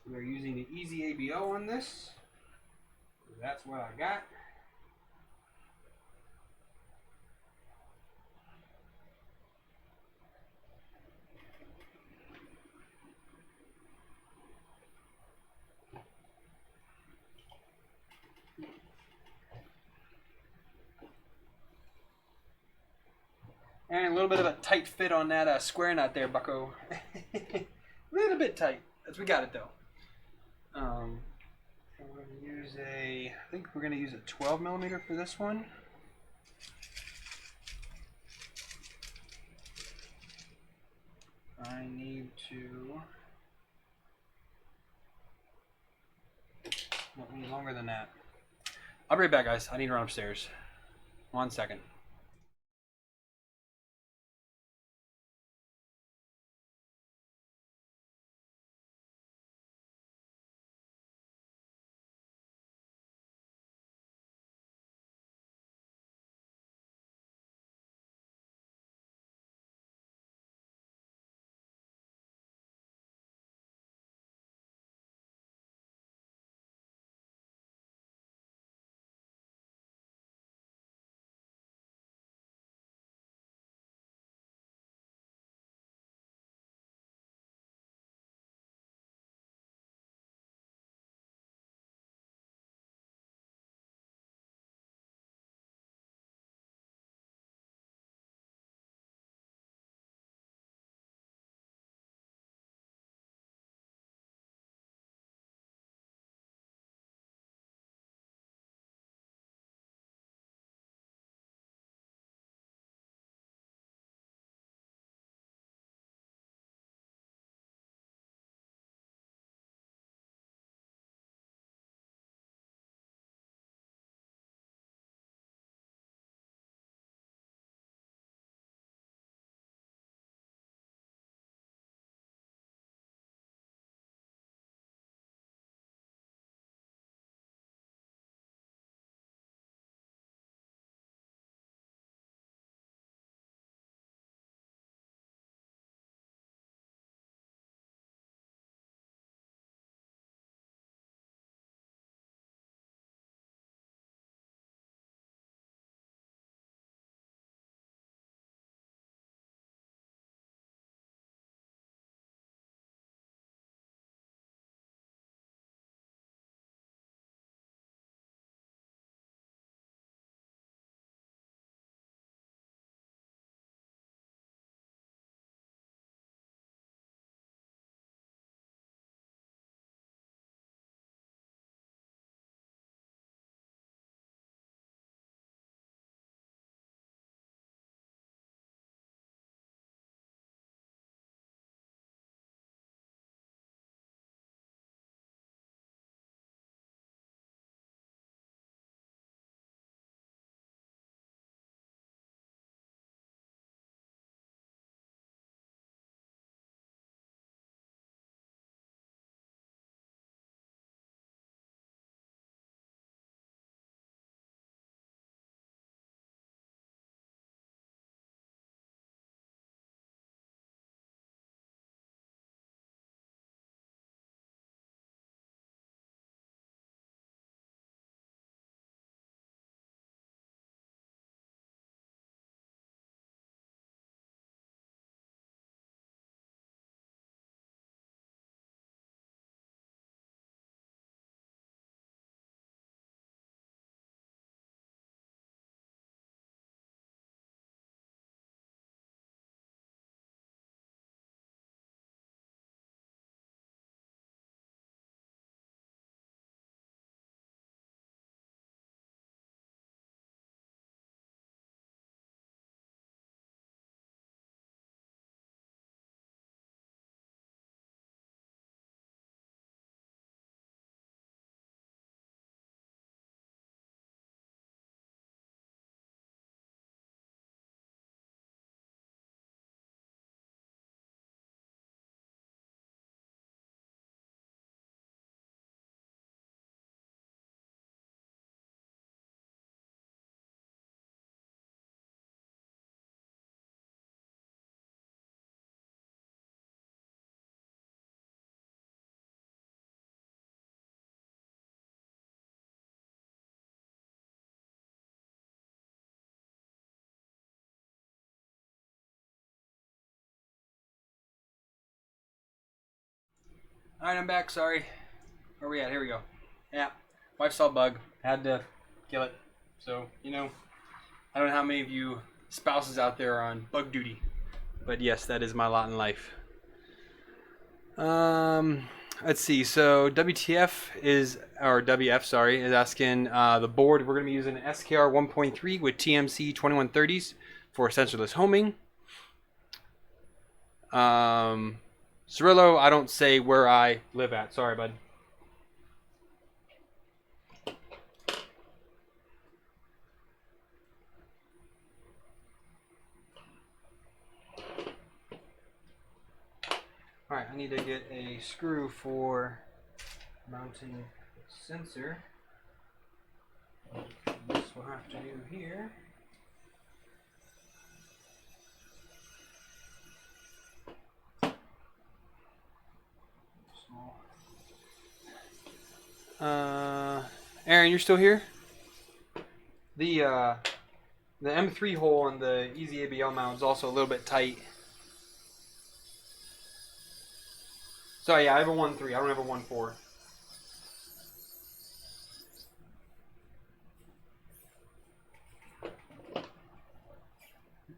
We're using the Easy ABO on this. So that's what I got. And a little bit of a tight fit on that square nut there, bucko. A little bit tight. We got it though. We're going to use I think we're going to use a 12 millimeter for this one. I need to, not any longer than that. I'll be right back, guys. I need to run upstairs. 1 second. Alright, I'm back, sorry. Where we at? Here we go. Yeah, wife saw a bug. Had to kill it. So, you know, I don't know how many of you spouses out there are on bug duty. But yes, that is my lot in life. Let's see. So WTF is, or WF, sorry, is asking the board. We're going to be using SKR 1.3 with TMC 2130s for sensorless homing. Cirillo, I don't say where I live at. Sorry, bud. Alright, I need to get a screw for mounting the sensor. This we'll have to do here. Aaron, you're still here? The M3 hole on the Easy ABL mount is also a little bit tight. So yeah, I have a 1.3. I don't have a 1.4.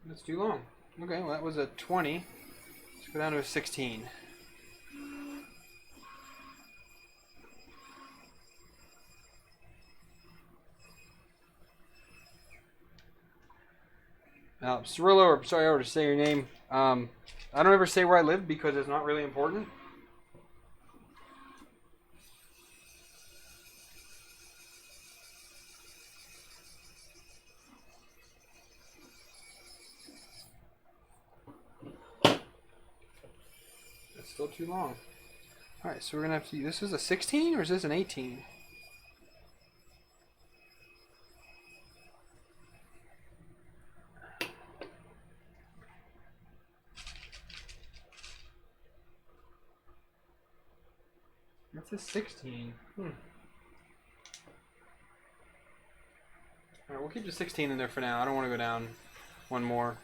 That's too long. Okay, well that was a 20. Let's go down to a 16. Cirillo, or sorry, I already say your name. I don't ever say where I live because it's not really important. That's still too long. Alright, so we're going to have to... This is a 16 or is this an 18? That's a 16. Alright, we'll keep the 16 in there for now. I don't want to go down one more.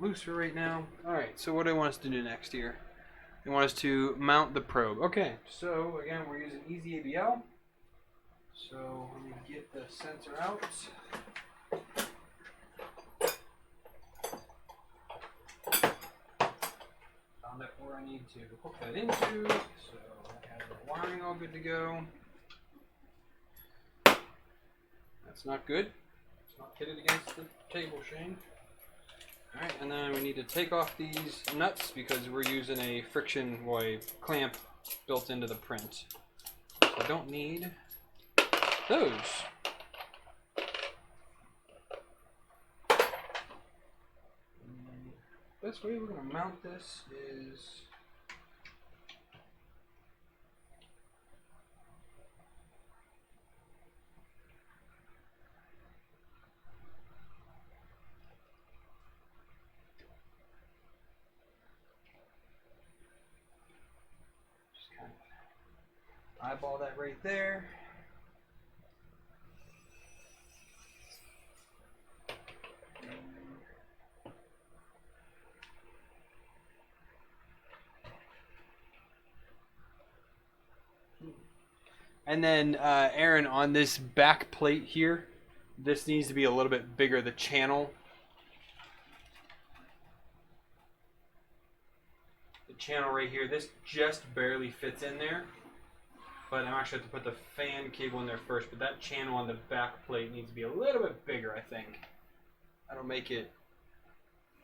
Loose for right now. Alright, so what do I want us to do next here? They want us to mount the probe. Okay, so again, we're using Easy ABL. So let me get the sensor out. Found out where I need to hook that into. So I have the wiring all good to go. That's not good. Let's not hit it against the table, Shane. Alright, and then we need to take off these nuts because we're using a friction clamp built into the print. So I don't need those. Best way we're going to mount this is eyeball that right there. And then Aaron, on this back plate here, this needs to be a little bit bigger, the channel. The channel right here, this just barely fits in there. But I'm actually have to put the fan cable in there first. But that channel on the back plate needs to be a little bit bigger, I think. That'll make it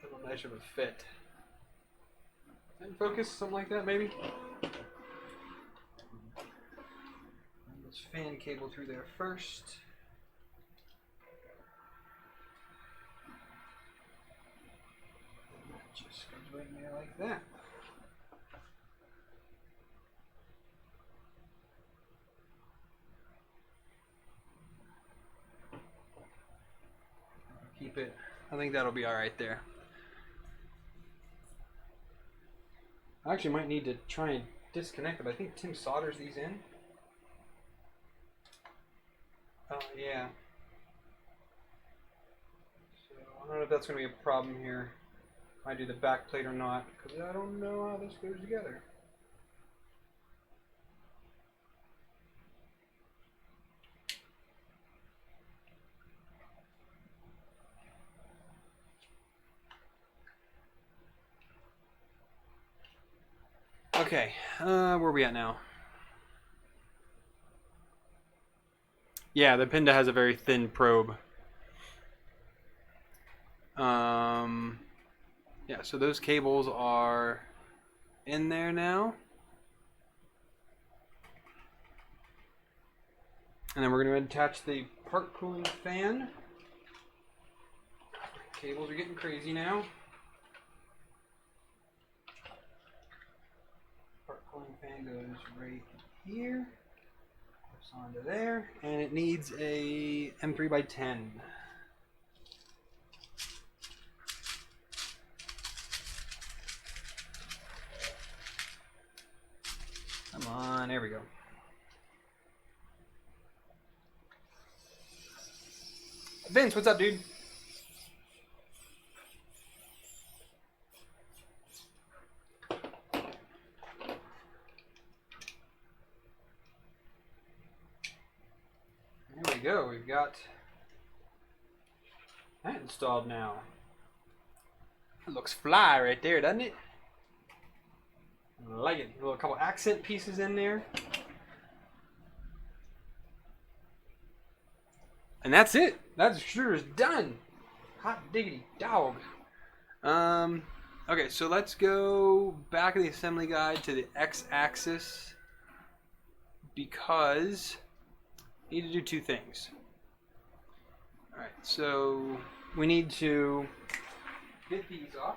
a little nicer of a fit. And focus, something like that, maybe. This fan cable through there first. Just goes right in there like that. Keep it. I think that'll be all right there. I actually might need to try and disconnect them. I think Tim solders these in. Oh yeah. So don't know if that's going to be a problem here. I do the back plate or not, because I don't know how this goes together. Okay, where are we at now? Yeah, the Pinda has a very thin probe. Yeah, so those cables are in there now. And then we're going to attach the part cooling fan. Cables are getting crazy now. Part cooling fan goes right here. Clips onto there. And it needs a M3x10. Come on, there we go. Vince, what's up, dude? There we go. We've got that installed now. It looks fly right there, doesn't it? I like it. A couple accent pieces in there. And that's it. That extruder's done. Hot diggity dog. Okay, so let's go back of the assembly guide to the x-axis because we need to do two things. Alright, so we need to get these off.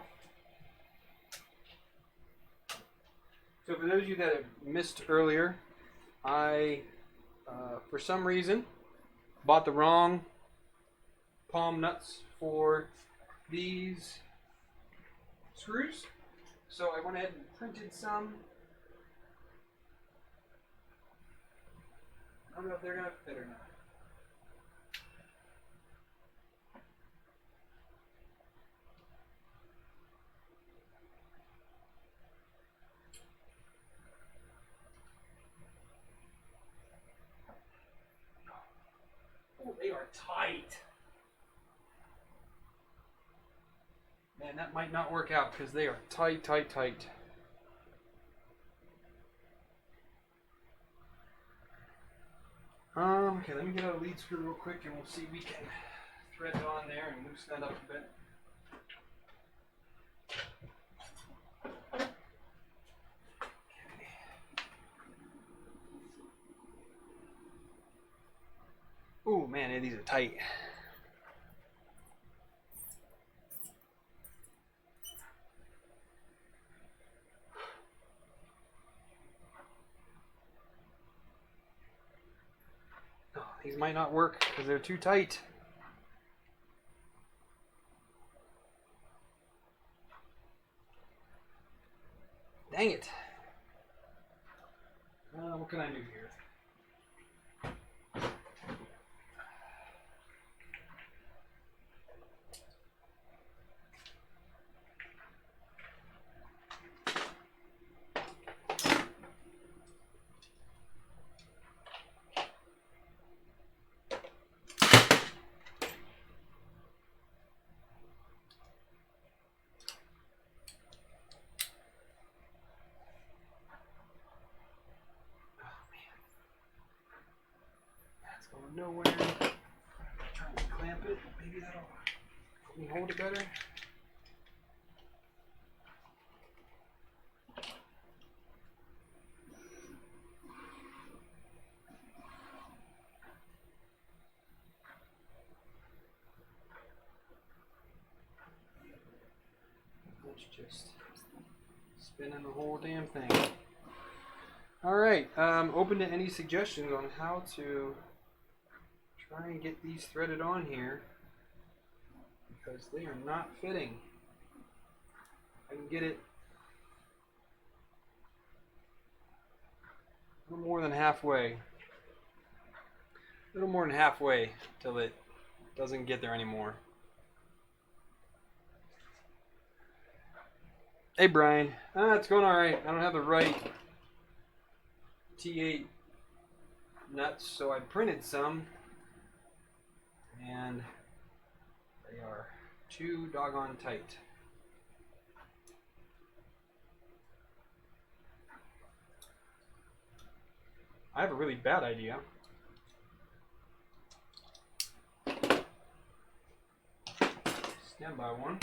So for those of you that have missed earlier, I, for some reason, bought the wrong palm nuts for these screws. So I went ahead and printed some. I don't know if they're going to fit or not. Oh, they are tight. Man, that might not work out because they are tight, tight, tight. Okay, let me get out a lead screw real quick and we'll see if we can thread it on there and loosen that up a bit. Oh man, these are tight. Oh, these might not work because they're too tight. Dang it. What can I do here? Going nowhere. Trying to clamp it. Maybe that'll help me hold it better. Let's just spinning the whole damn thing. All right. Open to any suggestions on how to try and get these threaded on here because they are not fitting. I can get it a little more than halfway. A little more than halfway till it doesn't get there anymore. Hey, Brian. It's going all right. I don't have the right T8 nuts, so I printed some, and they are too doggone tight. I have a really bad idea. Stand by one.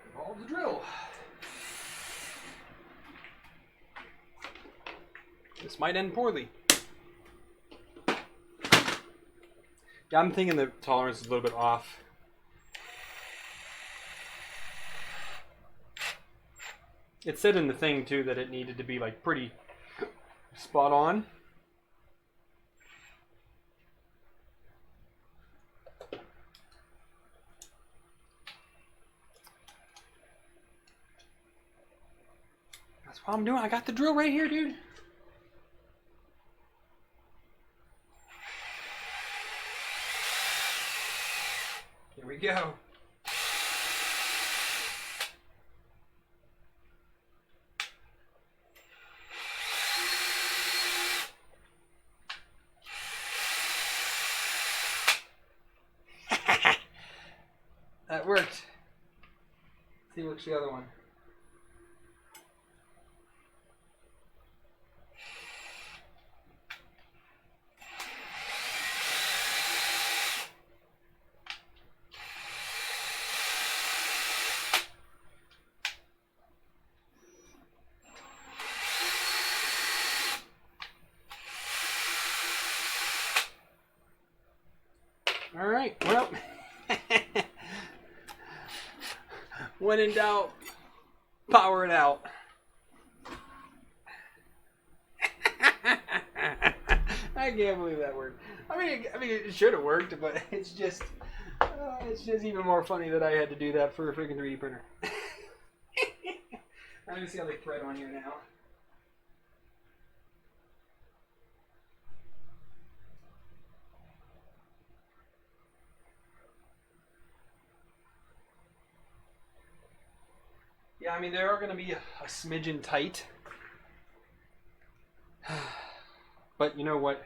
Involve the drill. This might end poorly. Yeah, I'm thinking the tolerance is a little bit off. It said in the thing too that it needed to be like pretty spot on. That's what I'm doing. I got the drill right here, dude. Here we go. That worked. Let's see what's the other one. All right, well, when in doubt, power it out. I can't believe that worked. I mean, it should have worked, but it's just even more funny that I had to do that for a freaking 3D printer. Let me see how they thread on here now. Yeah, I mean, they are going to be a smidgen tight. But you know what?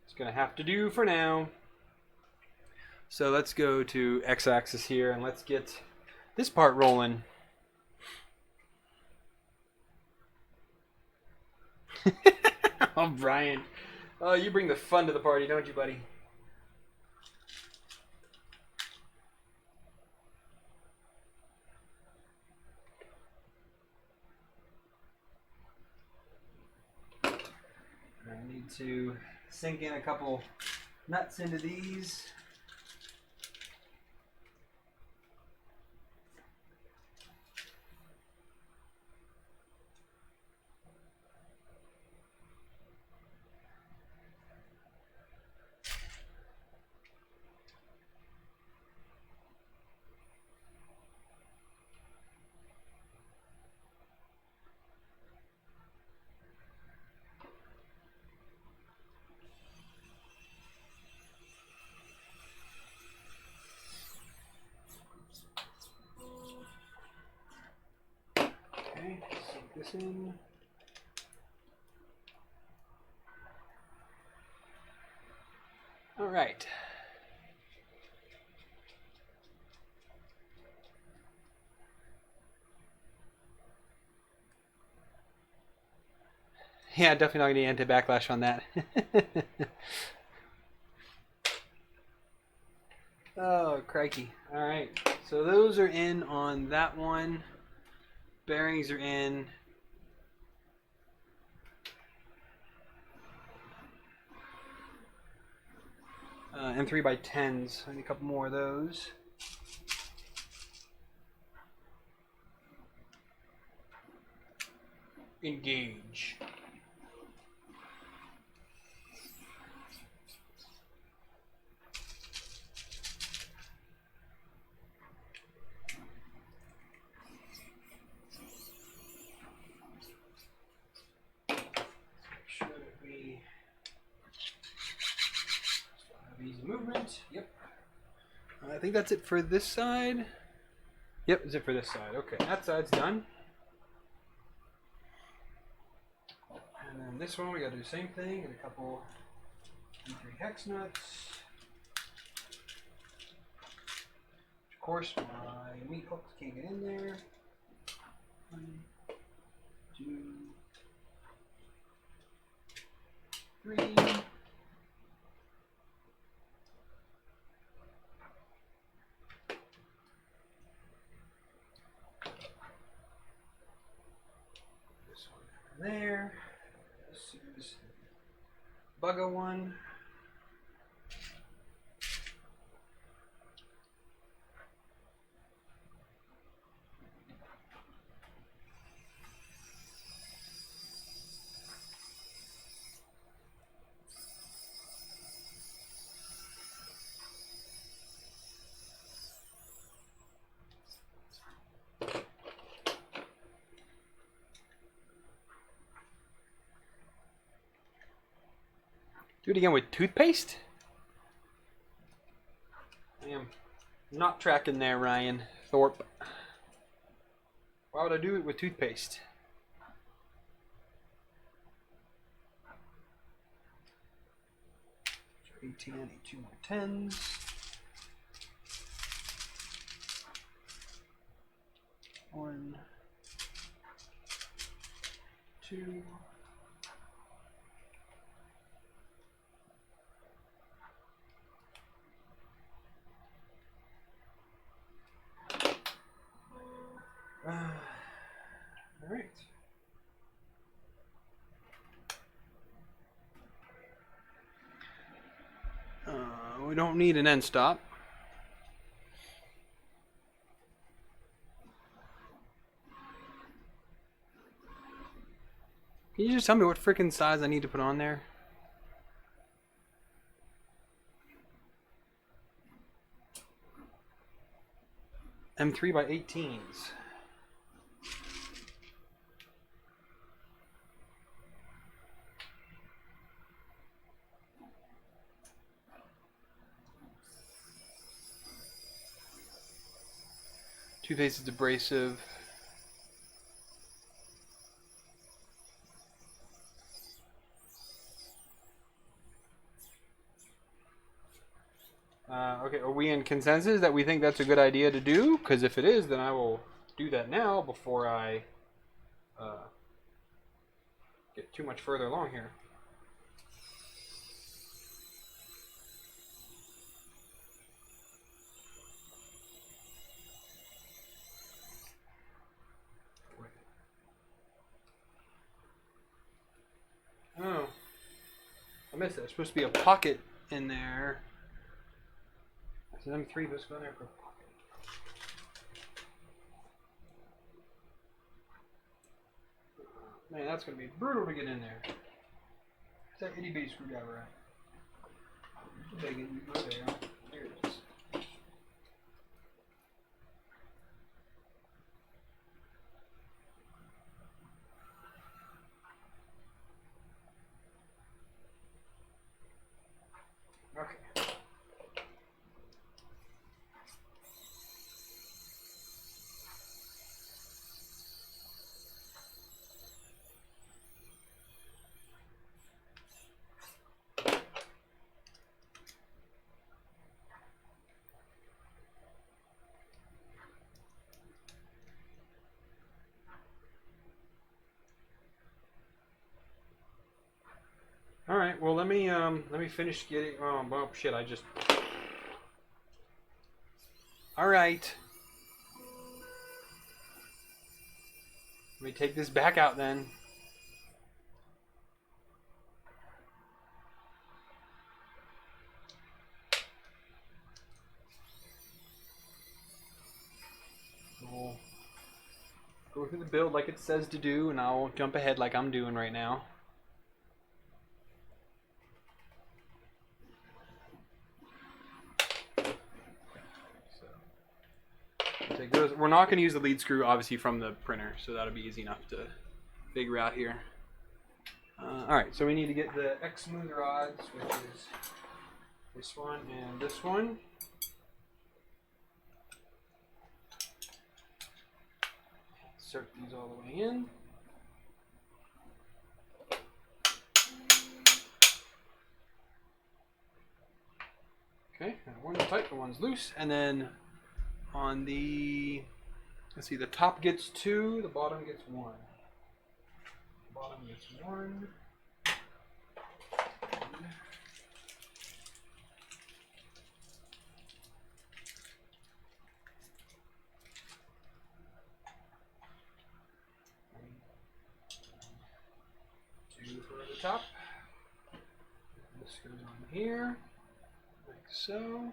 It's going to have to do for now. So let's go to x-axis here and let's get this part rolling. Oh, Brian. Oh, you bring the fun to the party, don't you, buddy? I need to sink in a couple nuts into these. Okay, sink this in. All right. Yeah, definitely not going to get anti-backlash on that. Oh, crikey. All right. So those are in on that one. Bearings are in. And 3x10s. I need a couple more of those. Engage. Yep. I think that's it for this side. Yep, that's it for this side. Okay, that side's done. And then this one, we gotta do the same thing. Get a couple D3 hex nuts. Of course, my meat hooks can't get in there. 1, 2, 3. This one there. This is bugger one. Do it again with toothpaste? I am not tracking there, Ryan Thorpe. Why would I do it with toothpaste? So 18, I need 2 more 10s. 1, 2. All right. We don't need an end stop. Can you just tell me what freaking size I need to put on there? M3 by 18s. Toothpaste is abrasive. Okay, are we in consensus that we think that's a good idea to do? Because if it is, then I will do that now before I get too much further along here. Oh, I missed it. There's supposed to be a pocket in there. So M3 was going there for a pocket. Man, that's going to be brutal to get in there. Is that itty bitty screwdriver at? Big it. Oh, there you go. There it is. Okay. All right. Well, let me finish getting. Oh, well, shit! I just. All right. Let me take this back out then. We'll go through the build like it says to do, and I'll jump ahead like I'm doing right now. Take those. We're not going to use the lead screw, obviously, from the printer, so that'll be easy enough to figure out here. All right, so we need to get the X smooth rods, which is This one and this one. Insert these all the way in. Okay, one's tight, the one's loose, and then on the, let's see, the top gets 2, the bottom gets 1. Bottom gets 1. Two for the top. This goes on here, like so.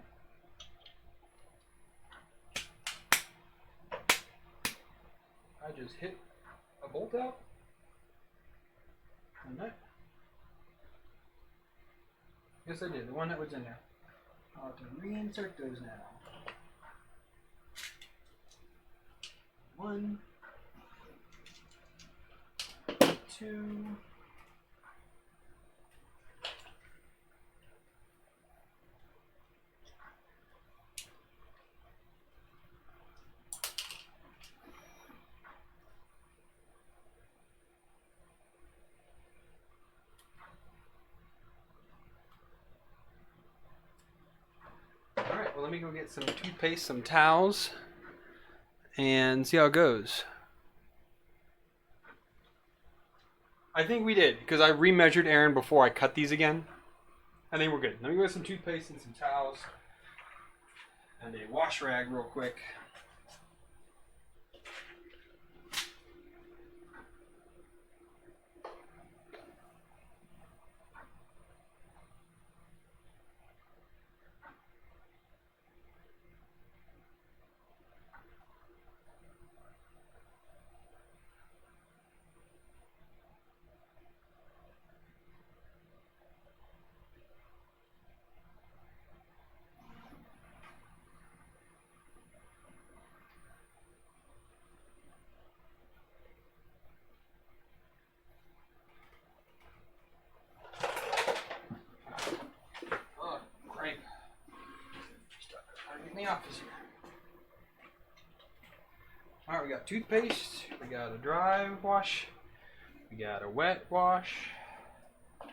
I just hit a bolt out. A nut. Yes, I did. The one that was in there. I'll have to reinsert those now. 1, 2. Alright, well let me go get some toothpaste, some towels, and see how it goes. I think we did, because I remeasured Aaron before I cut these again. I think we're good. Let me go get some toothpaste and some towels, and a wash rag real quick. In the office here. Alright, we got toothpaste, we got a dry wash, we got a wet wash. Get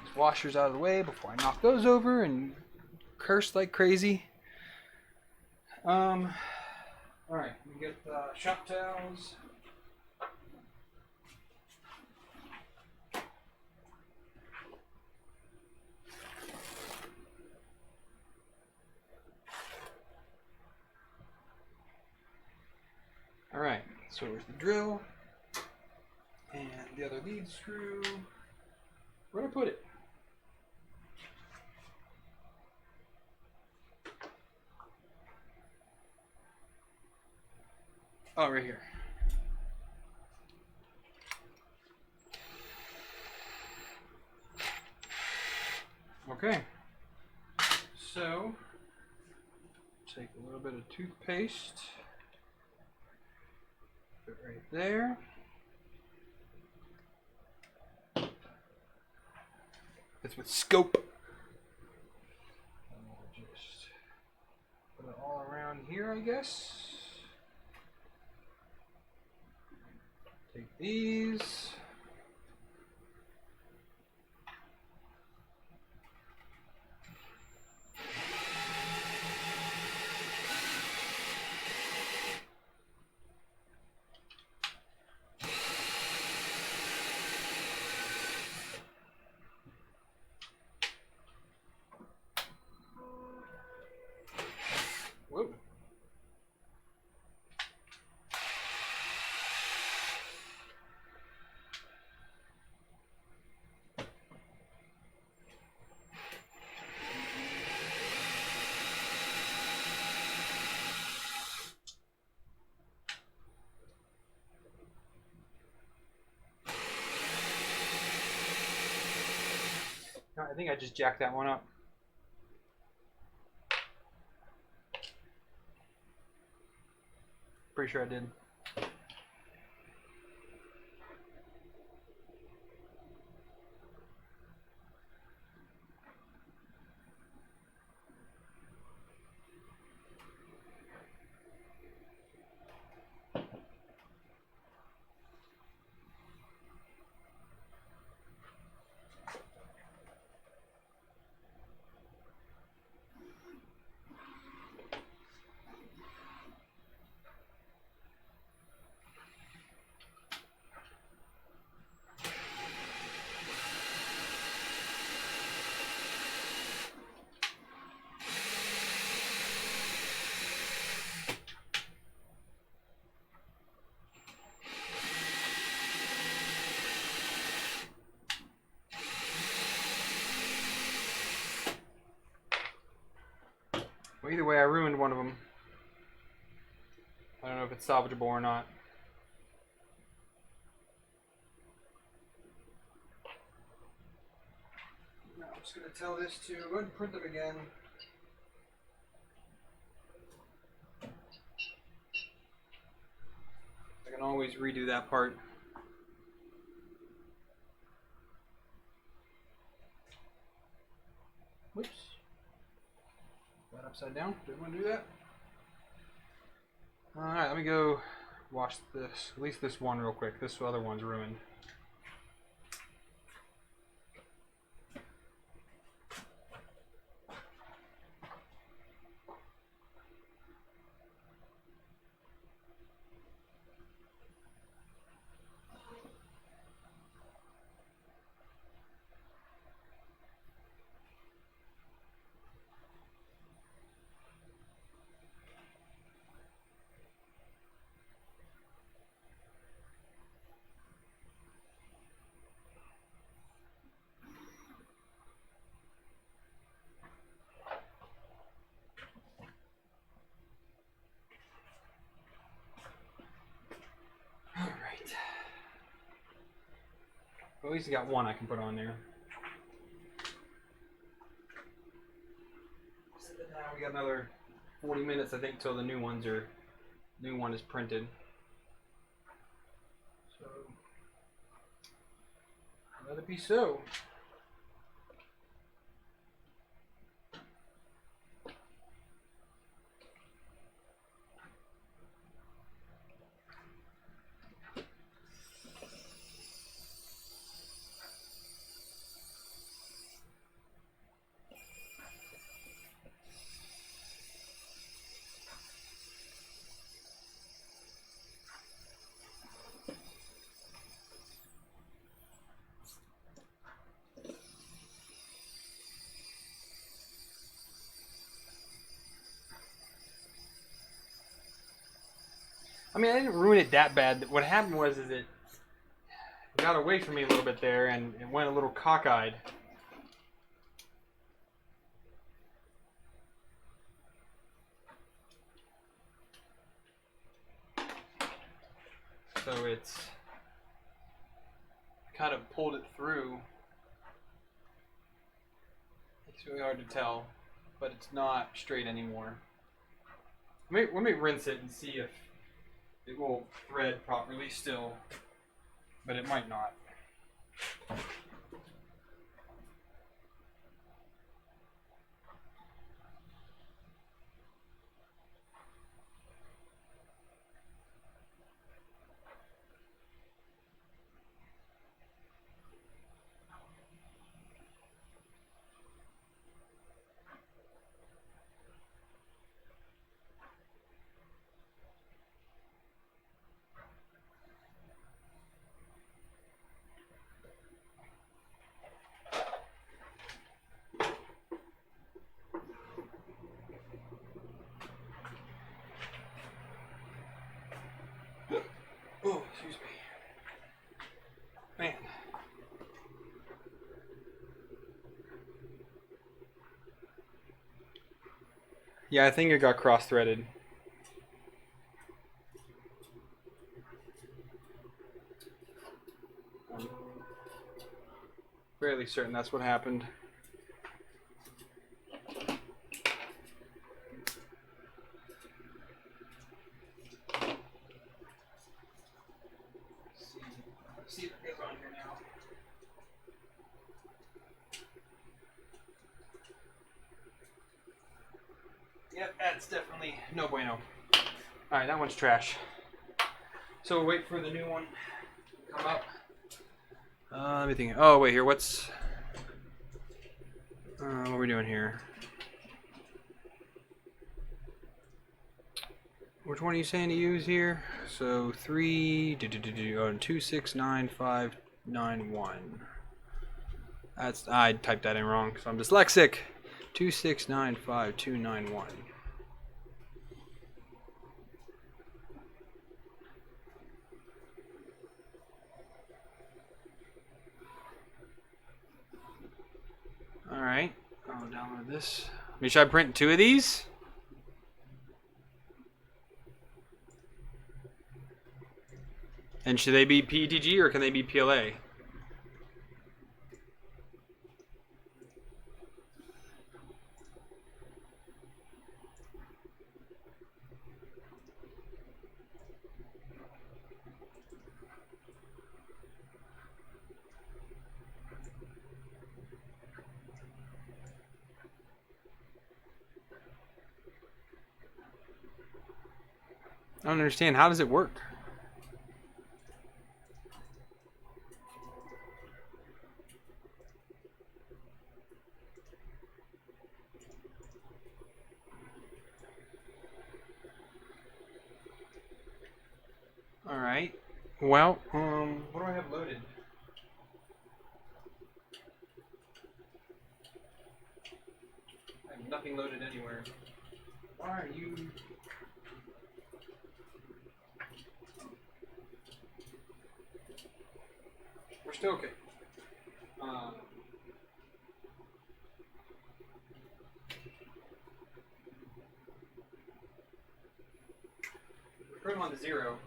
these washers out of the way before I knock those over and curse like crazy. Alright, we get the shop towels. Alright, so here's the drill and the other lead screw. Where do I put it? Oh, right here. Okay, so take a little bit of toothpaste. Right there. It's with scope. And we'll just put it all around here, I guess. Take these. Whoa. I think I just jacked that one up. Pretty sure I did. Well, either way, I ruined one of them. I don't know if it's salvageable or not. Now I'm just going to tell this to go ahead and print them again. I can always redo that part. Whoops. That upside down. Didn't want to do that. Alright, let me go wash this, at least this one real quick. This other one's ruined. At least I got one I can put on there. So now we got another 40 minutes, I think, till the new one is printed. So let it be so. I mean, I didn't ruin it that bad. What happened was it got away from me a little bit there, and it went a little cockeyed. So it's kind of pulled it through. It's really hard to tell, but it's not straight anymore. Let me rinse it and see if it will thread properly still, but it might not. Oh, excuse me. Man. Yeah, I think it got cross-threaded. I'm fairly certain that's what happened. See if it goes on here now. Yep, that's definitely no bueno. Alright, that one's trash. So we'll wait for the new one to come up. Let me think. Oh, wait, here, what are we doing here? Which one are you saying to use here? So 2695591. I typed that in wrong, so I'm dyslexic. 2695291. All right, I'll download this. Should I print two of these? And should they be PETG or can they be PLA? I don't understand. How does it work? All right. Well, what do I have loaded? I have nothing loaded anywhere. Why are you? We're still okay. Put them on to 0.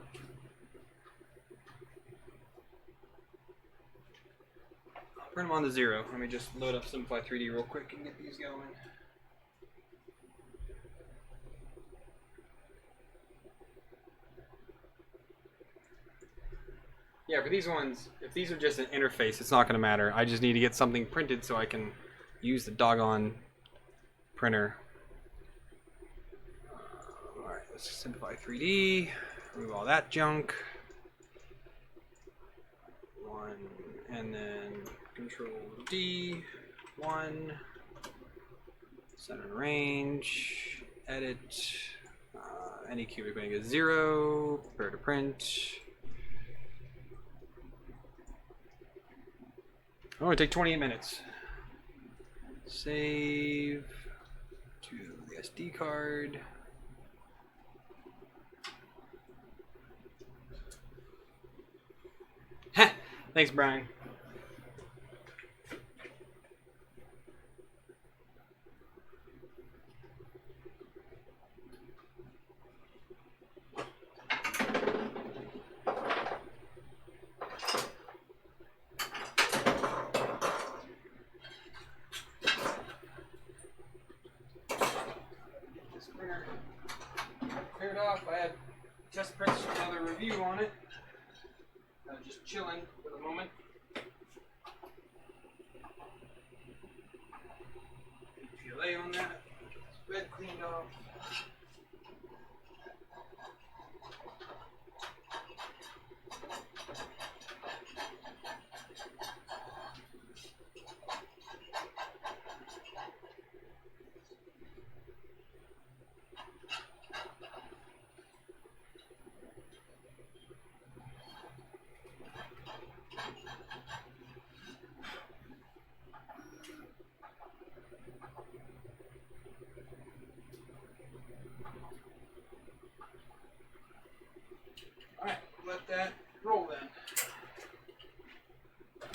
I'll print them on to 0. Let me just load up Simplify 3D real quick and get these going. Yeah, for these ones, if these are just an interface, it's not going to matter. I just need to get something printed so I can use the doggone printer. Alright, let's simplify 3D. Remove all that junk. 1, and then Control D. 1. Center and range. Edit. Any cubic going to get 0. Prepare to print. Oh, it take 28 minutes. Save to the SD card. Heh. Thanks, Brian. Cleared off. I had test prints for another review on it. I was just chilling for the moment. PLA on that. Bed cleaned off. Alright, let that roll then.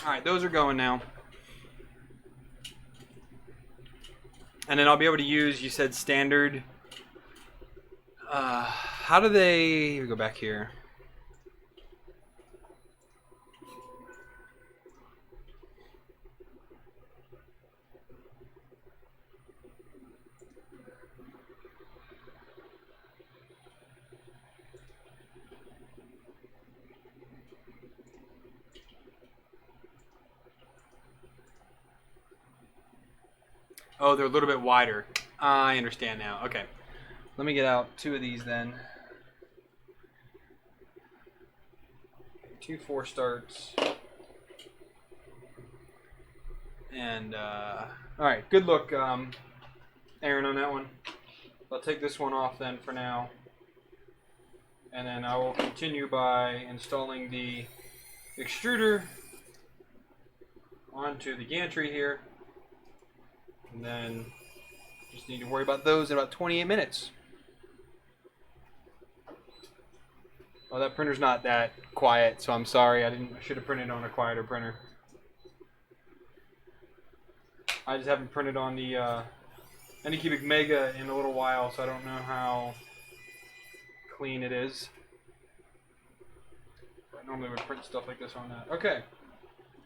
Alright, those are going now. And then I'll be able to use, you said standard. How do they, go back here. Oh, they're a little bit wider. I understand now. Okay. Let me get out 2 of these then. 2 4 starts. And, alright. Good look, Aaron, on that one. I'll take this one off then for now. And then I will continue by installing the extruder onto the gantry here. And then just need to worry about those in about 28 minutes. Oh, that printer's not that quiet, so I'm sorry. I should have printed on a quieter printer. I just haven't printed on the Anycubic Mega in a little while, so I don't know how clean it is. normally would print stuff like this on that. Okay,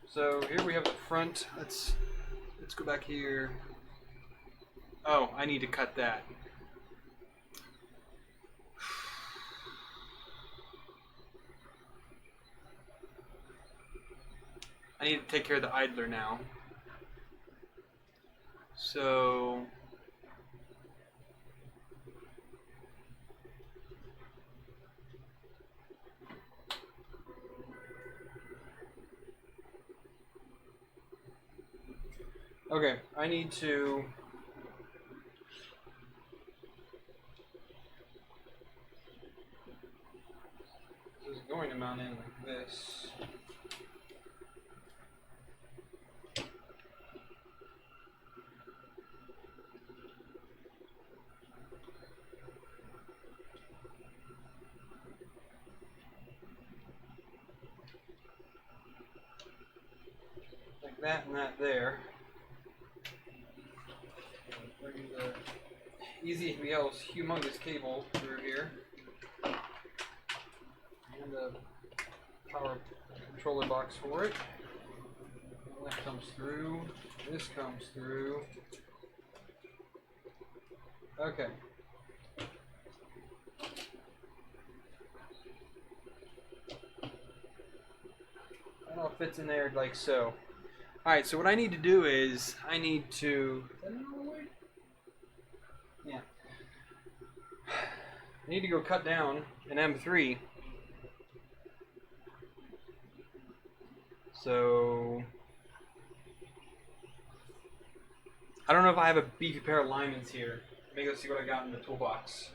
so here we have the front. Let's go back here. Oh, I need to cut that. I need to take care of the idler now. So okay, I need to this is going to mount in like this. Like that and that there. Bring the easy wheels humongous cable through here. And the power controller box for it. That comes through. This comes through. Okay. That all fits in there like so. Alright, so what I need to do is I need to. Yeah. I need to go cut down an M3. So I don't know if I have a beefy pair of linemen's here. Let me go see what I got in the toolbox.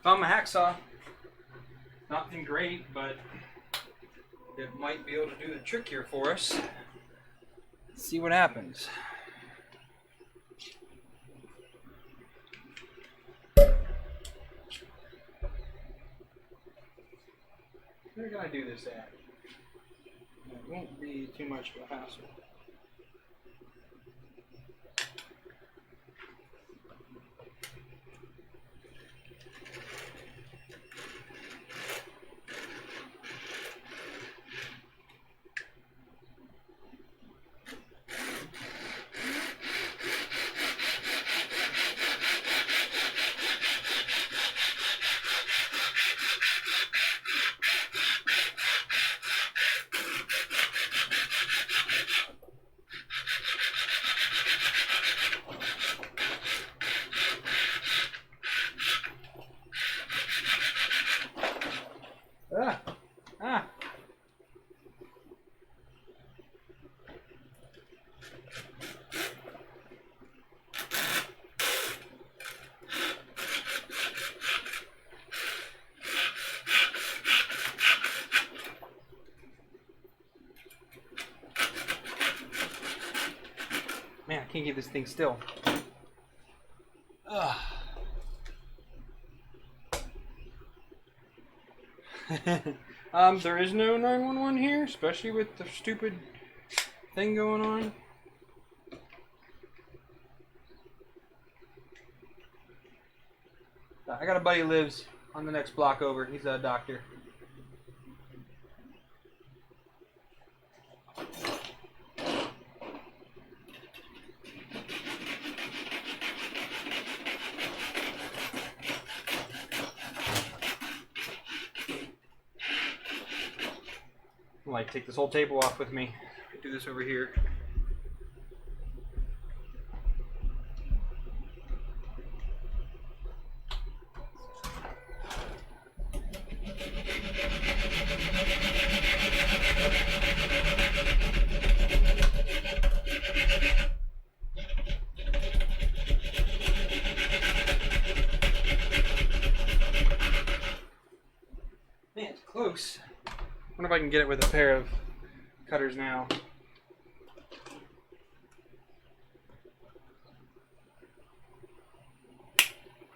Found my hacksaw. Nothing great, but it might be able to do the trick here for us. Let's see what happens. Where can I do this at? It won't be too much of a hassle. can't keep this thing still. Ugh. There is no 911 here, especially with the stupid thing going on. I got a buddy who lives on the next block over. He's a doctor. I'll like take this whole table off with me. Do this over here. Man, it's close. I wonder if I can get it with a pair of cutters now.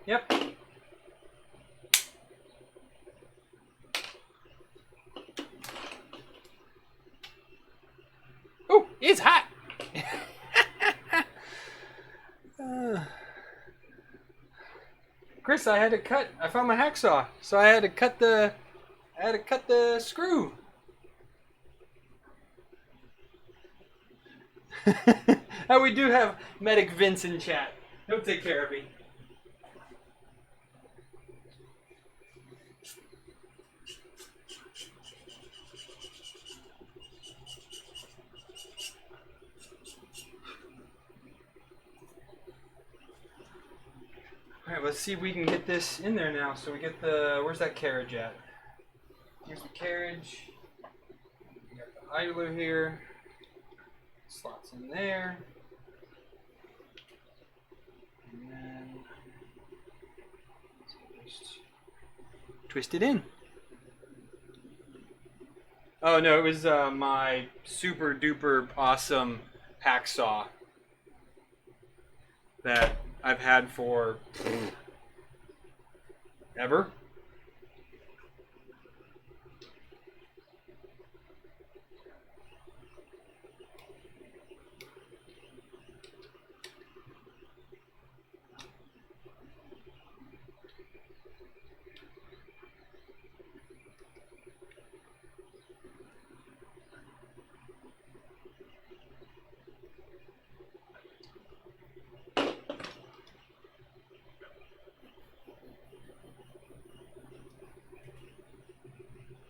Yep. Oh, it's hot. Chris, I found my hacksaw, so I had to cut the screw. Oh, we do have Medic Vince in chat. He'll take care of me. Alright, let's see if we can get this in there now. So we get where's that carriage at? Here's the carriage. We got the idler here. Slots in there. And then just twist it in. Oh no, it was my super duper awesome hacksaw that I've had for ever.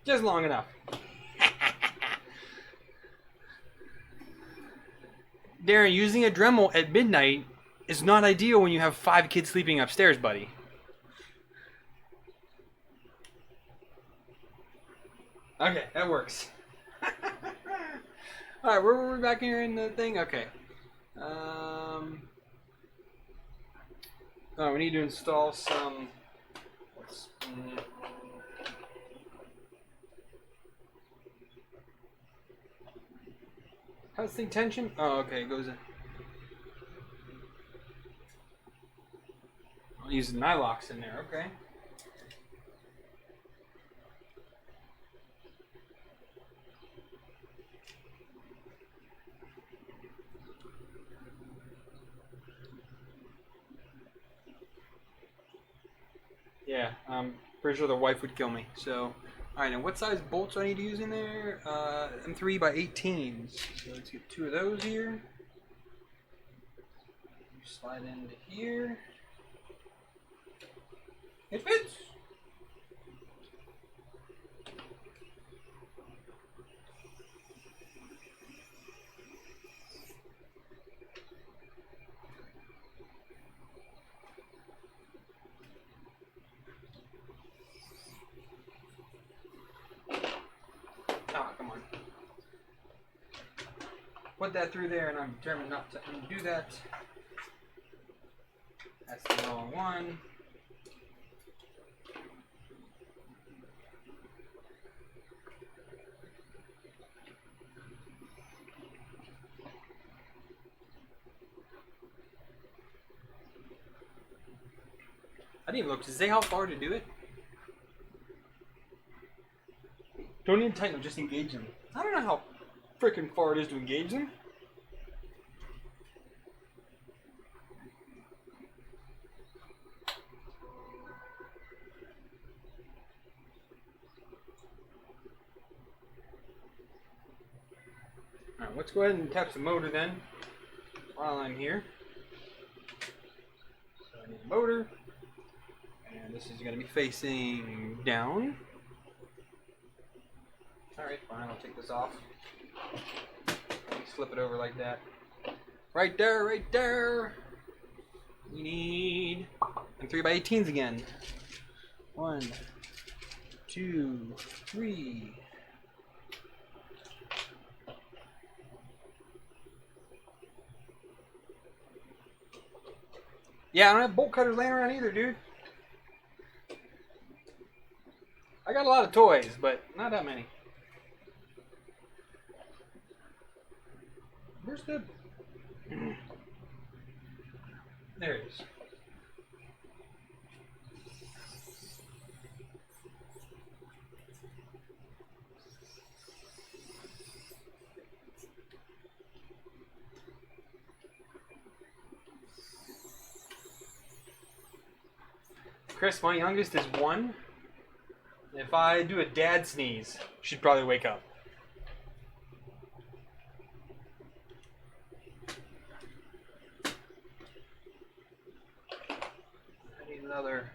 Just long enough. Darren, using a Dremel at midnight is not ideal when you have 5 kids sleeping upstairs, buddy. Okay, that works. Alright, we're back here in the thing? Okay. Oh, we need to install some... How's the tension? Oh, okay, it goes in. I'll use the nylocks in there, okay. Yeah, I'm pretty sure the wife would kill me, so... Alright, and what size bolts do I need to use in there? M3 by 18. So let's get 2 of those here. Slide into here. It fits! Put that through there, and I'm determined not to undo that. That's the wrong one. I didn't even look. Does it say how far to do it? Don't even tighten them, just engage them. I don't know how freaking far it is to engage them. Alright, let's go ahead and tap the motor then while I'm here. So I need a motor, and this is going to be facing down. Alright, fine, I'll take this off. Slip it over like that. Right there, right there! We need... and 3x18s again. 1, 2, 3... Yeah, I don't have bolt cutters laying around either, dude. I got a lot of toys, but not that many. Where's the... There it is. Chris, my youngest is 1. If I do a dad sneeze, she'd probably wake up. I need another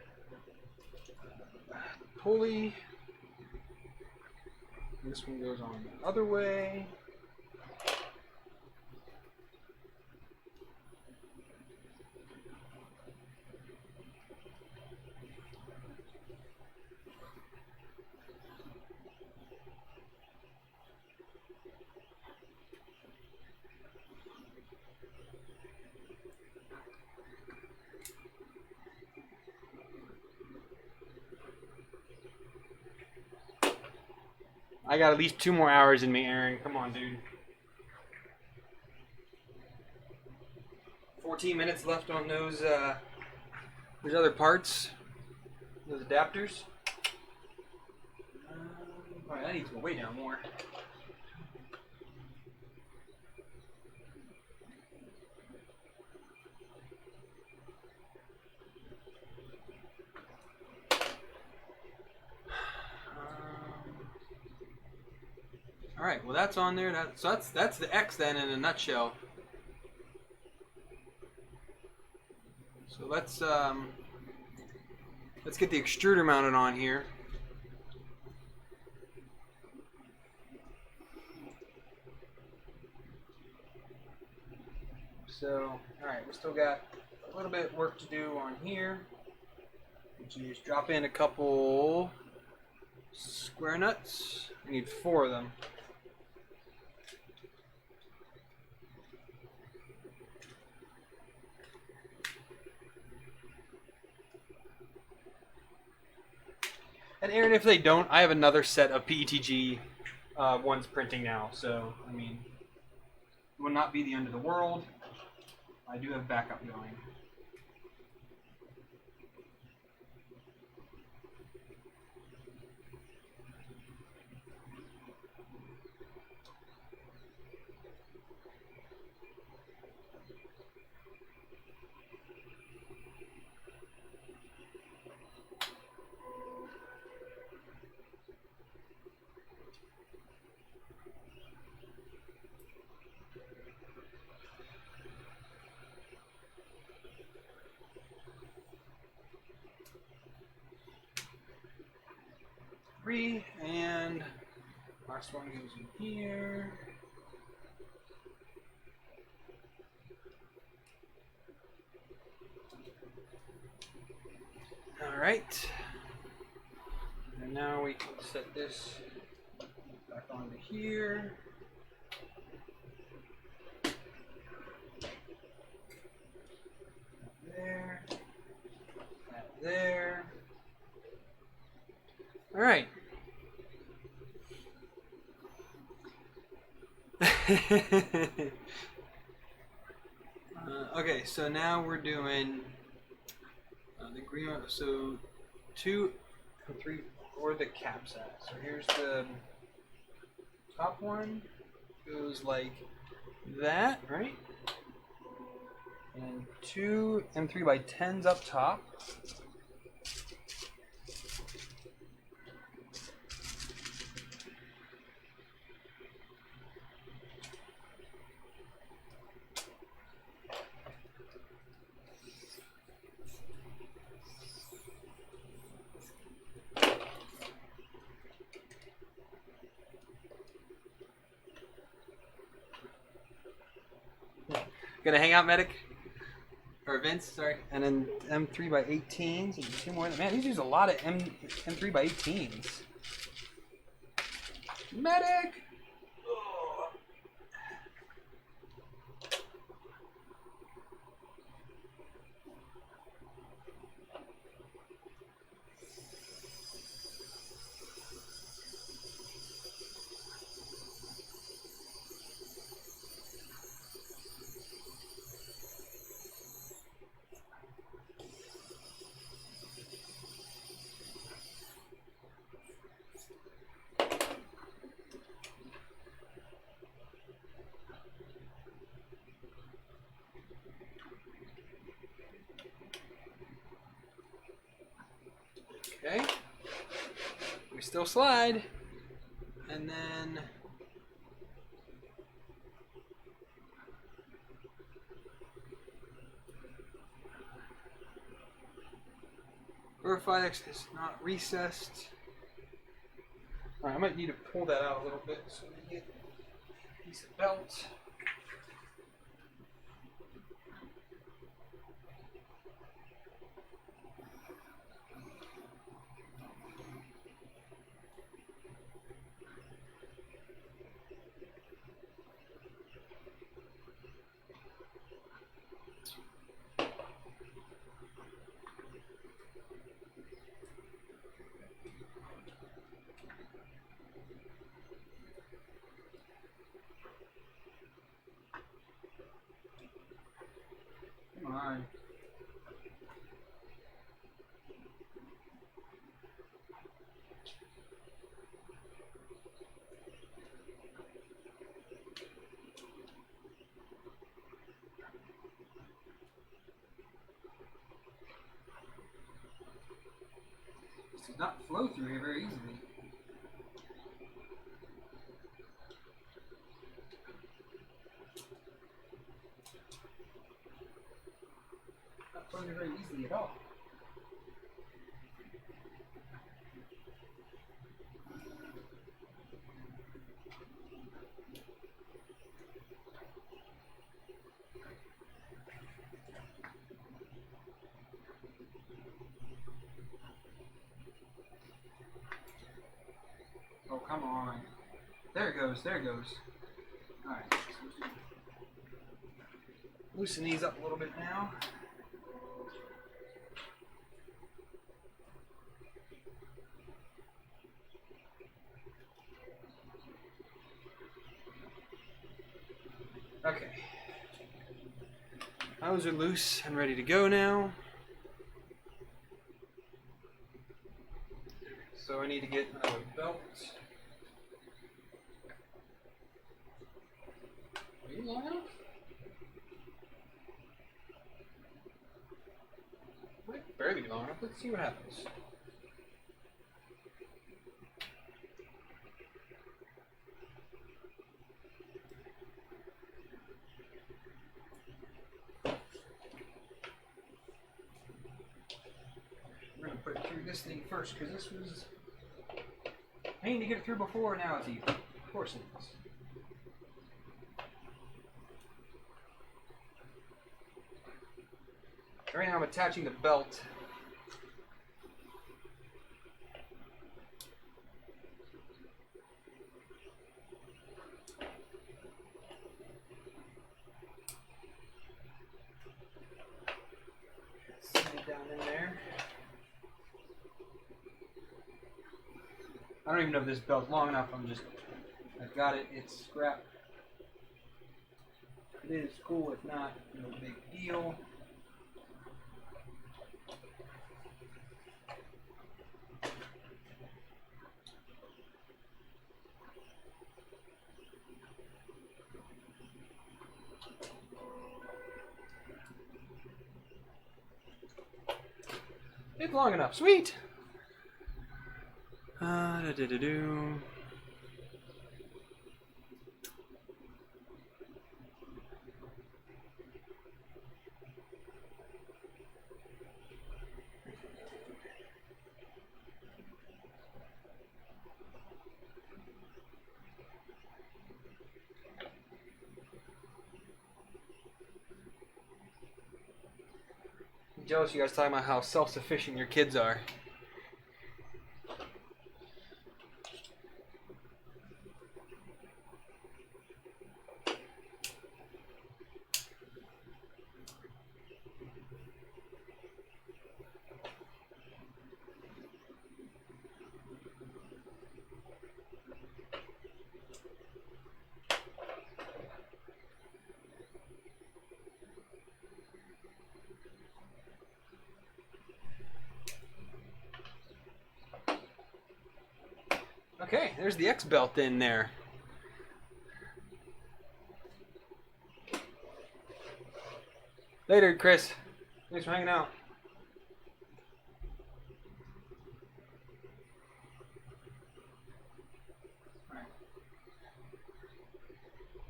pulley. This one goes on the other way. I got at least 2 more hours in me, Aaron. Come on, dude. 14 minutes left on those other parts, those adapters. Alright, that needs to go way down more. All right, well that's on there. So that's the X then in a nutshell. So let's get the extruder mounted on here. So all right, we still got a little bit of work to do on here. You just drop in a couple square nuts. We need 4 of them. And Aaron, if they don't, I have another set of PETG ones printing now. So, I mean, it will not be the end of the world. I do have backup going. And last one goes in here. All right. And now we can set this back onto here. There. That there. All right. Okay, so now we're doing the green one. So 2 and 3, where are the caps at? So here's the top one. Goes like that, right? And 2 and 3 by 10s up top. Gonna hang out, medic? Or Vince, sorry. And then M3 by 18s. And 2 more. Man, these use a lot of M3 by 18s. Medic! Okay. We still slide. And then verify X is not recessed. Alright, I might need to pull that out a little bit so we get a piece of belt. Come on. This does not flow through here very easily. Not flowing very easily at all. Oh, come on. There it goes, there it goes. Alright. Loosen these up a little bit now. Okay. Those are loose and ready to go now. So I need to get another belt. Are you long enough? Might barely be long enough. Let's see what happens. We're gonna put it through this thing first because this was a pain to get it through before. Now it's easy. Of course it is. Right now I'm attaching the belt. Set it down in there. I don't even know if this belt's long enough. I've got it. It's scrap. It is cool. If not, no big deal. It's long enough. Sweet. Da-da-da-do. I'm jealous you guys talking about how self-sufficient your kids are. Okay, there's the X belt in there. Later, Chris. Thanks for hanging out. Alright.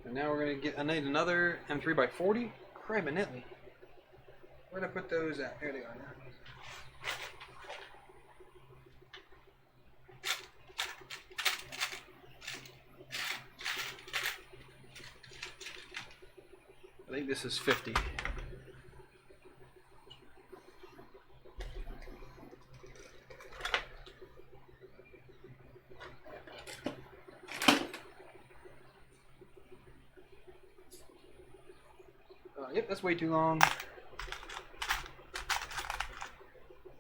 And now we're gonna I need another M3x40. Criminally. Where'd I put those at? There they are now. I think this is 50. Yep, that's way too long.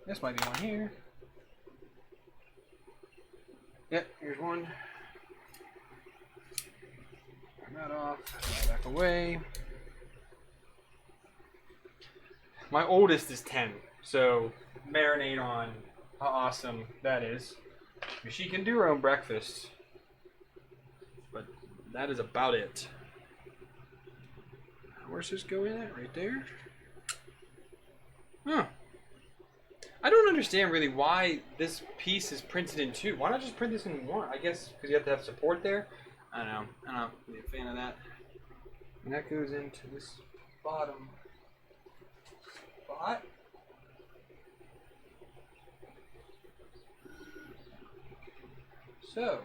This might be one here. Yep, here's one. Turn that off. Back away. My oldest is 10, so marinate on how awesome that is. She can do her own breakfast, but that is about it. Where's this going at? Right there? Huh. I don't understand really why this piece is printed in two. Why not just print this in one? I guess because you have to have support there. I don't know. I'm not really a fan of that. And that goes into this bottom spot. So.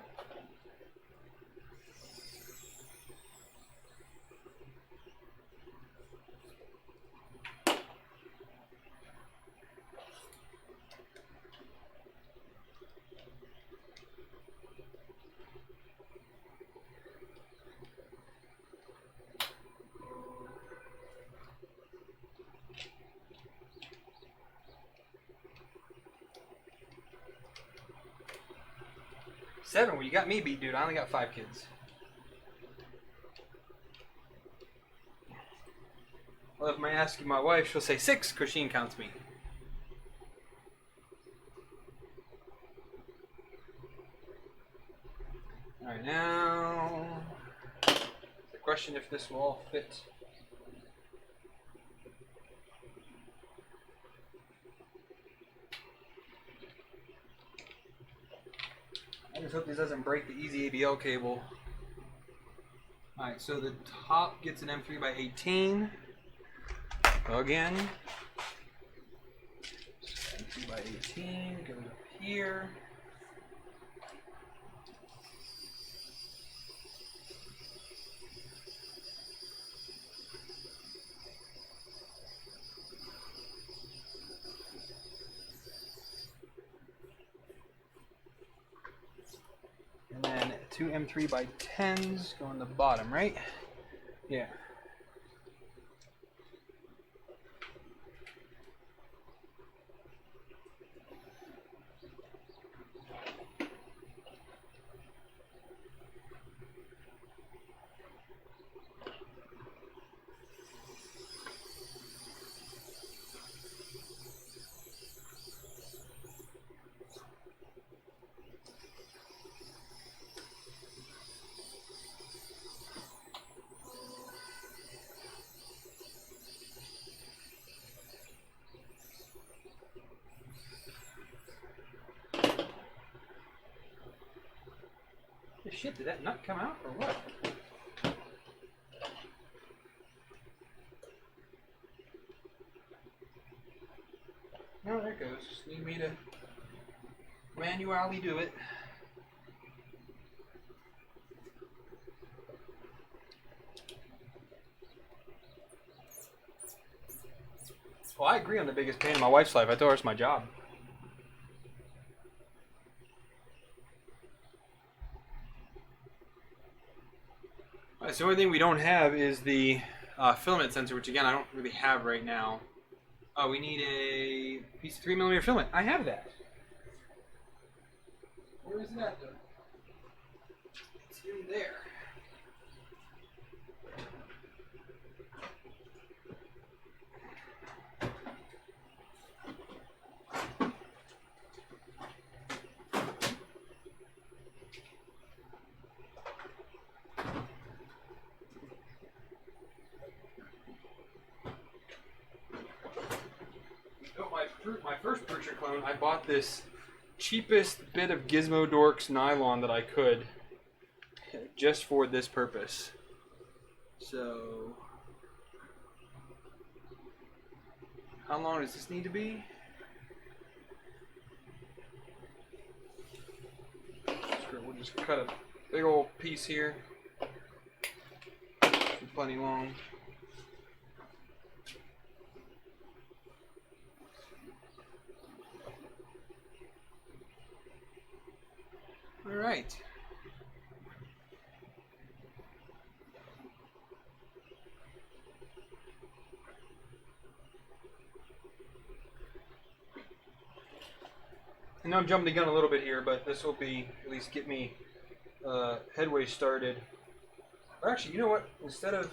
Seven? Well, you got me beat, dude. I only got 5 kids. Well, if I ask my wife, she'll say 6 because she counts me. Alright, now... the question if this will all fit. I just hope this doesn't break the easy ABL cable. Alright, so the top gets an M3x18. Again. M3x18 goes up here. And then 2 M3x10s go on the bottom, right? Yeah. Shit, did that nut come out or what? Oh, there it goes. Just need me to manually do it. Well, I agree on the biggest pain in my wife's life. I told her it's my job. Alright, so the only thing we don't have is the filament sensor, which again I don't really have right now. Oh, we need a piece of 3mm filament. I have that. Where is it at though? It's in there. My first Purcher clone, I bought this cheapest bit of Gizmo Dorks nylon that I could, just for this purpose. So, how long does this need to be? We'll just cut a big old piece here. Plenty long. All right. I know I'm jumping the gun a little bit here, but this will be at least get me headway started. Or actually, you know what? Instead of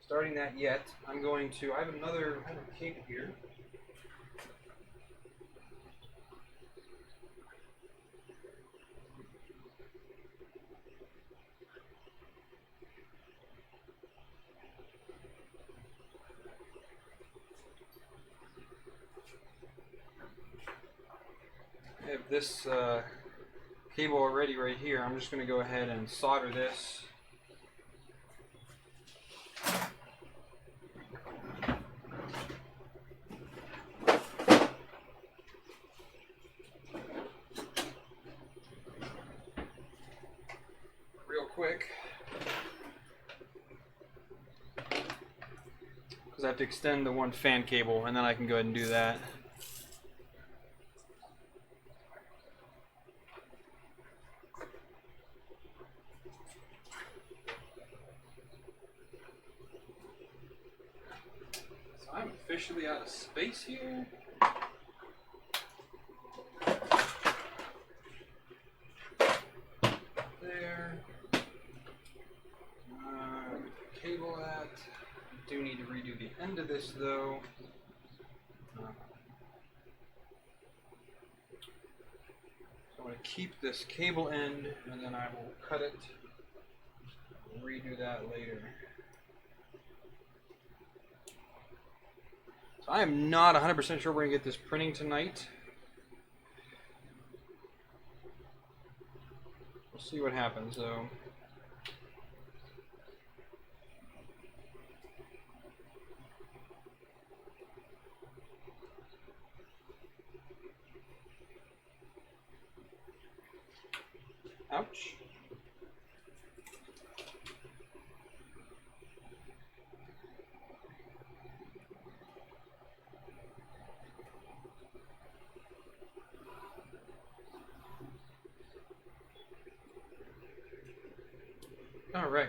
starting that yet, I'm going to. I have a cable here. I have this cable already right here. I'm just going to go ahead and solder this. Real quick. Because I have to extend the one fan cable and then I can go ahead and do that. I'm officially out of space here. There. Cable at. I do need to redo the end of this though. So I'm going to keep this cable end and then I will cut it and redo that later. So I am not 100% sure we're going to get this printing tonight. We'll see what happens though. Ouch. All right.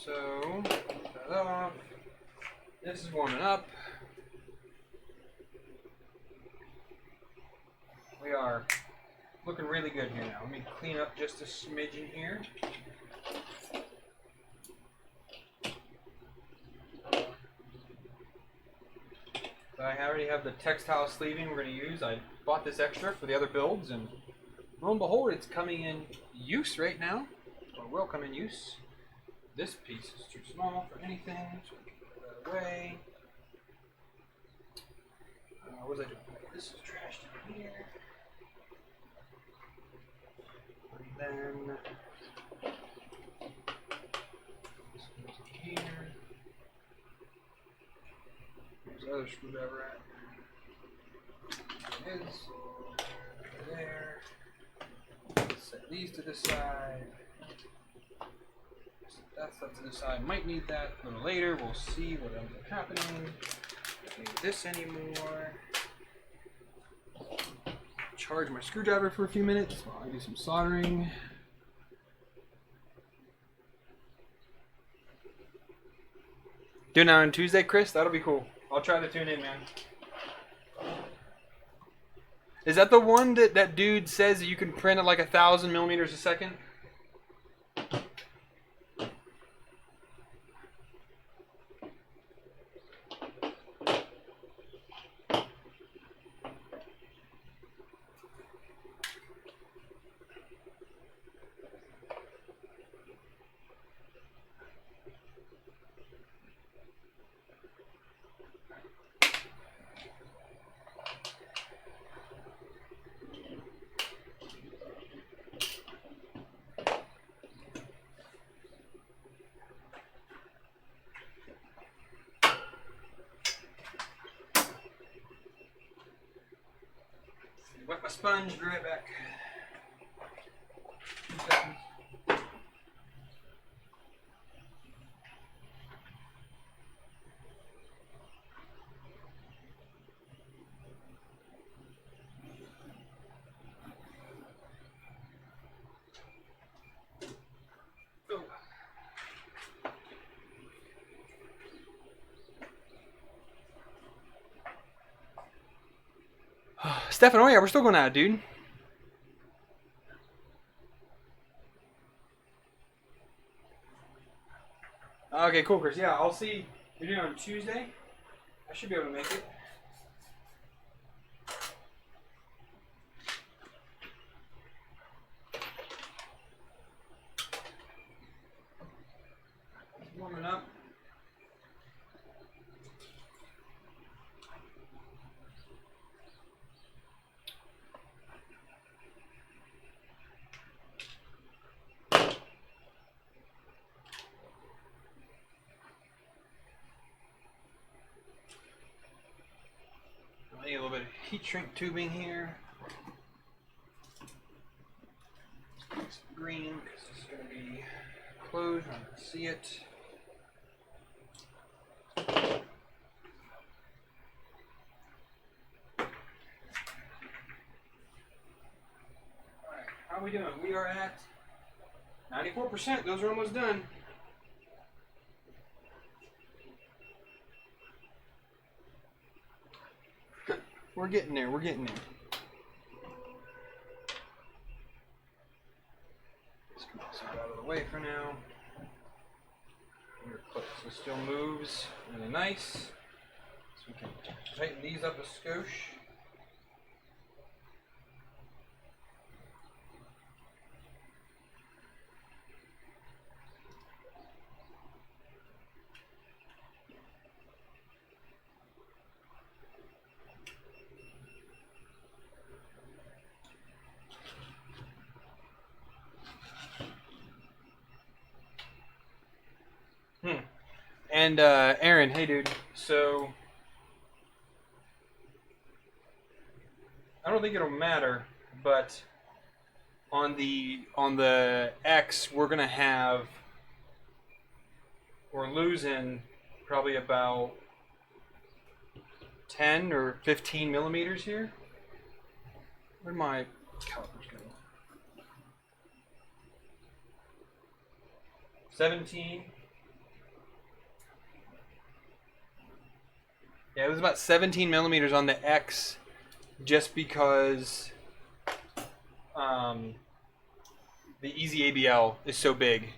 So, put that off. This is warming up. We are looking really good here now. Let me clean up just a smidgen here. I already have the textile sleeving we're going to use. I bought this extra for the other builds, and lo and behold, it's coming in use right now, or will come in use. This piece is too small for anything, so we can put that away. What was I doing? This is trashed in here. Then this goes here. Where's the other screwdriver at? There it is. There. Set these to the side. Set that stuff to the side. Might need that a little later. We'll see what ends up happening. Don't need this anymore. Charge my screwdriver for a few minutes while I do some soldering. Doing that on Tuesday, Chris? That'll be cool. I'll try to tune in, man. Is that the one that dude says that you can print at like 1,000 millimeters a second? Wet my sponge, be right back. 2 seconds. Stefan, oh yeah, we're still going at it, dude. Okay, cool, Chris. Yeah, I'll see. You're doing it on Tuesday? I should be able to make it. Warming up. I need a little bit of heat shrink tubing here. Some green because this is going to be closed. I can see it. Alright, how are we doing? We are at 94%. Those are almost done. We're getting there. We're getting there. Let's get this out of the way for now. Your clip so still moves really nice. So we can tighten these up a skosh. And Aaron, hey dude, so I don't think it'll matter, but on the X we're losing probably about 10 or 15 millimeters here. Where'd my calipers go? 17. Yeah, it was about 17 millimeters on the X, just because the Easy ABL is so big.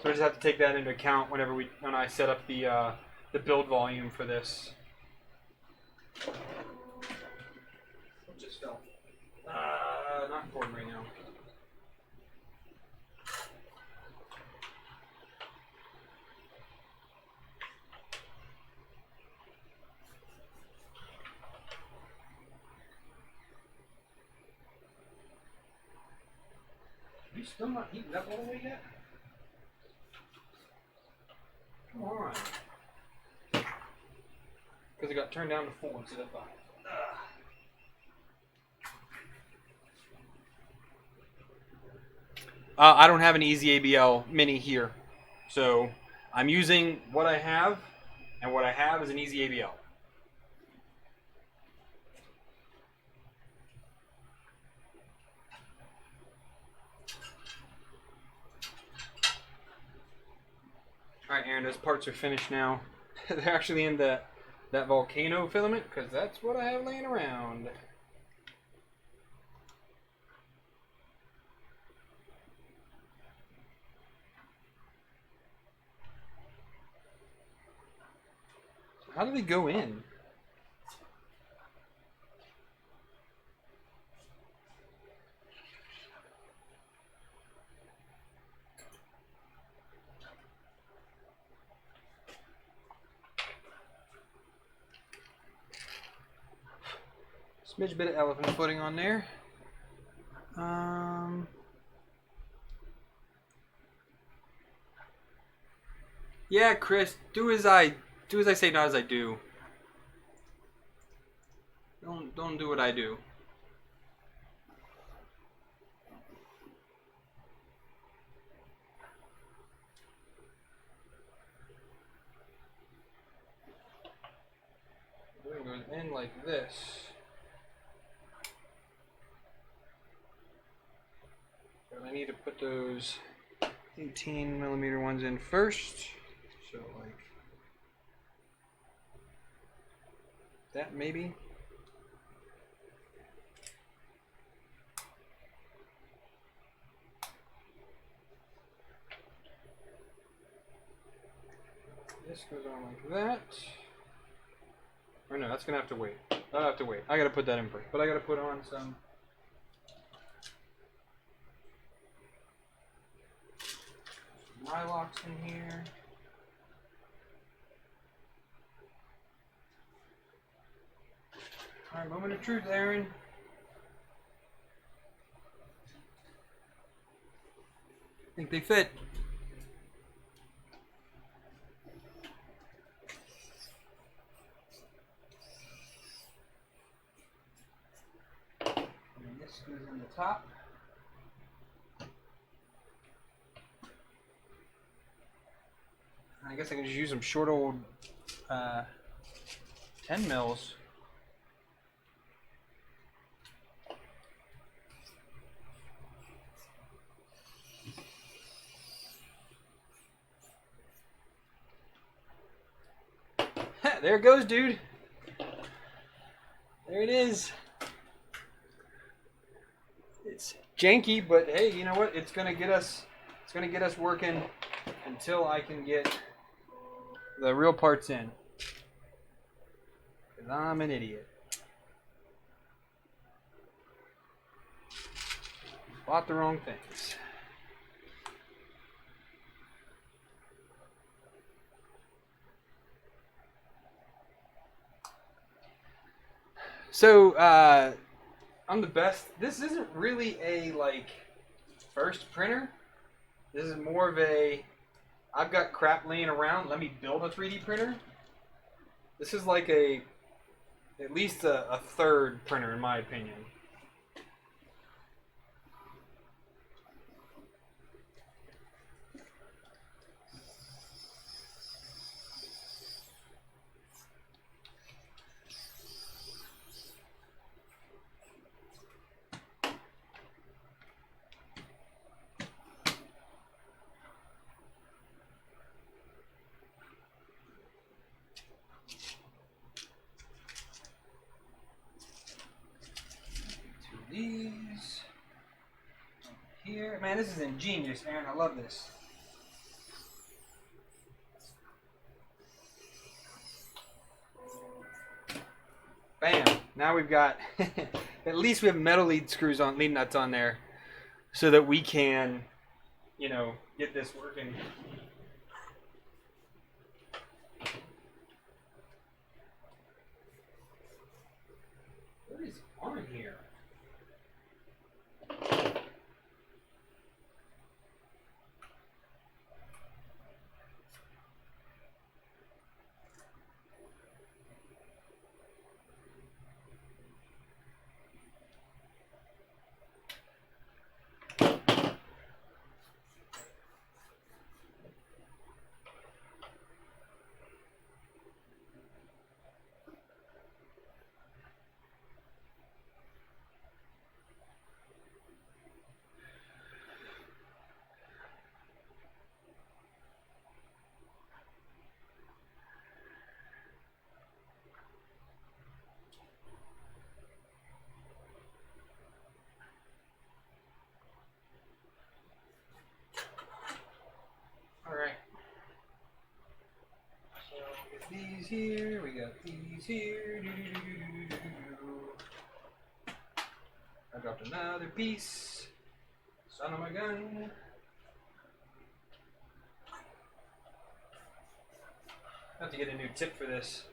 So I just have to take that into account when I set up the build volume for this. What just fell? Not important right now. still not heating up all the way yet? Come on. Because it got turned down to 4 instead of 5. I don't have an Easy ABL Mini here, so I'm using what I have, and what I have is an Easy ABL. Alright, Aaron, those parts are finished now. They're actually in that volcano filament, because that's what I have laying around. How do they go in? Smidge bit of elephant footing on there. Yeah, Chris, do as I say, not as I do. Don't do what I do. It goes in like this. But I need to put those 18mm ones in first. So like that maybe. This goes on like that. Or no, that's gonna have to wait. That'll have to wait. I gotta put that in first. But I gotta put on some Nylocks in here. Alright, moment of truth, Aaron. Think they fit. And this goes in the top. I guess I can just use some short old 10 mils. There it goes, dude. There it is. It's janky, but hey, you know what? It's gonna get us. It's gonna get us working until I can get the real parts in. 'Cause I'm an idiot. Bought the wrong things. So, I'm the best. This isn't really a, like, first printer. This is more of a, I've got crap laying around, let me build a 3D printer. This is like at least a third printer, in my opinion. These here, man, this is ingenious, Aaron. I love this. Bam! Now we've got at least we have metal lead screws on, lead nuts on there, so that we can, you know, get this working. What is on here? these here. We got these here. I dropped another piece. Son of a gun. I have to get a new tip for this.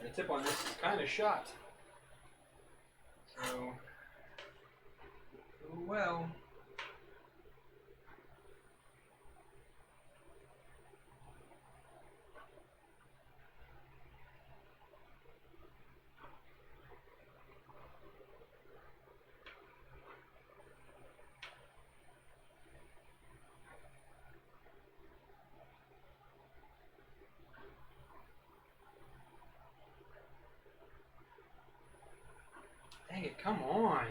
The tip on this is kind of shot. So, oh well. Dang it, come on.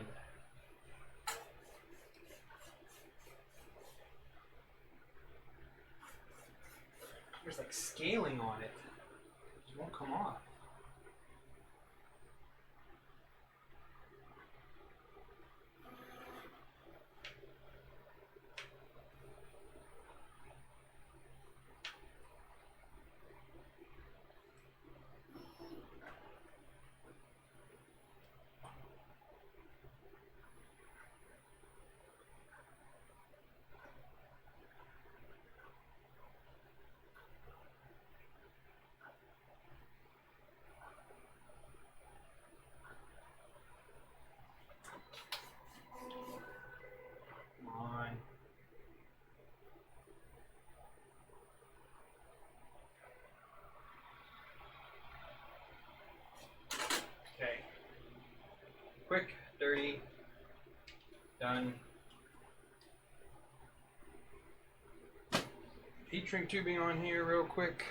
There's like scaling on it. It just won't come off. Quick, dirty, done. Heat shrink tubing on here real quick.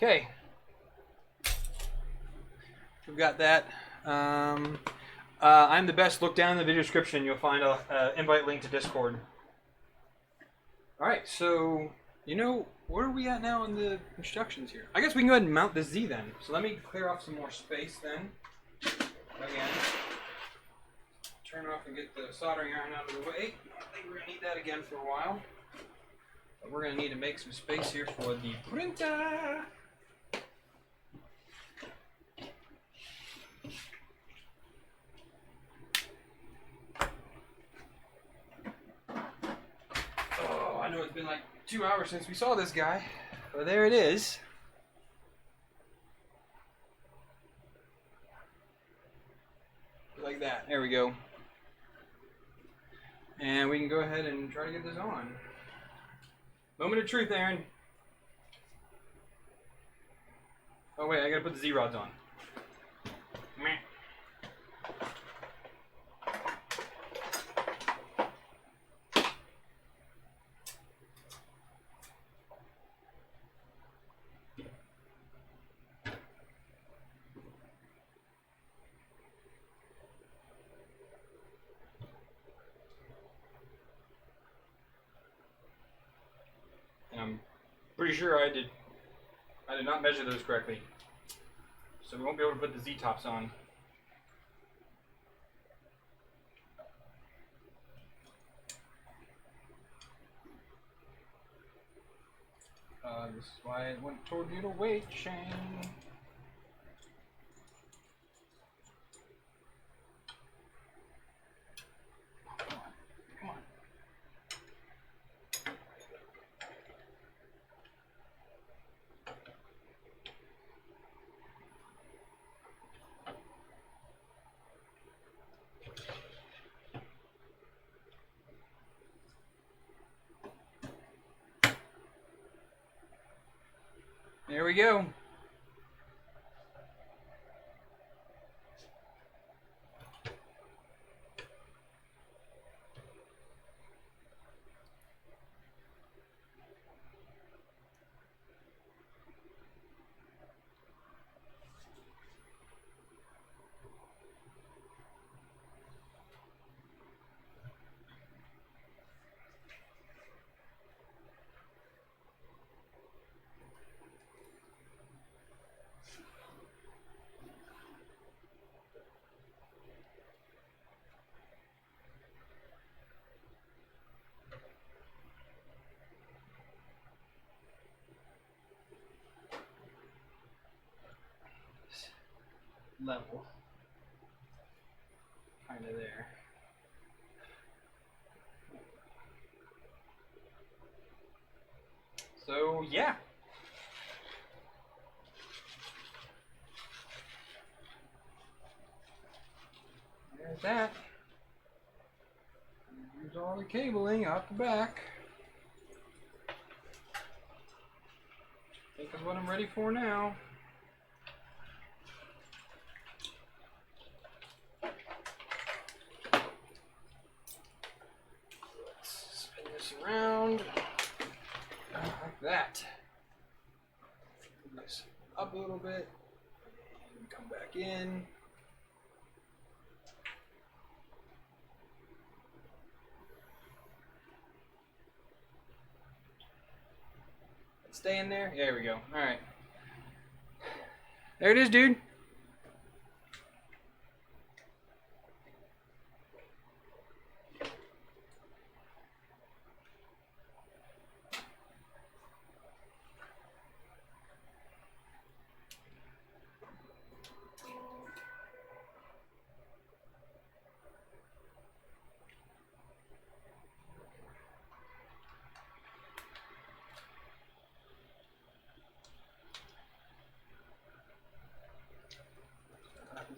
Okay, we've got that. I'm the best. Look down in the video description. You'll find a invite link to Discord. All right, so where are we at now in the instructions here? I guess we can go ahead and mount the Z then. So let me clear off some more space then. Again, turn off and get the soldering iron out of the way. I think we're gonna need that again for a while. But we're gonna need to make some space here for the printer. I know it's been like 2 hours since we saw this guy, but there it is. Like that. There we go. And we can go ahead and try to get this on. Moment of truth, Aaron. Oh wait, I gotta put the Z-rods on. Meh. I'm pretty sure I did not measure those correctly. So we won't be able to put the Z-tops on. This is why I went toward the weight chain. Come on. There we go. Level. Kind of there. So, yeah. There's that. Here's all the cabling out the back. I think is what I'm ready for now. Spin this around like that. Move this up a little bit. And come back in. Stay in there. There we go. All right. There it is, dude.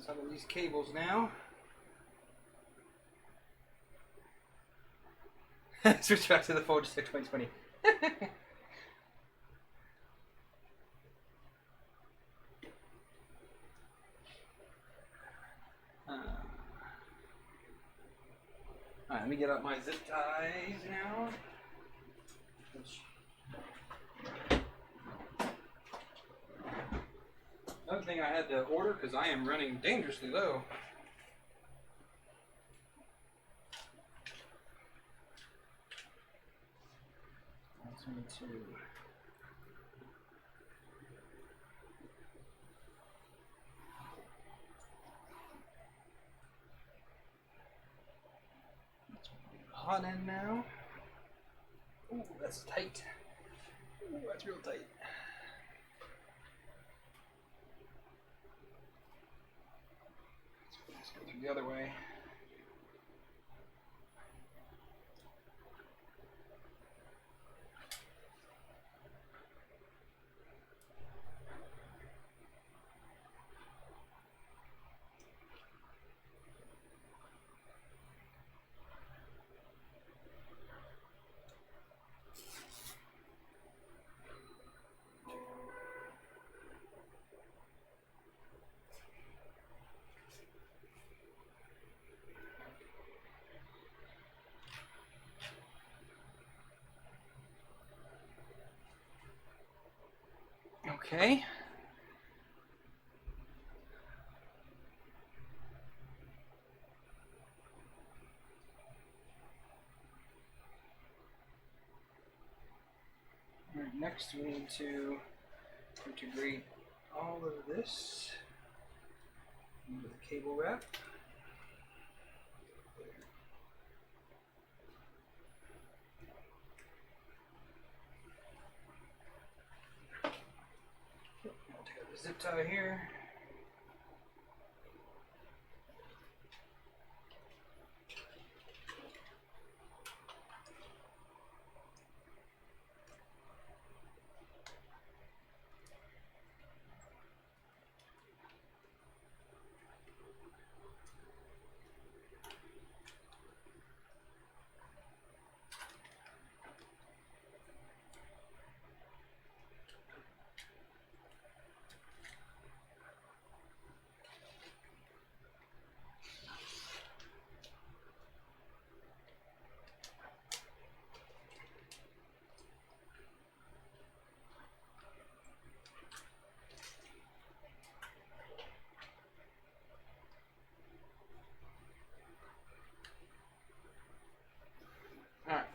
Some of these cables now. Switch back to the Folger Stick 2020. Alright, let me get out my zip ties now. Another thing I had to order because I am running dangerously low. That's 22. Hotend now. Ooh, that's tight. Ooh, that's real tight. Let's go through the other way. Okay. All right, next we need to integrate all of this into the cable wrap. I'll take out the zip tie here.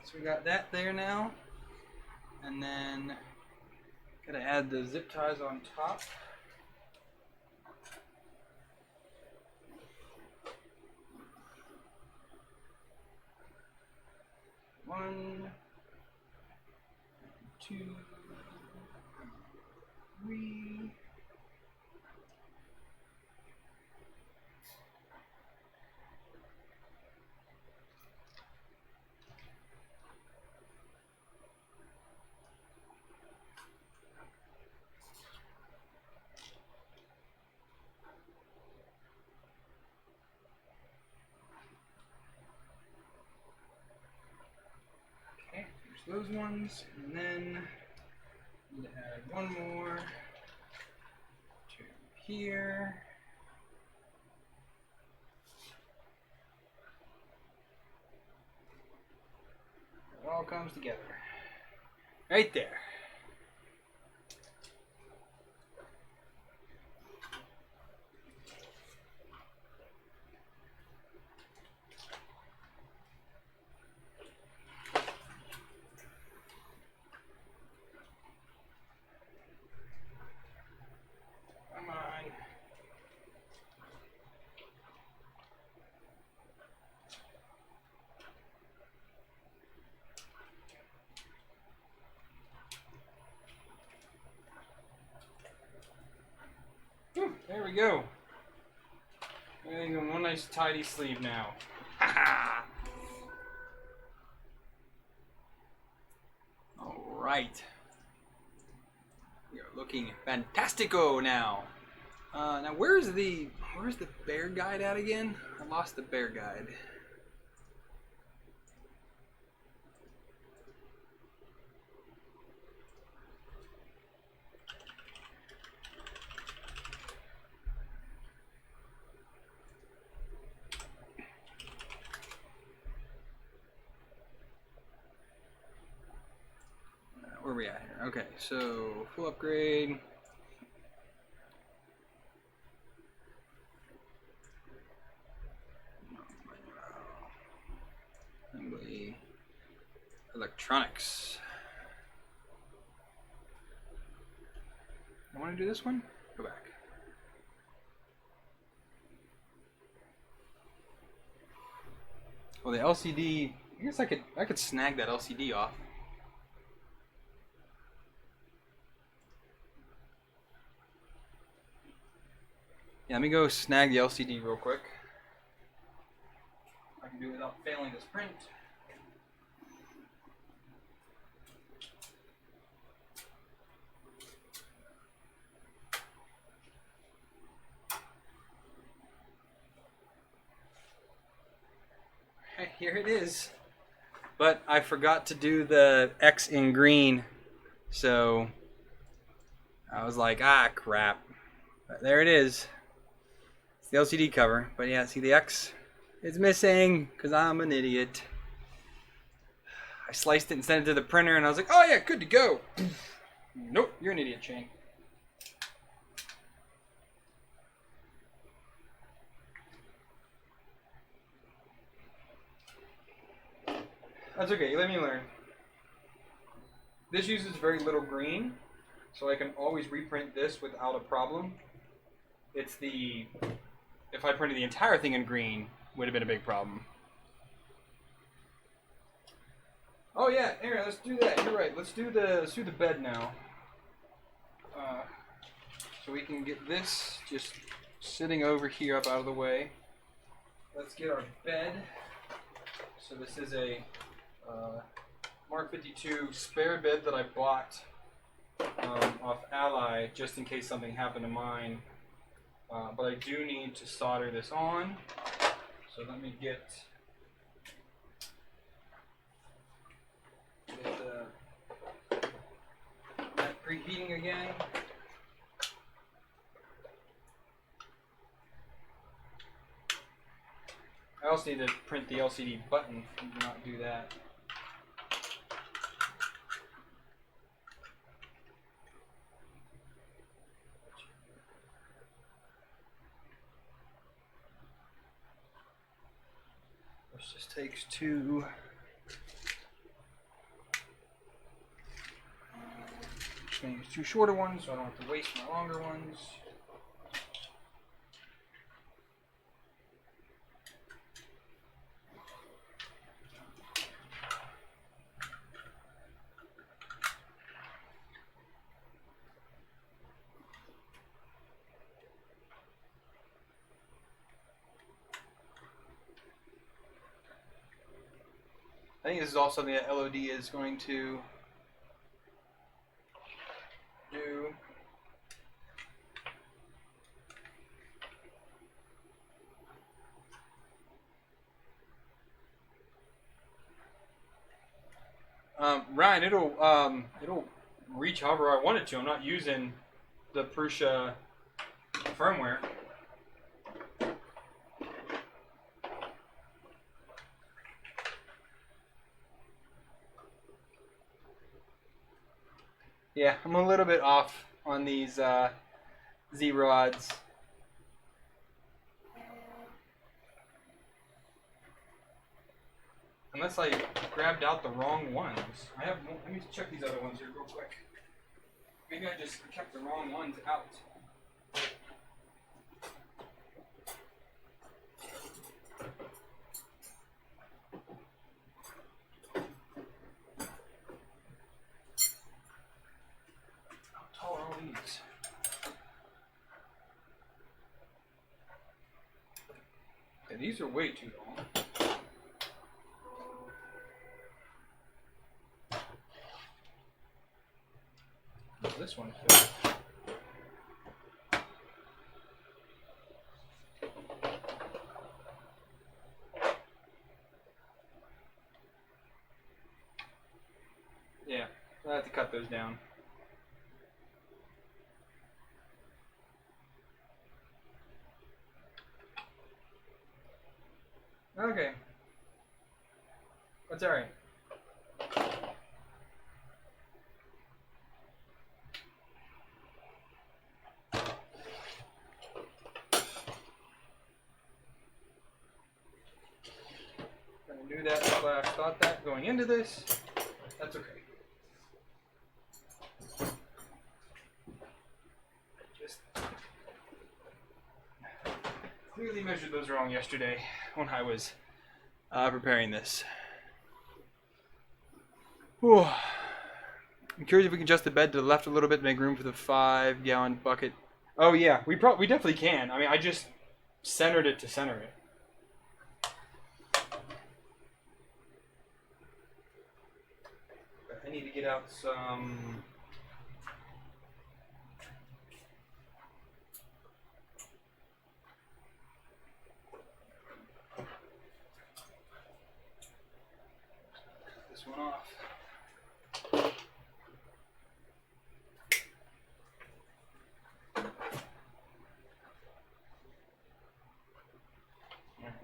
So we got that there now. And then gotta add the zip ties on top. One, two, three. Okay, there's those ones, and then need to add one more to here. It all comes together. Right there. Come on. There we go. Everything's in one nice tidy sleeve now. All right. We are looking fantastico now. Now where's the bear guide at again? I lost the bear guide. Where are we at here? Okay, so full upgrade. Assembly. Electronics. I want to do this one? Go back. Well, the LCD, I guess I could snag that LCD off. Yeah, let me go snag the LCD real quick. I can do it without failing this print. Hey, here it is. But I forgot to do the X in green, so I was like, ah, crap. But there it is. It's the LCD cover, but yeah, see the X is missing because I'm an idiot. I sliced it and sent it to the printer, and I was like, oh yeah, good to go. Nope, you're an idiot, Shane. That's okay, let me learn. This uses very little green, so I can always reprint this without a problem. It's the, if I printed the entire thing in green, would have been a big problem. Oh yeah, Aaron, let's do that. You're right. Let's do the bed now. So we can get this just sitting over here up out of the way. Let's get our bed. So this is a Mark 52 spare bed that I bought off Ally just in case something happened to mine. But I do need to solder this on. So let me get that preheating again. I also need to print the LCD button and not do that. This just takes two Just gonna use 2 shorter ones so I don't have to waste my longer ones. I think this is also something that LOD is going to do. Ryan, it'll reach however I want it to. I'm not using the Prusa firmware. Yeah, I'm a little bit off on these Z-rods. Unless I grabbed out the wrong ones. Let me check these other ones here real quick. Maybe I just kept the wrong ones out. How tall are all these? Okay, these are way too long. This one fit. Yeah, I have to cut those down. Okay. That's alright. I knew that, I thought that going into this. That's okay. Just clearly measured those wrong yesterday when I was preparing this. Whew. I'm curious if we can adjust the bed to the left a little bit to make room for the 5-gallon bucket. Oh yeah, we definitely can. I mean, I just centered it to center it. I need to get out some. This one off.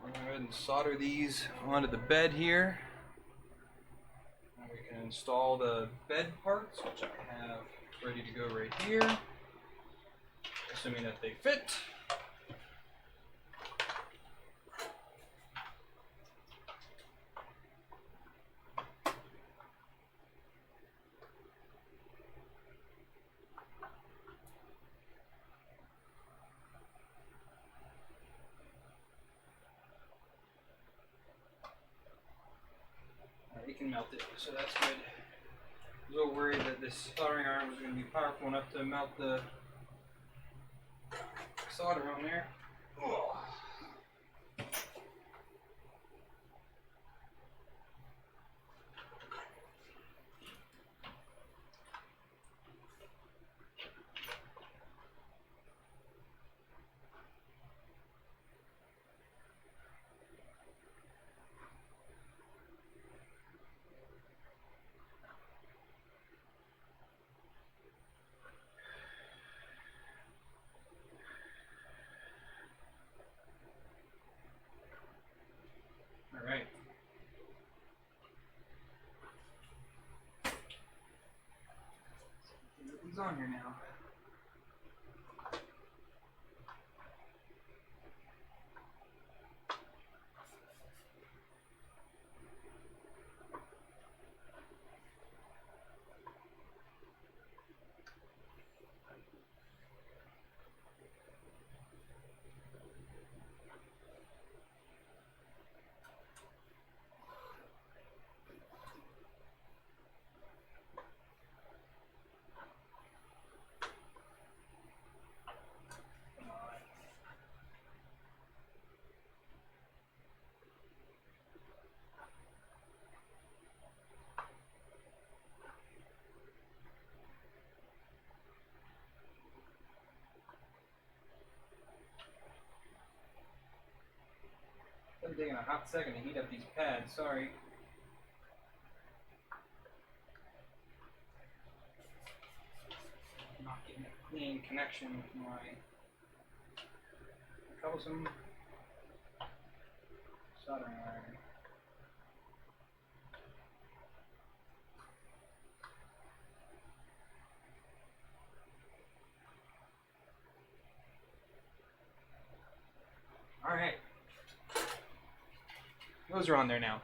We're going to go ahead and solder these onto the bed here. And we can install the bed parts, which I have ready to go right here, assuming that they fit. It can melt it, so that's good. I was a little worried that this soldering iron was going to be powerful enough to melt the solder on there. Ugh. All right. Get these on here now. taking a hot second to heat up these pads. Sorry. Not getting a clean connection with my troublesome soldering iron. All right. Those are on there now.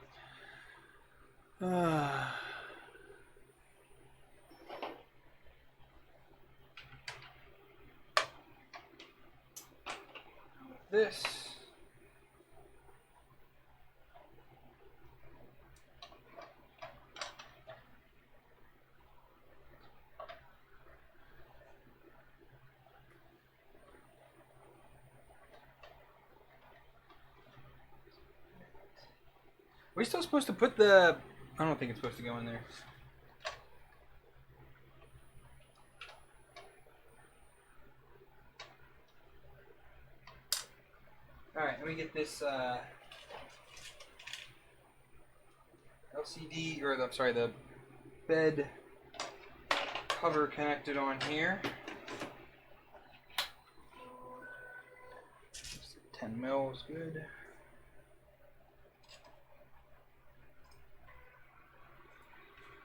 This. Are we still supposed to put the... I don't think it's supposed to go in there. Alright, let me get this LCD, or I'm sorry, the bed cover connected on here. 10 mils, good.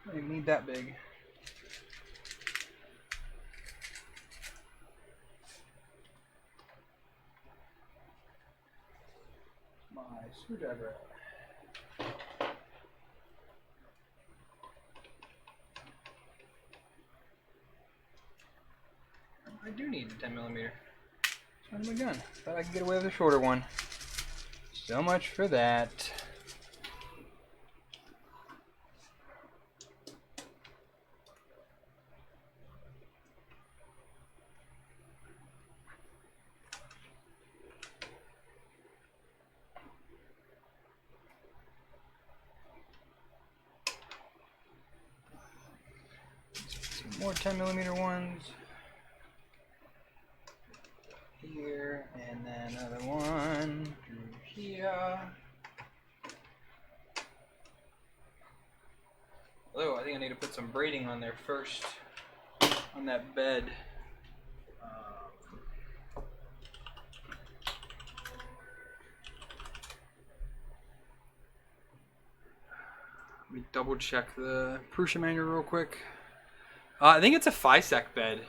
I don't even need that big. My screwdriver. I do need the 10 millimeter. Where's my gun? Thought I could get away with a shorter one. So much for that. Some more 10 millimeter ones. Here, and then another one through here. Although I think I need to put some braiding on there first, on that bed. Let me double check the Prusa manual real quick. I think it's a FISEC bed.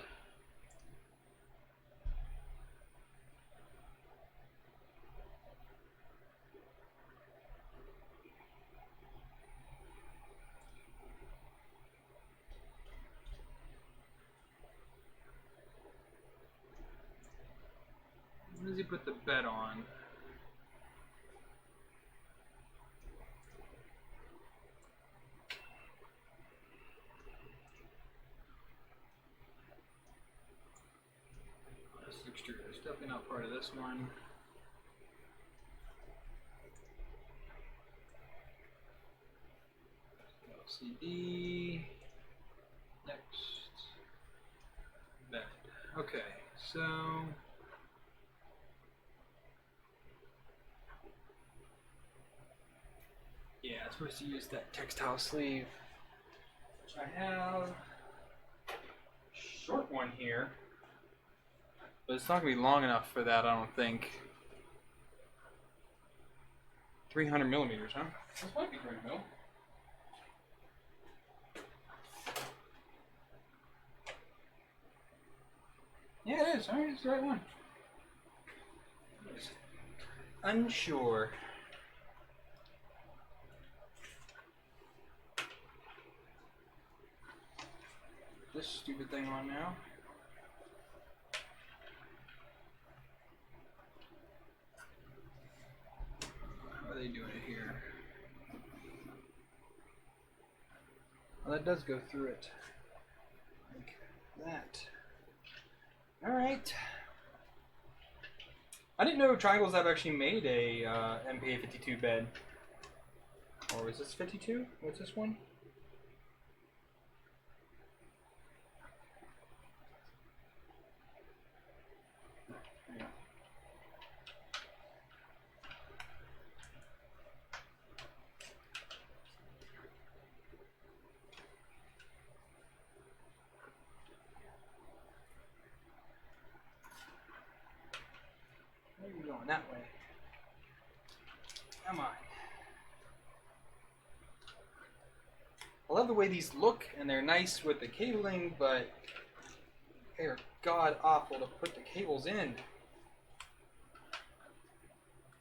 When does he put the bed on? This extruder is definitely not part of this one. LCD. Next. Bed. Okay, so. Yeah, I'm supposed to use that textile sleeve, which I have. Short one here, but it's not gonna be long enough for that, I don't think. 300 millimeters, huh? This might be 300 mil. Yeah, it is. All right, it's the right one. Unsure. This stupid thing on now. How are they doing it here? Well, that does go through it. Like that. Alright. I didn't know Triangles have actually made a MPA 52 bed. Or is this 52? What's this one? Going that way. Come on. I love the way these look, and they're nice with the cabling, but they are god awful to put the cables in.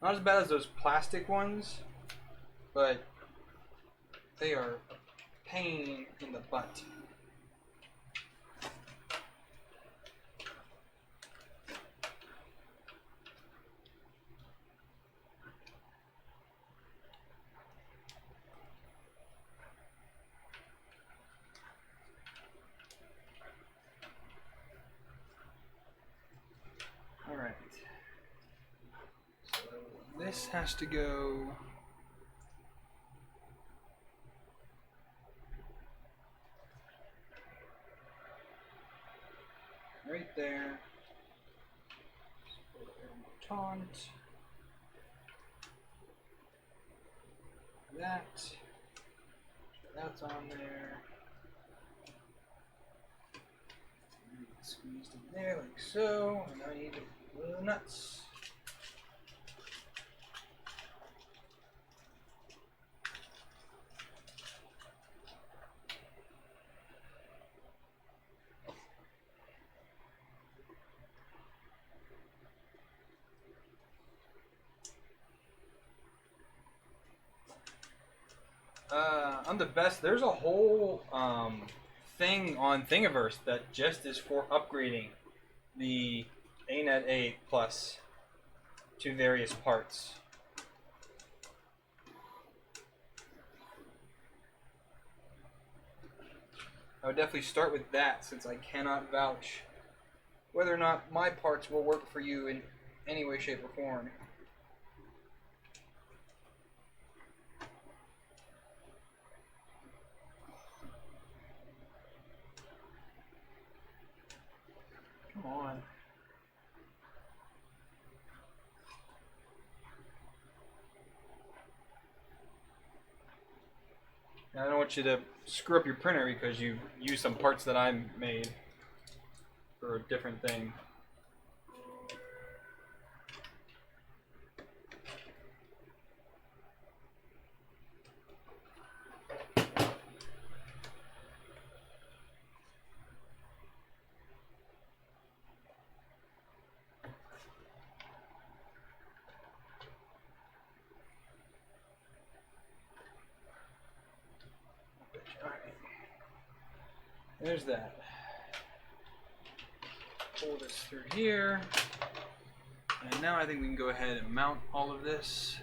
Not as bad as those plastic ones, but they are a pain in the butt. Alright. So this has to go right there. Taunt. That's on there. Squeezed in there like so, and I need a little nuts. I'm the best. There's a whole thing on Thingiverse that just is for upgrading the ANET 8 Plus to various parts. I would definitely start with that, since I cannot vouch whether or not my parts will work for you in any way, shape, or form. Come on. I don't want you to screw up your printer because you use some parts that I made for a different thing. There's that. Pull this through here. And now I think we can go ahead and mount all of this.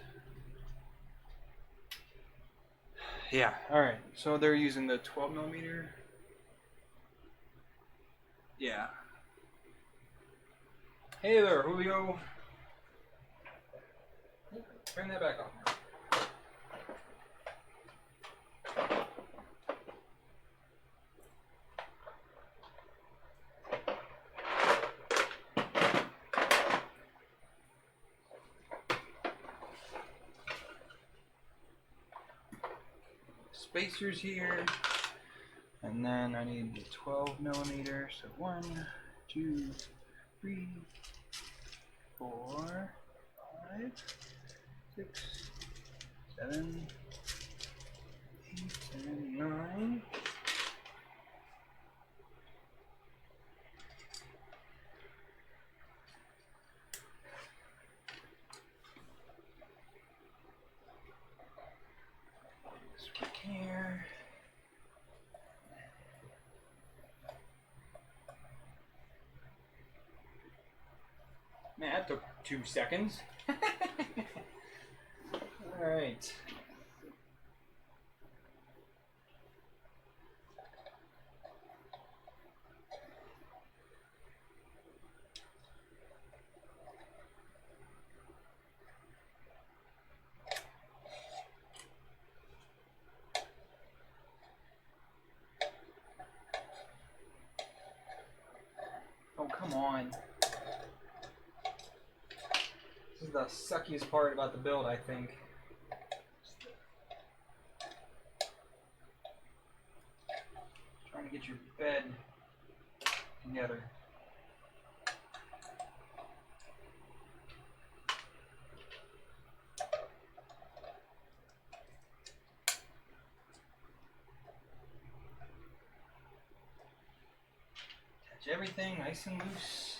Yeah, alright. So they're using the 12mm. Yeah. Hey there, Julio. Turn that back on. Spacers here, and then I need the 12mm. So 1, 2, 3, 4, 5, 6, 7, 8, and 9. Here. Man, that took 2 seconds. Alright. Oh, come on. This is the suckiest part about the build, I think. Trying to get your bed together. Catch everything nice and loose.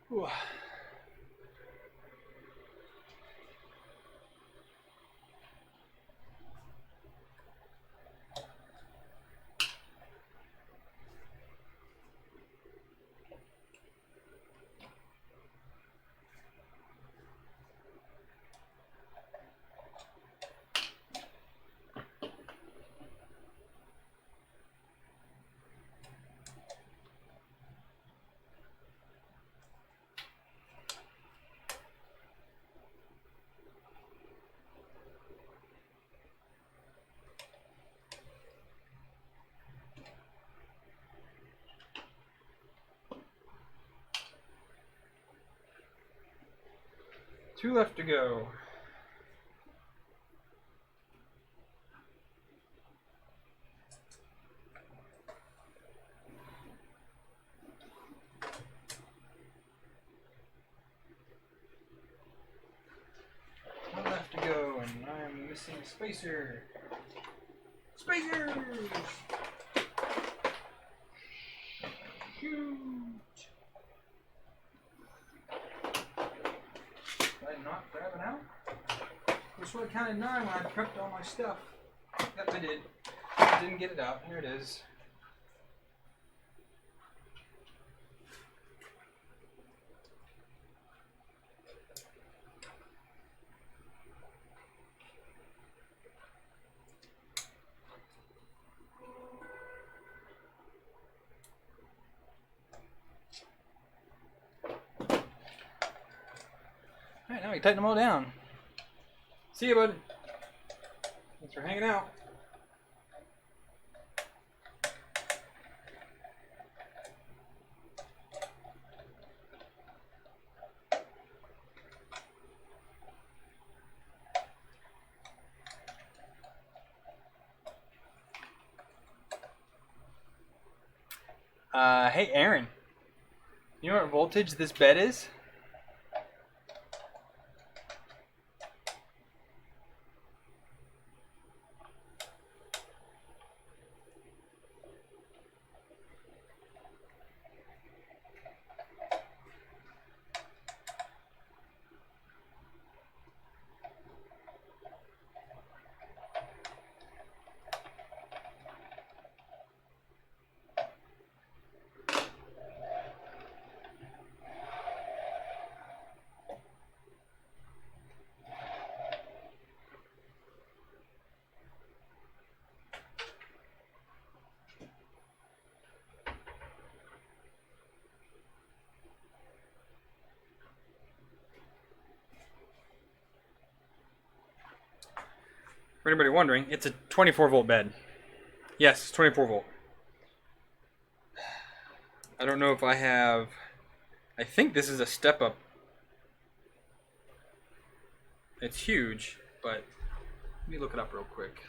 Ooh. Two left to go. One left to go, and I'm missing a spacer. Spacers! Shoot! Did I not grab it out? I sort of counted 9 when I prepped all my stuff. Yep, I did. I didn't get it out. Here it is. Alright, now we tighten them all down. See you, bud. Thanks for hanging out. Hey, Aaron. You know what voltage this bed is? For anybody wondering, it's a 24 volt bed. Yes, it's 24 volt. I don't know if I have... I think this is a step up. It's huge, but let me look it up real quick.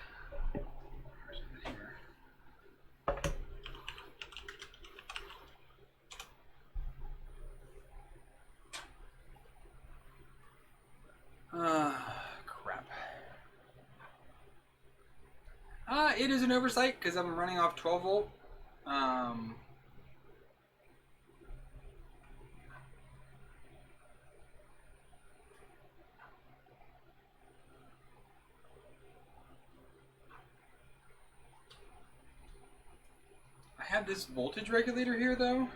Where's it here? Crap. It is an oversight because I'm running off 12 volt. I have this voltage regulator here though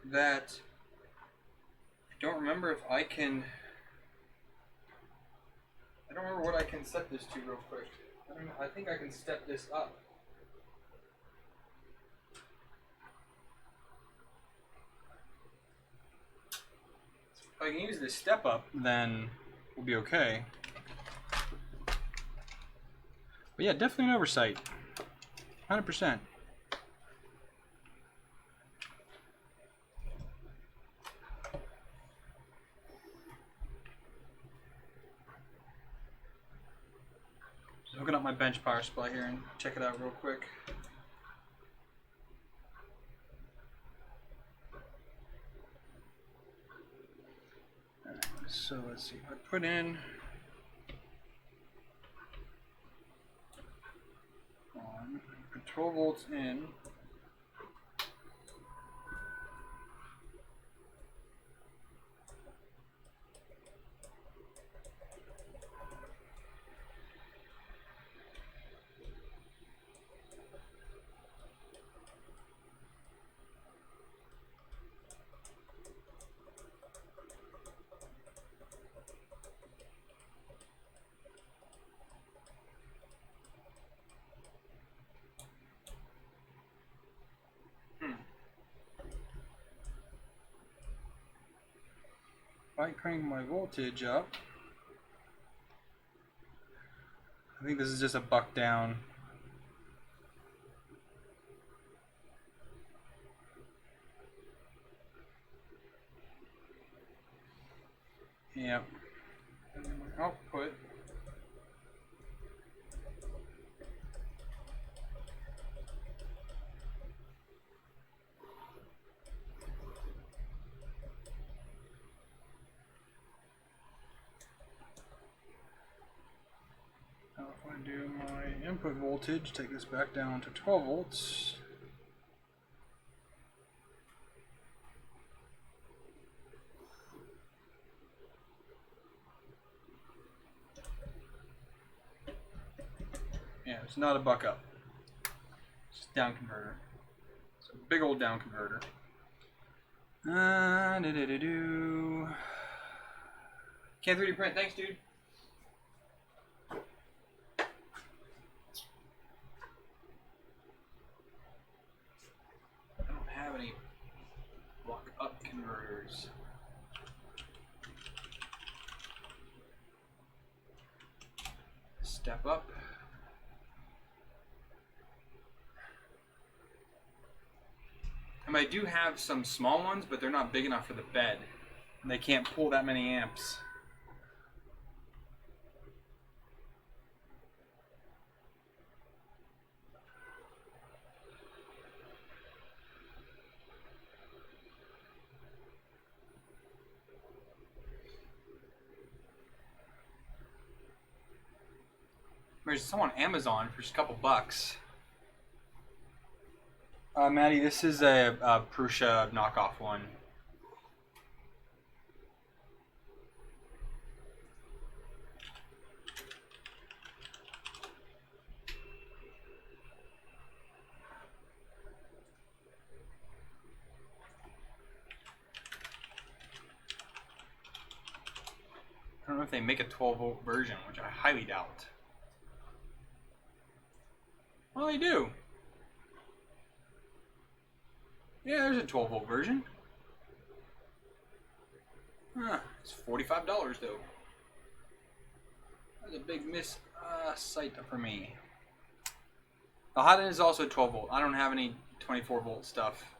that I don't remember if I can. I don't remember what I can set this to real quick. I think I can step this up. If I can use this step up, then we'll be okay. But yeah, definitely an oversight. 100%. Just hooking up my bench power supply here and check it out real quick. Alright, so let's see. I put in 12 volts in. If I crank my voltage up, I think this is just a buck down. Yep. And then my output. Now if I do my input voltage, take this back down to 12 volts. Yeah, it's not a buck up. It's just down converter. It's a big old down converter. Can't 3D print. Thanks, dude. I don't have any buck up converters. Step up. And I do have some small ones, but they're not big enough for the bed. And they can't pull that many amps. There's some on Amazon for just a couple bucks. Maddie, this is a Prusa knockoff one. I don't know if they make a 12-volt version, which I highly doubt. Well, they do. Yeah, there's a 12-volt version. Huh, it's $45 though. That's a big miss sight for me. The Hotend is also 12-volt. I don't have any 24-volt stuff.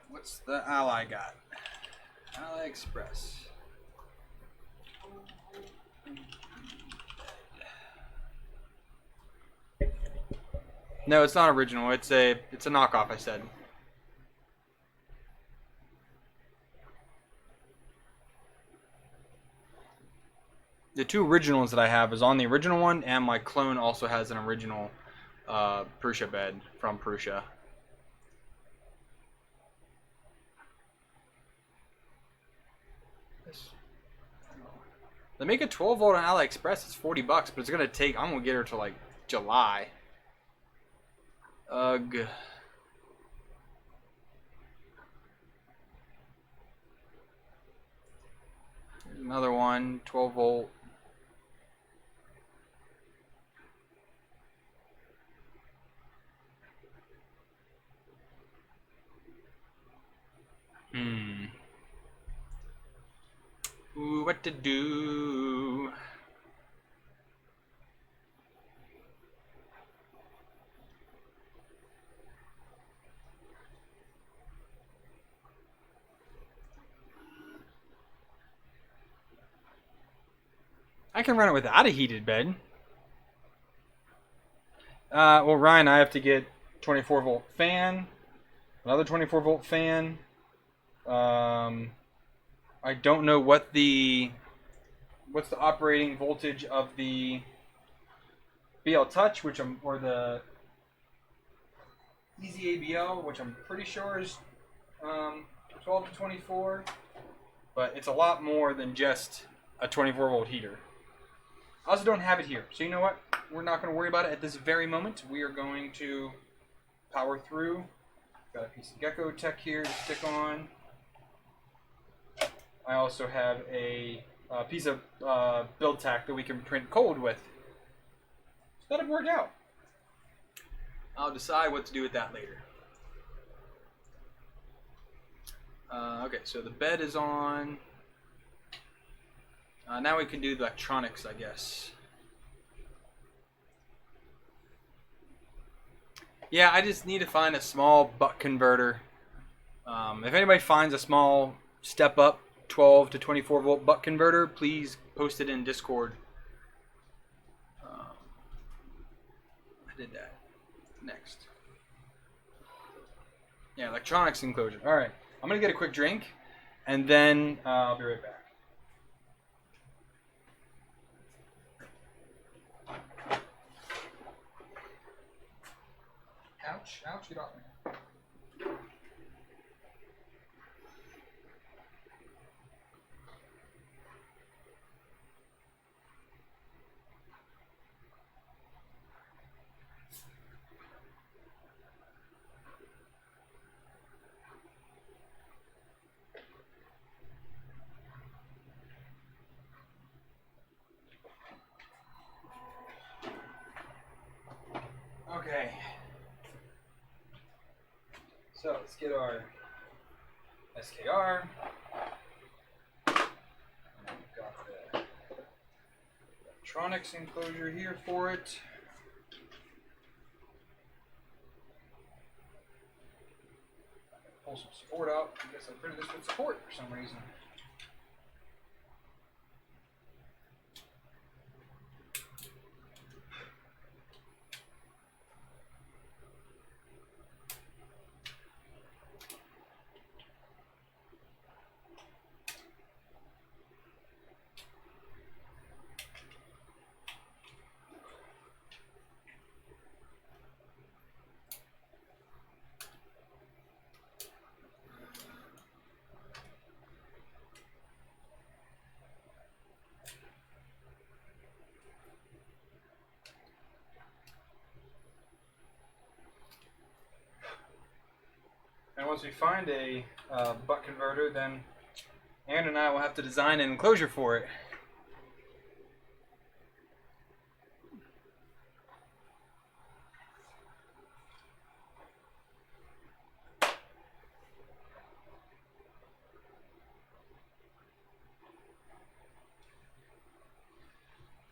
What's the Ally got? Ally Express. No, it's not original. It's a knockoff, I said. The two originals that I have is on the original one, and my clone also has an original Prusa bed from Prusa. They make a 12-volt on AliExpress. It's $40, but it's gonna take. I'm gonna get her to like July. Ugh. Here's another one, 12-volt. Ooh, what to do? I can run it without a heated bed. Well, Ryan, I have to get 24 volt fan, another 24 volt fan. I don't know what's the operating voltage of the BL Touch, or the Easy ABL, which I'm pretty sure is 12 to 24, but it's a lot more than just a 24 volt heater. I also don't have it here, so you know what? We're not going to worry about it at this very moment. We are going to power through. Got a piece of Gecko Tech here to stick on. I also have a piece of build tack that we can print cold with. So that'll work out. I'll decide what to do with that later. Okay, so the bed is on. Now we can do the electronics, I guess. Yeah, I just need to find a small buck converter. If anybody finds a small step up 12 to 24 volt buck converter, please post it in Discord. I did that. Next. Yeah, electronics enclosure. Alright, I'm going to get a quick drink, and then I'll be right back. Ouch, ouch, get off me. Okay. So let's get our SKR. And we've got the electronics enclosure here for it. Pull some support out. I guess I printed this with support for some reason. And once we find a buck converter, then Aaron and I will have to design an enclosure for it.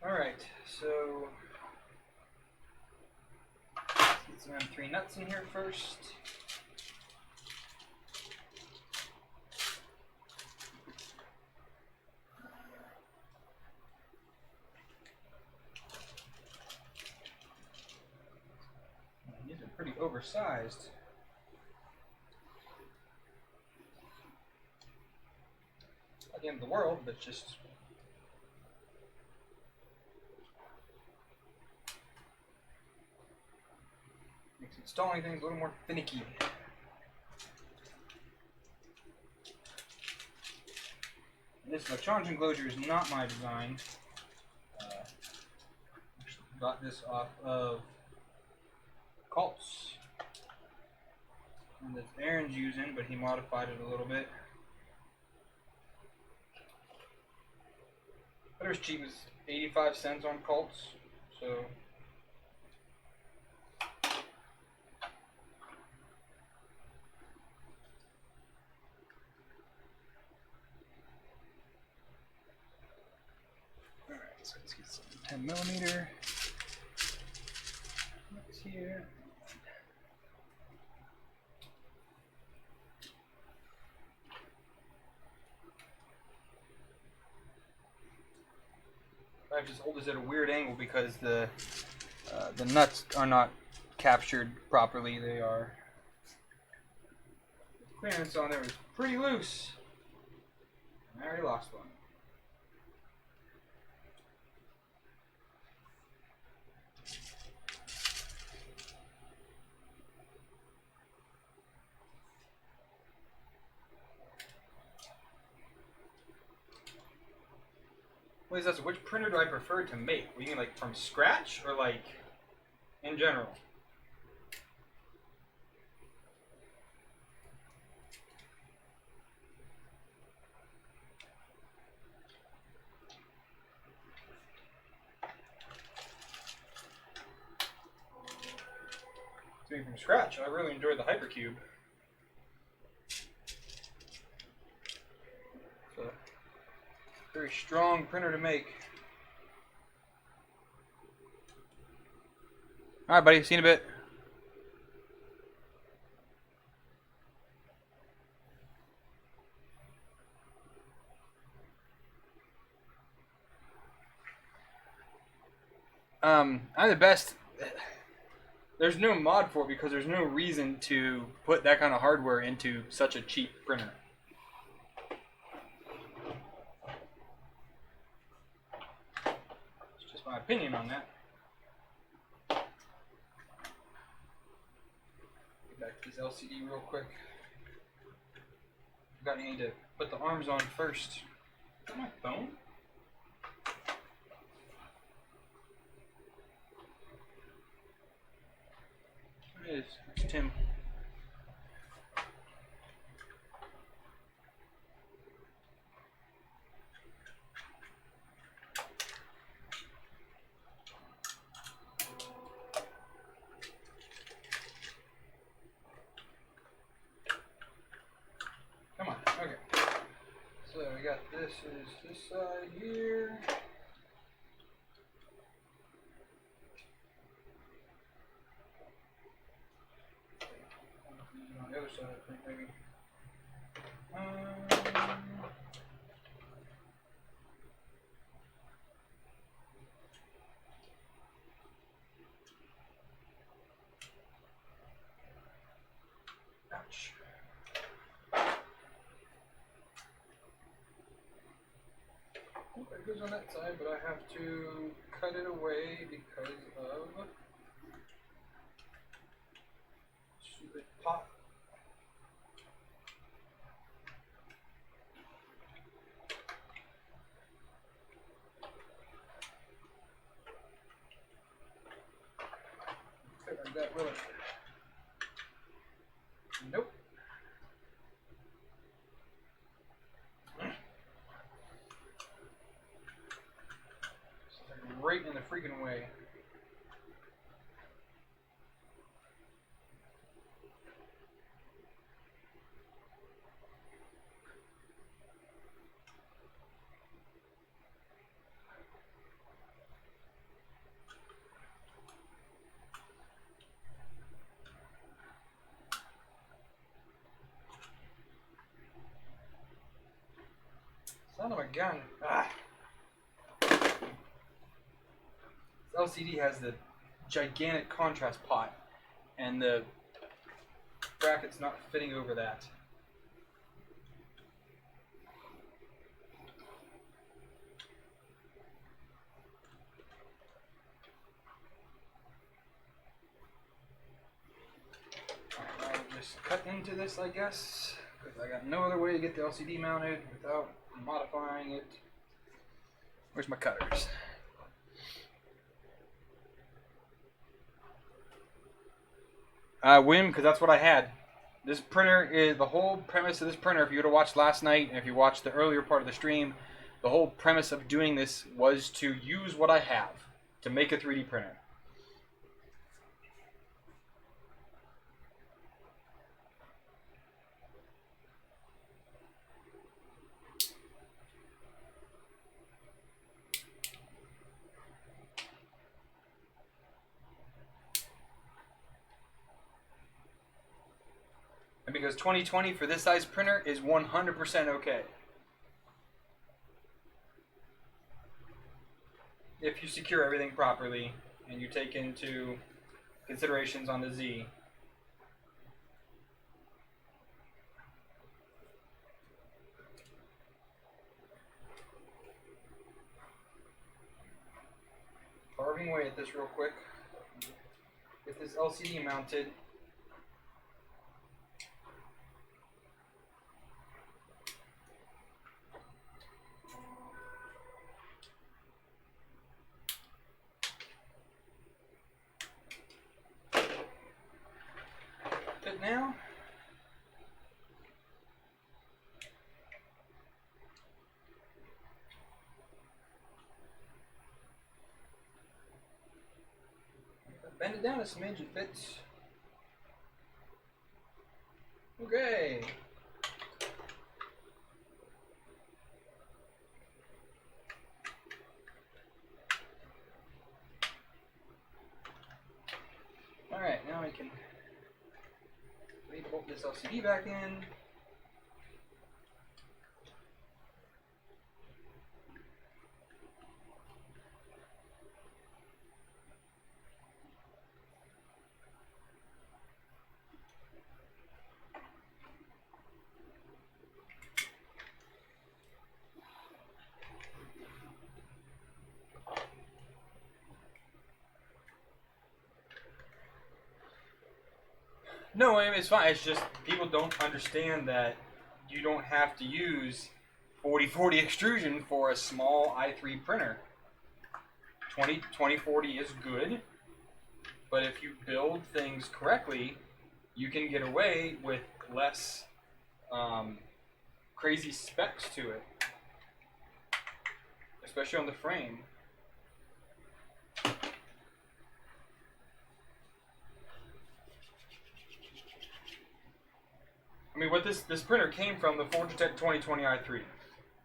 Alright, so let's get some M3 nuts in here first. These are pretty oversized. Not the end of the world, but just makes installing things a little more finicky. And this electronics enclosure is not my design. Actually got this off of Colts. And that Aaron's using, but he modified it a little bit. But it was cheap, it was 85 cents on Colts, so. Alright, so let's get some 10 millimeter. That's here. I have just hold this at a weird angle because the nuts are not captured properly. They are. The clearance on there was pretty loose. I already lost one. Wait, so which printer do I prefer to make? What do you mean, like from scratch or like in general? Doing from scratch, I really enjoyed the Hypercube. It's a very strong printer to make. Alright, buddy, see you in a bit. I'm the best. There's no mod for it because there's no reason to put that kind of hardware into such a cheap printer. It's just my opinion on that. Get back to this LCD real quick. Forgot I need to put the arms on first. Is that my phone? It is. It's Tim. Come on. Okay. So we got this side here. On the other side, I think maybe. Ouch. It goes on that side, but I have to cut it away because of stupid pot. Like that, will it? Nope. Right in the freaking way. Son of a gun. Ah. LCD has the gigantic contrast pot, and the bracket's not fitting over that. Alright, I'll just cut into this, I guess, because I got no other way to get the LCD mounted without modifying it. Where's my cutters? Win, because that's what I had. This printer is the whole premise of this printer. If you would have watched last night, and if you watched the earlier part of the stream, the whole premise of doing this was to use what I have to make a 3D printer. And because 2020 for this size printer is 100% okay. if you secure everything properly and you take into considerations on the Z. Carving away at this real quick. Get this LCD mounted. Good now. Bend it down a smidge, it fits. Okay. Alright, now we can bolt this LCD back in. No, I mean, it's fine. It's just people don't understand that you don't have to use 4040 extrusion for a small i3 printer. 2040 is good, but if you build things correctly, you can get away with less crazy specs to it, especially on the frame. I mean, what this printer came from, the Forgetech 2020 i3,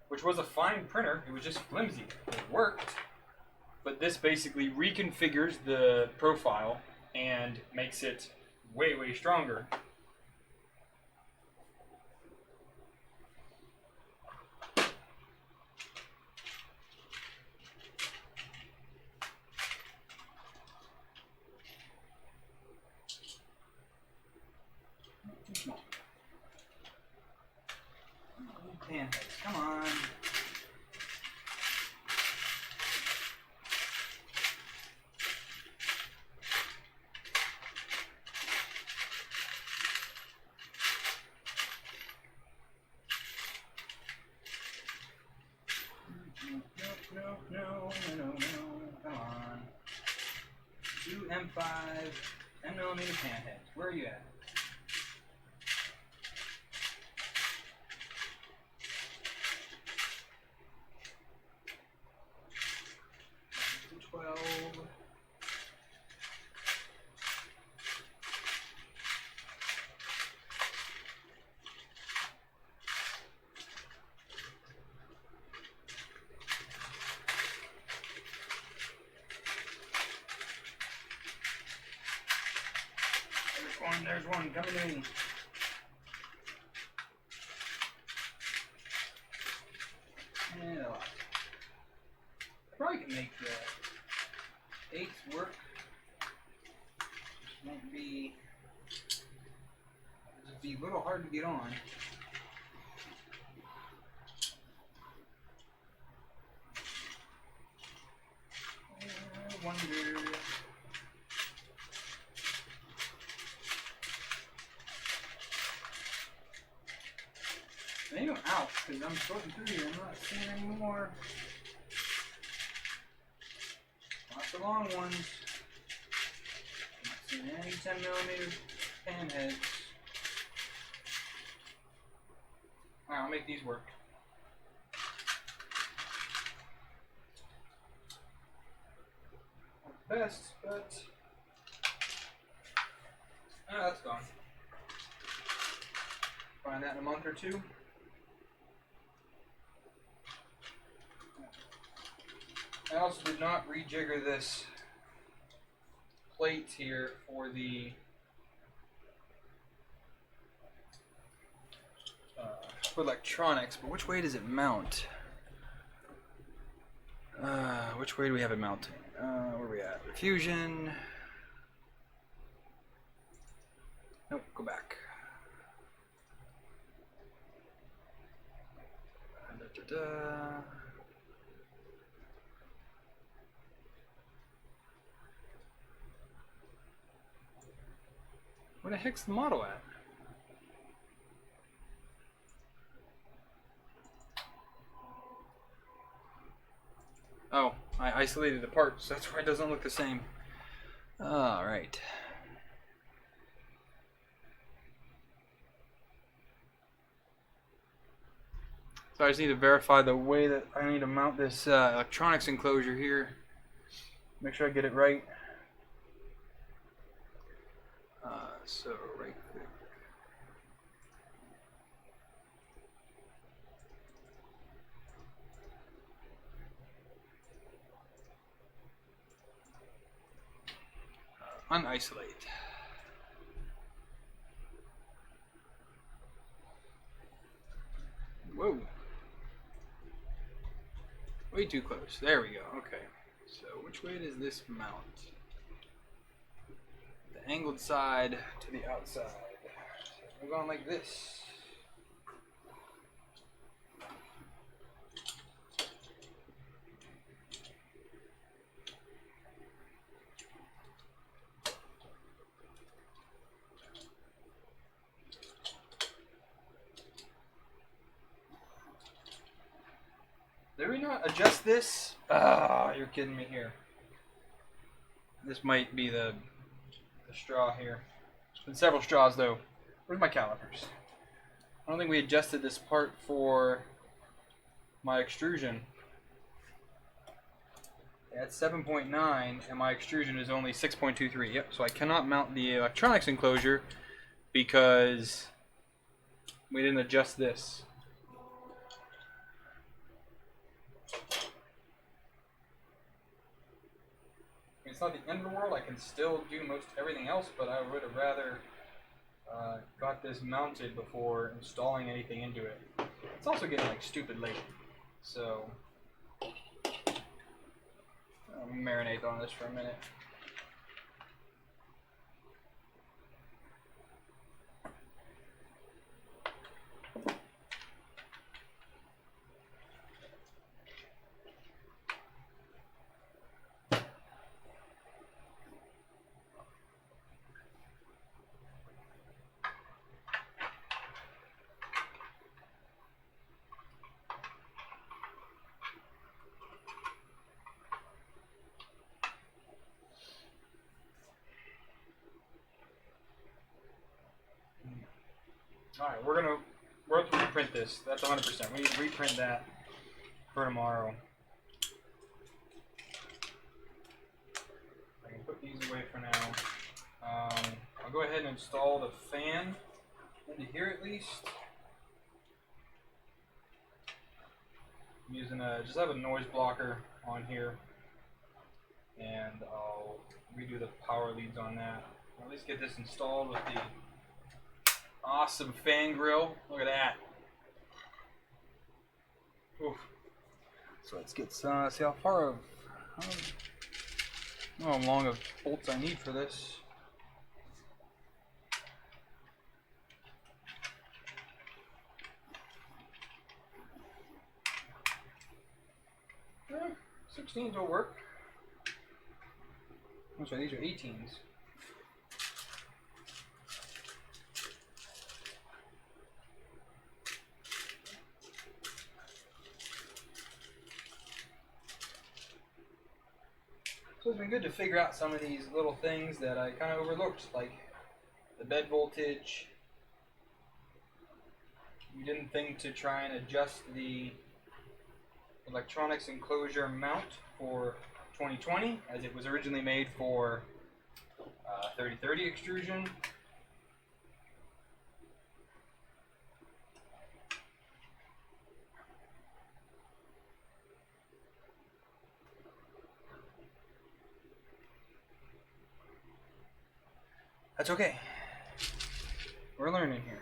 which was a fine printer. It was just flimsy. It worked, but this basically reconfigures the profile and makes it way, way stronger. Pan heads, come on. No, come on. 2 M5, 10mm pan heads. Where are you at? 12. There's one coming in. And a lot. I probably can make the 8s work. This won't be. It'll be a little hard to get on. I wonder. Maybe I'm out because I'm sorting through here. I'm not seeing any more. Lots of long ones. I'm not seeing any 10mm pan heads. Alright, I'll make these work. Not the best, but that's gone. Find that in a month or two. I also did not rejigger this plate here for electronics, but which way does it mount? Which way do we have it mounting? Where are we at? Fusion. Nope, go back. Da-da-da. Where the heck's the model at? Oh, I isolated the parts. That's why it doesn't look the same. Alright. So I just need to verify the way that I need to mount this electronics enclosure here. Make sure I get it right. So right click. Unisolate. Whoa. Way too close. There we go. Okay. So which way does this mount? The angled side to the outside. So we're going like this. Did we not adjust this? Ah, you're kidding me here. This might be the straw here. There's been several straws though. Where's my calipers? I don't think we adjusted this part for my extrusion. Yeah, it's 7.9 and my extrusion is only 6.23. Yep, so I cannot mount the electronics enclosure because we didn't adjust this. It's not the end of the world. I can still do most everything else, but I would have rather got this mounted before installing anything into it. It's also getting like stupid late, so I'll marinate on this for a minute. All right, we're gonna have to reprint this. That's 100%. We need to reprint that for tomorrow. I can put these away for now. I'll go ahead and install the fan into here at least. I'm using just have a noise blocker on here, and I'll redo the power leads on that. I'll at least get this installed with the awesome fan grill. Look at that. Oof. So let's get see how far of how long of bolts I need for this. Yeah, 16s will work. I'm sorry, these are 18s. So it's been good to figure out some of these little things that I kind of overlooked, like the bed voltage. We didn't think to try and adjust the electronics enclosure mount for 2020, as it was originally made for 3030 extrusion. That's okay. We're learning here.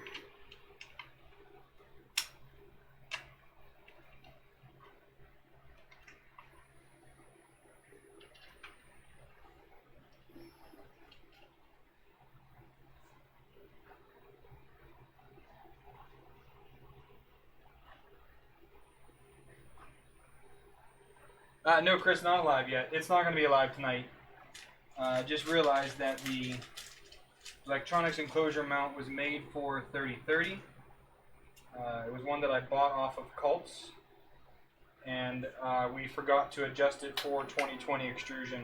No, Chris, not alive yet. It's not going to be alive tonight. Just realized that the electronics enclosure mount was made for 3030. It was one that I bought off of Cults, and we forgot to adjust it for 2020 extrusion.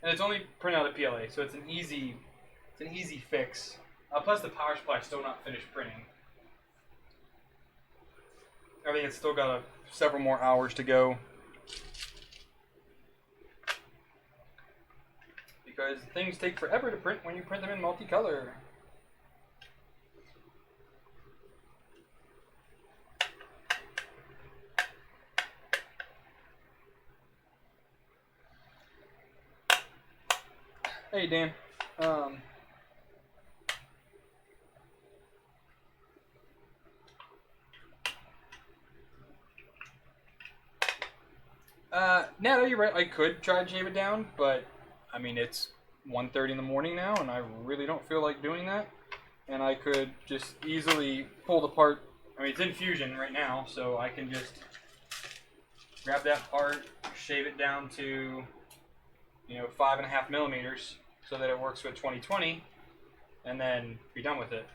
And it's only printed out of PLA, so it's an easy fix. Plus, the power supply is still not finished printing. I think it's still got several more hours to go. Because things take forever to print when you print them in multicolor. Hey Dan, Natalie, you're right. I could try to shave it down, but I mean it's 1:30 in the morning now, and I really don't feel like doing that. And I could just easily pull the part. I mean, it's in fusion right now, so I can just grab that part, shave it down to 5.5 millimeters, so that it works with 2020, and then be done with it.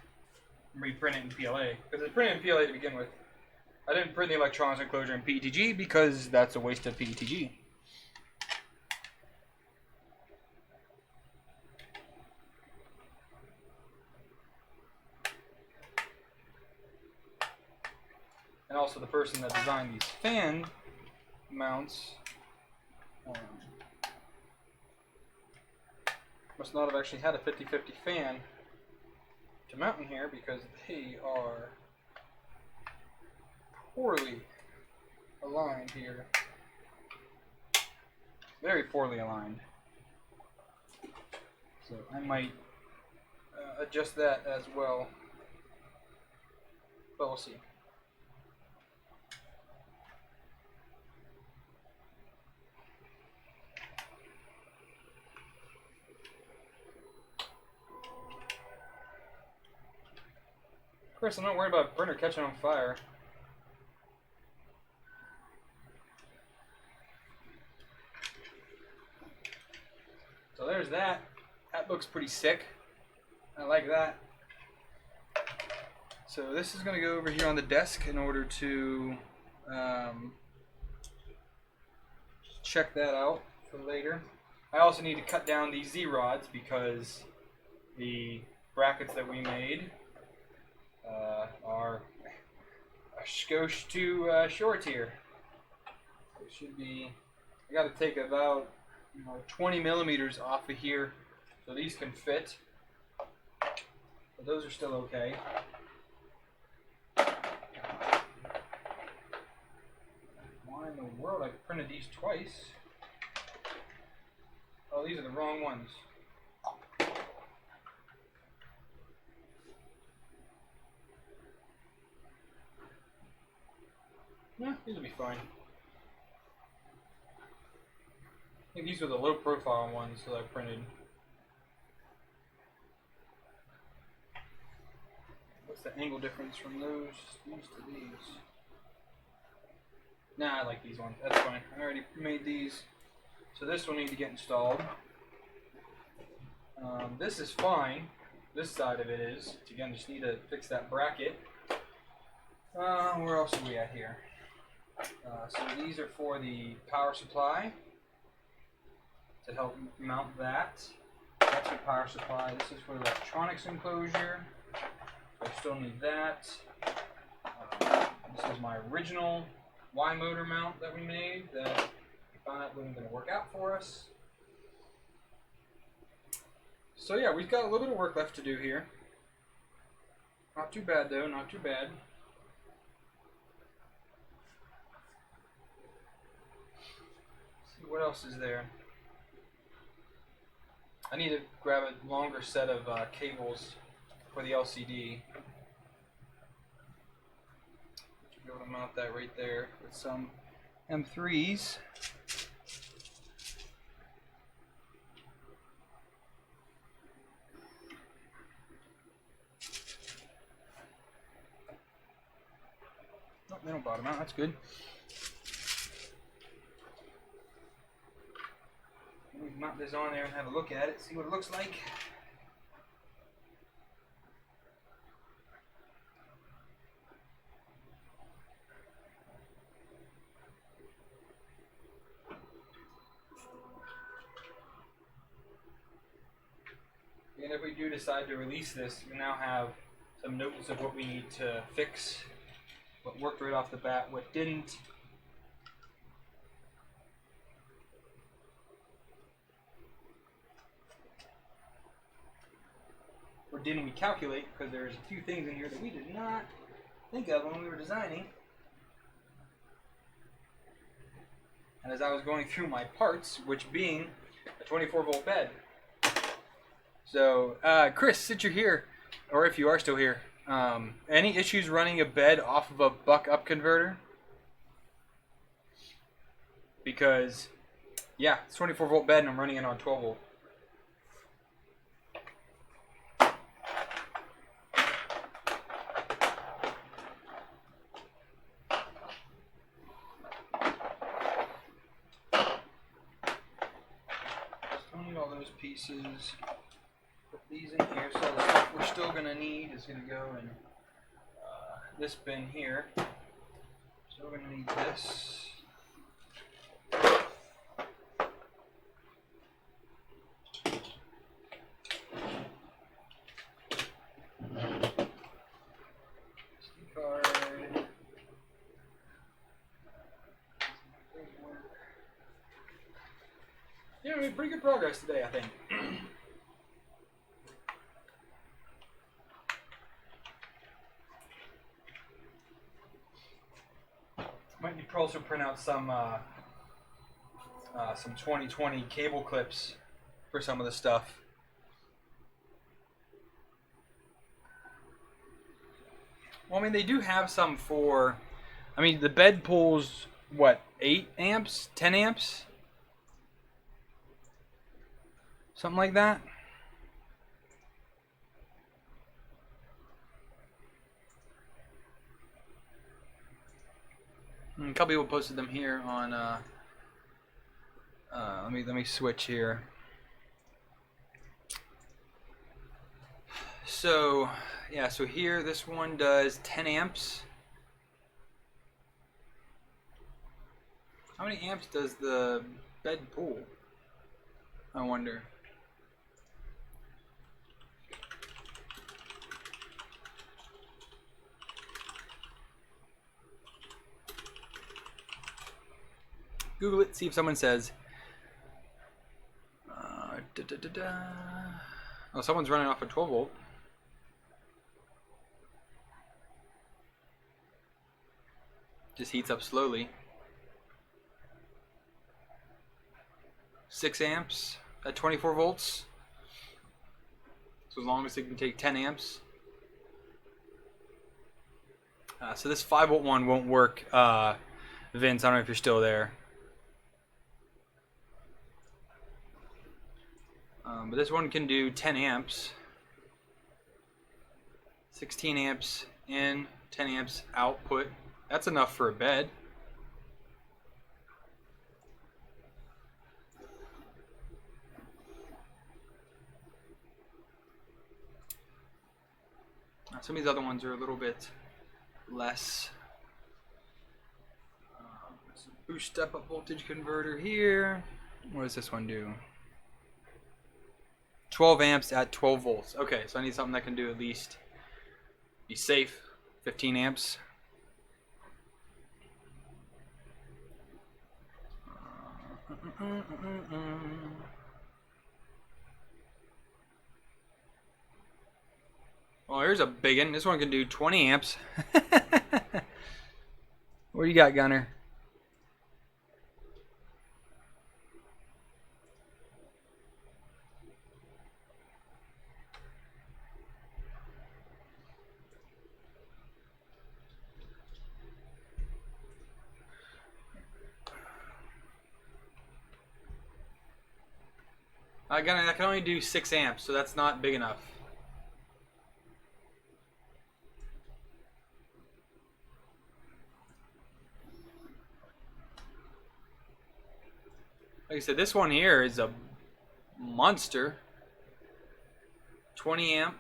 Reprint it in PLA because it's printed in PLA to begin with. I didn't print the electronics enclosure in PETG because that's a waste of PETG. And also the person that designed these fan mounts must not have actually had a 50-50 fan to mount in here because they are poorly aligned here. Very poorly aligned. So I might adjust that as well. But we'll see. Chris, I'm not worried about a printer catching on fire. So there's that. That looks pretty sick. I like that. So this is going to go over here on the desk in order to check that out for later. I also need to cut down these Z-rods because the brackets that we made are a skosh too short here. It should be, I got to take about 20 millimeters off of here so these can fit. But those are still okay. Why in the world I printed these twice? Oh, these are the wrong ones. Yeah, these will be fine. I think these were the low profile ones that I printed. What's the angle difference from those to these? Nah, I like these ones. That's fine. I already made these. So this will need to get installed. This is fine. This side of it is. Again, just need to fix that bracket. Where else are we at here? So these are for the power supply to help mount that. That's your power supply. This is for the electronics enclosure. So I still need that. This is my original Y motor mount that we made that we found out wasn't going to work out for us. So yeah, we've got a little bit of work left to do here. Not too bad though, not too bad. What else is there? I need to grab a longer set of cables for the LCD. Be able to mount that right there with some M3s. Oh, they don't bottom out. That's good. Let me mount this on there and have a look at it, see what it looks like. And if we do decide to release this, we now have some notes of what we need to fix, what worked right off the bat, what didn't. Or didn't we calculate, because there's a few things in here that we did not think of when we were designing. And as I was going through my parts, which being a 24 volt bed. So, Chris, since you're here, or if you are still here, any issues running a bed off of a buck-up converter? Because, yeah, it's 24 volt bed and I'm running it on 12 volt. Still need all those pieces. Put these in here, so the stuff we're still going to need is going to go in this bin here. Still going to need this. SD card. Yeah, we made pretty good progress today, I think. Might need to also print out some 2020 cable clips for some of the stuff. Well, I mean, they do have some for, I mean, the bed pulls, what, 8 amps? 10 amps? Something like that? A couple people posted them here on, let me switch here. So, yeah, so here, this one does 10 amps. How many amps does the bed pull? I wonder. Google it, see if someone says. Oh, someone's running off a 12 volt. Just heats up slowly. 6 amps at 24 volts. So as long as it can take 10 amps. So this 5 volt one won't work. Vince, I don't know if you're still there. But this one can do 10 amps. 16 amps in, 10 amps output. That's enough for a bed. Some of these other ones are a little bit less. Boost step up voltage converter here. What does this one do? 12 amps at 12 volts. Okay, so I need something that can do at least be safe. 15 amps. Well, here's a big one. This one can do 20 amps. What do you got, Gunner? I can only do 6 amps, so that's not big enough. Like I said, this one here is a monster 20 amp.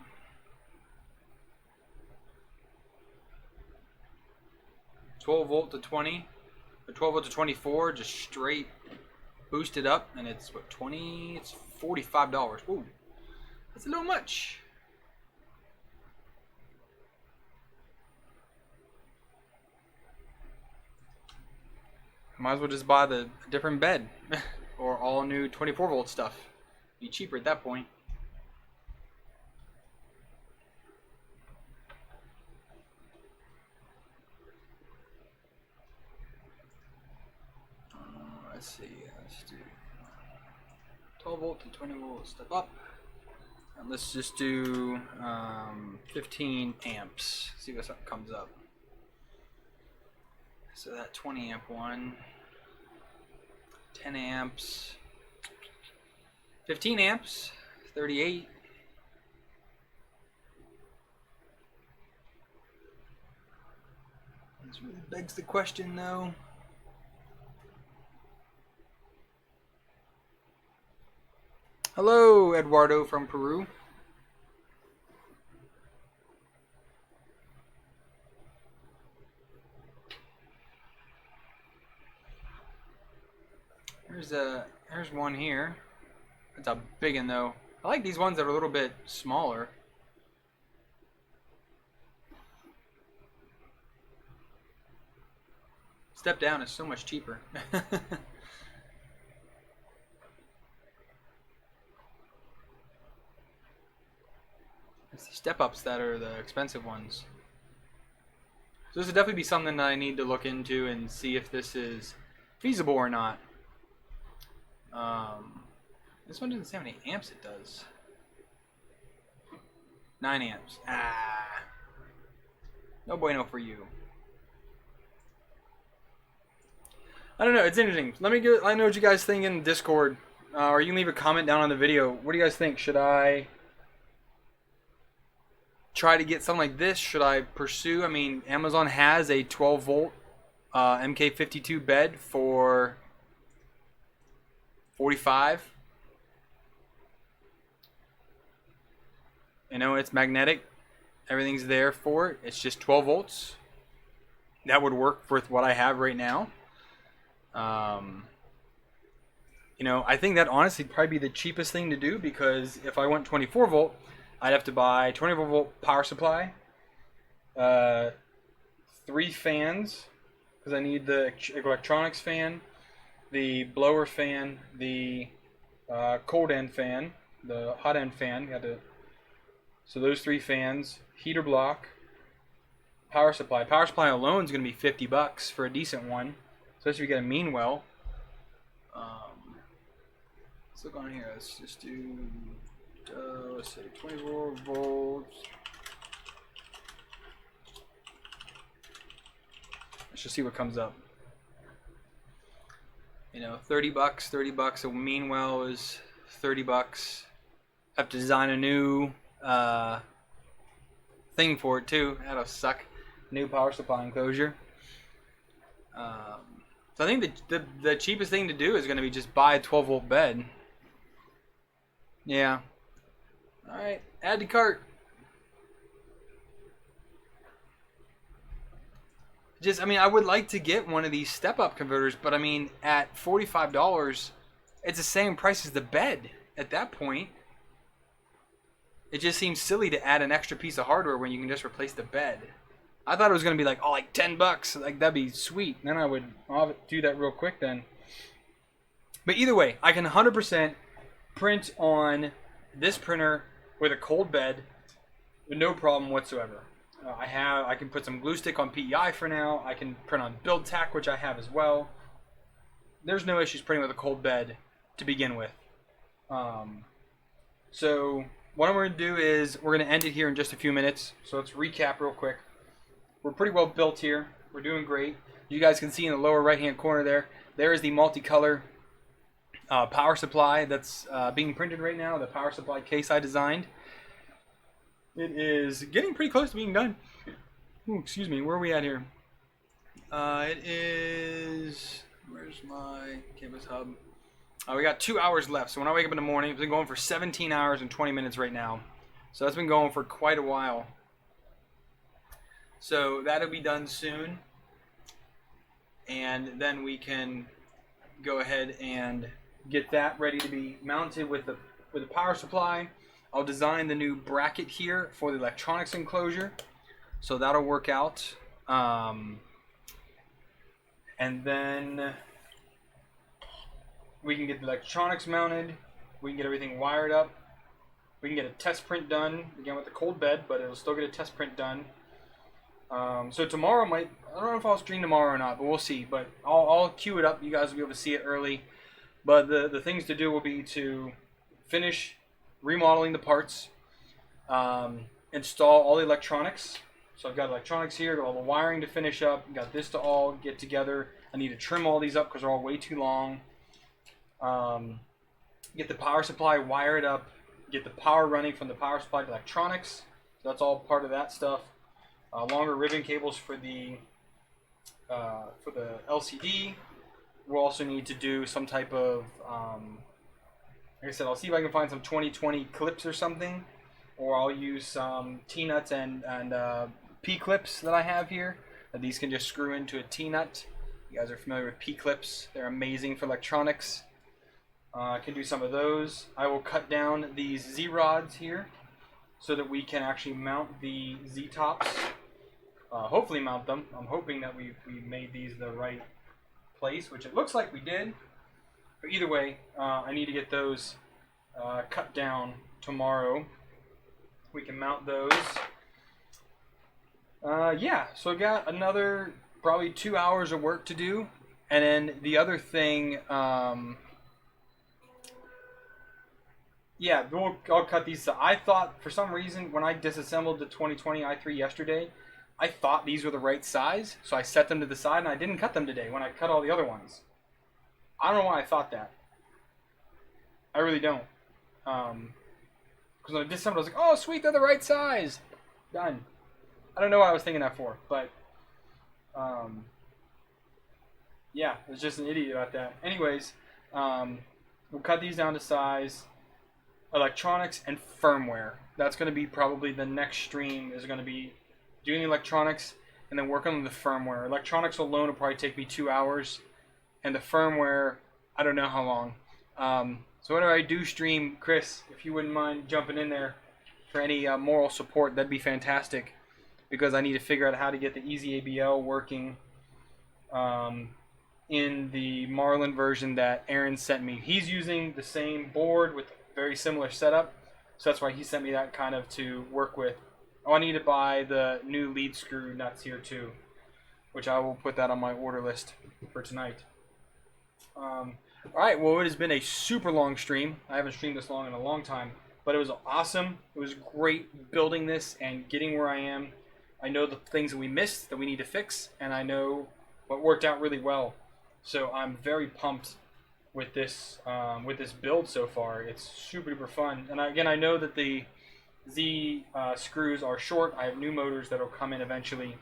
12 volt to 20, or 12 volt to 24, just straight boosted up, and it's what, 20? It's $45. Ooh, that's a little much. Might as well just buy the different bed, or all new 24 volt stuff. Be cheaper at that point. Let's see, let's do 12 volt to 20 volt, step up. And let's just do 15 amps, see what comes up. So that 20 amp one, 10 amps, 15 amps, 38. This really begs the question though. Hello, Eduardo from Peru. Here's one here. It's a big one though. I like these ones that are a little bit smaller. Step down is so much cheaper. It's the step-ups that are the expensive ones. So this would definitely be something that I need to look into and see if this is feasible or not. This one doesn't say how many amps it does. 9 amps. Ah. No bueno for you. I don't know. It's interesting. Let me get. I know what you guys think in Discord, or you can leave a comment down on the video. What do you guys think? Should I try to get something like this? Should I pursue? I mean, Amazon has a 12 volt MK52 bed for $45. You know, it's magnetic. Everything's there for it. It's just 12 volts. That would work with what I have right now. You know, I think that honestly would probably be the cheapest thing to do, because if I went 24 volt, I'd have to buy 24 volt power supply, 3 fans, because I need the electronics fan, the blower fan, the cold end fan, the hot end fan. So those 3 fans, heater block, power supply. Power supply alone is going to be $50 for a decent one, especially if you get a mean well. Let's look on here. Let's just do, let's say 24 volts. Let's just see what comes up. You know, $30. A mean well is $30. Have to design a new thing for it too. That'll suck. New power supply enclosure. So I think the cheapest thing to do is going to be just buy a 12 volt bed. Yeah. All right. Add to cart. I mean, I would like to get one of these step-up converters, but I mean, at $45, it's the same price as the bed. At that point, it just seems silly to add an extra piece of hardware when you can just replace the bed. I thought it was gonna be like, like $10, like that'd be sweet. Then I'll do that real quick then. But either way, I can 100% print on this printer with a cold bed with no problem whatsoever. I can put some glue stick on PEI for now. I can print on build tack, which I have as well. There's no issues printing with a cold bed to begin with. So what we're going to do is we're going to end it here in just a few minutes. So let's recap real quick. We're pretty well built here. We're doing great. You guys can see in the lower right hand corner there is the multicolor power supply that's being printed right now, the power supply case I designed. It is getting pretty close to being done. Ooh, excuse me, where are we at here? It is, where's my canvas hub? We got 2 hours left. So when I wake up in the morning, it's been going for 17 hours and 20 minutes right now. So that's been going for quite a while. So that'll be done soon. And then we can go ahead and get that ready to be mounted with the power supply. I'll design the new bracket here for the electronics enclosure. So that'll work out. And then we can get the electronics mounted. We can get everything wired up. We can get a test print done, again with the cold bed, but it'll still get a test print done. So tomorrow I don't know if I'll stream tomorrow or not, but we'll see. But I'll queue it up. You guys will be able to see it early. But the things to do will be to finish remodeling the parts, install all the electronics. So I've got electronics here, got all the wiring to finish up, got this to all get together. I need to trim all these up because they're all way too long. Get the power supply wired up, get the power running from the power supply to electronics. So that's all part of that stuff. Longer ribbon cables for the LCD. We'll also need to do some type of, like I said, I'll see if I can find some 2020 clips or something, or I'll use some T-nuts and P-clips that I have here. These can just screw into a T-nut. You guys are familiar with P-clips. They're amazing for electronics. I can do some of those. I will cut down these Z-rods here so that we can actually mount the Z-tops. Hopefully mount them. I'm hoping that we made these the right place, which it looks like we did. But either way, I need to get those cut down tomorrow. We can mount those. Yeah, so I got another probably 2 hours of work to do. And then the other thing, yeah, I'll cut these. I thought for some reason when I disassembled the 2020 i3 yesterday, I thought these were the right size, so I set them to the side and I didn't cut them today when I cut all the other ones. I don't know why I thought that. I really don't. Because when I disassembled, I was like, oh sweet, they're the right size. Done. I don't know what I was thinking that for, but yeah, I was just an idiot about that. Anyways, we'll cut these down to size. Electronics and firmware. That's going to be probably the next stream, is going to be doing the electronics and then working on the firmware. Electronics alone will probably take me 2 hours, and the firmware, I don't know how long. So whenever I do stream, Chris, if you wouldn't mind jumping in there for any moral support, that'd be fantastic, because I need to figure out how to get the Easy ABL working in the Marlin version that Aaron sent me. He's using the same board with very similar setup, so that's why he sent me that kind of to work with. Oh, I need to buy the new lead screw nuts here too, which I will put that on my order list for tonight. Alright, well, it has been a super long stream. I haven't streamed this long in a long time, but it was awesome. It was great building this and getting where I am. I know the things that we missed that we need to fix, and I know what worked out really well. So I'm very pumped with this build so far. It's super duper fun. And again, I know that the Z screws are short. I have new motors that will come in eventually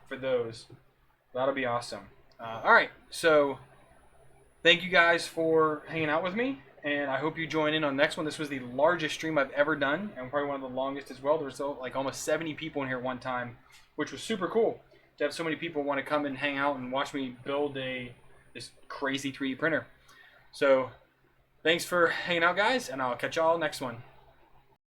for those. That'll be awesome. Alright, so thank you guys for hanging out with me, and I hope you join in on the next one. This was the largest stream I've ever done, and probably one of the longest as well. There was like almost 70 people in here at one time, which was super cool to have so many people want to come and hang out and watch me build this crazy 3D printer. So thanks for hanging out, guys, and I'll catch y'all next one.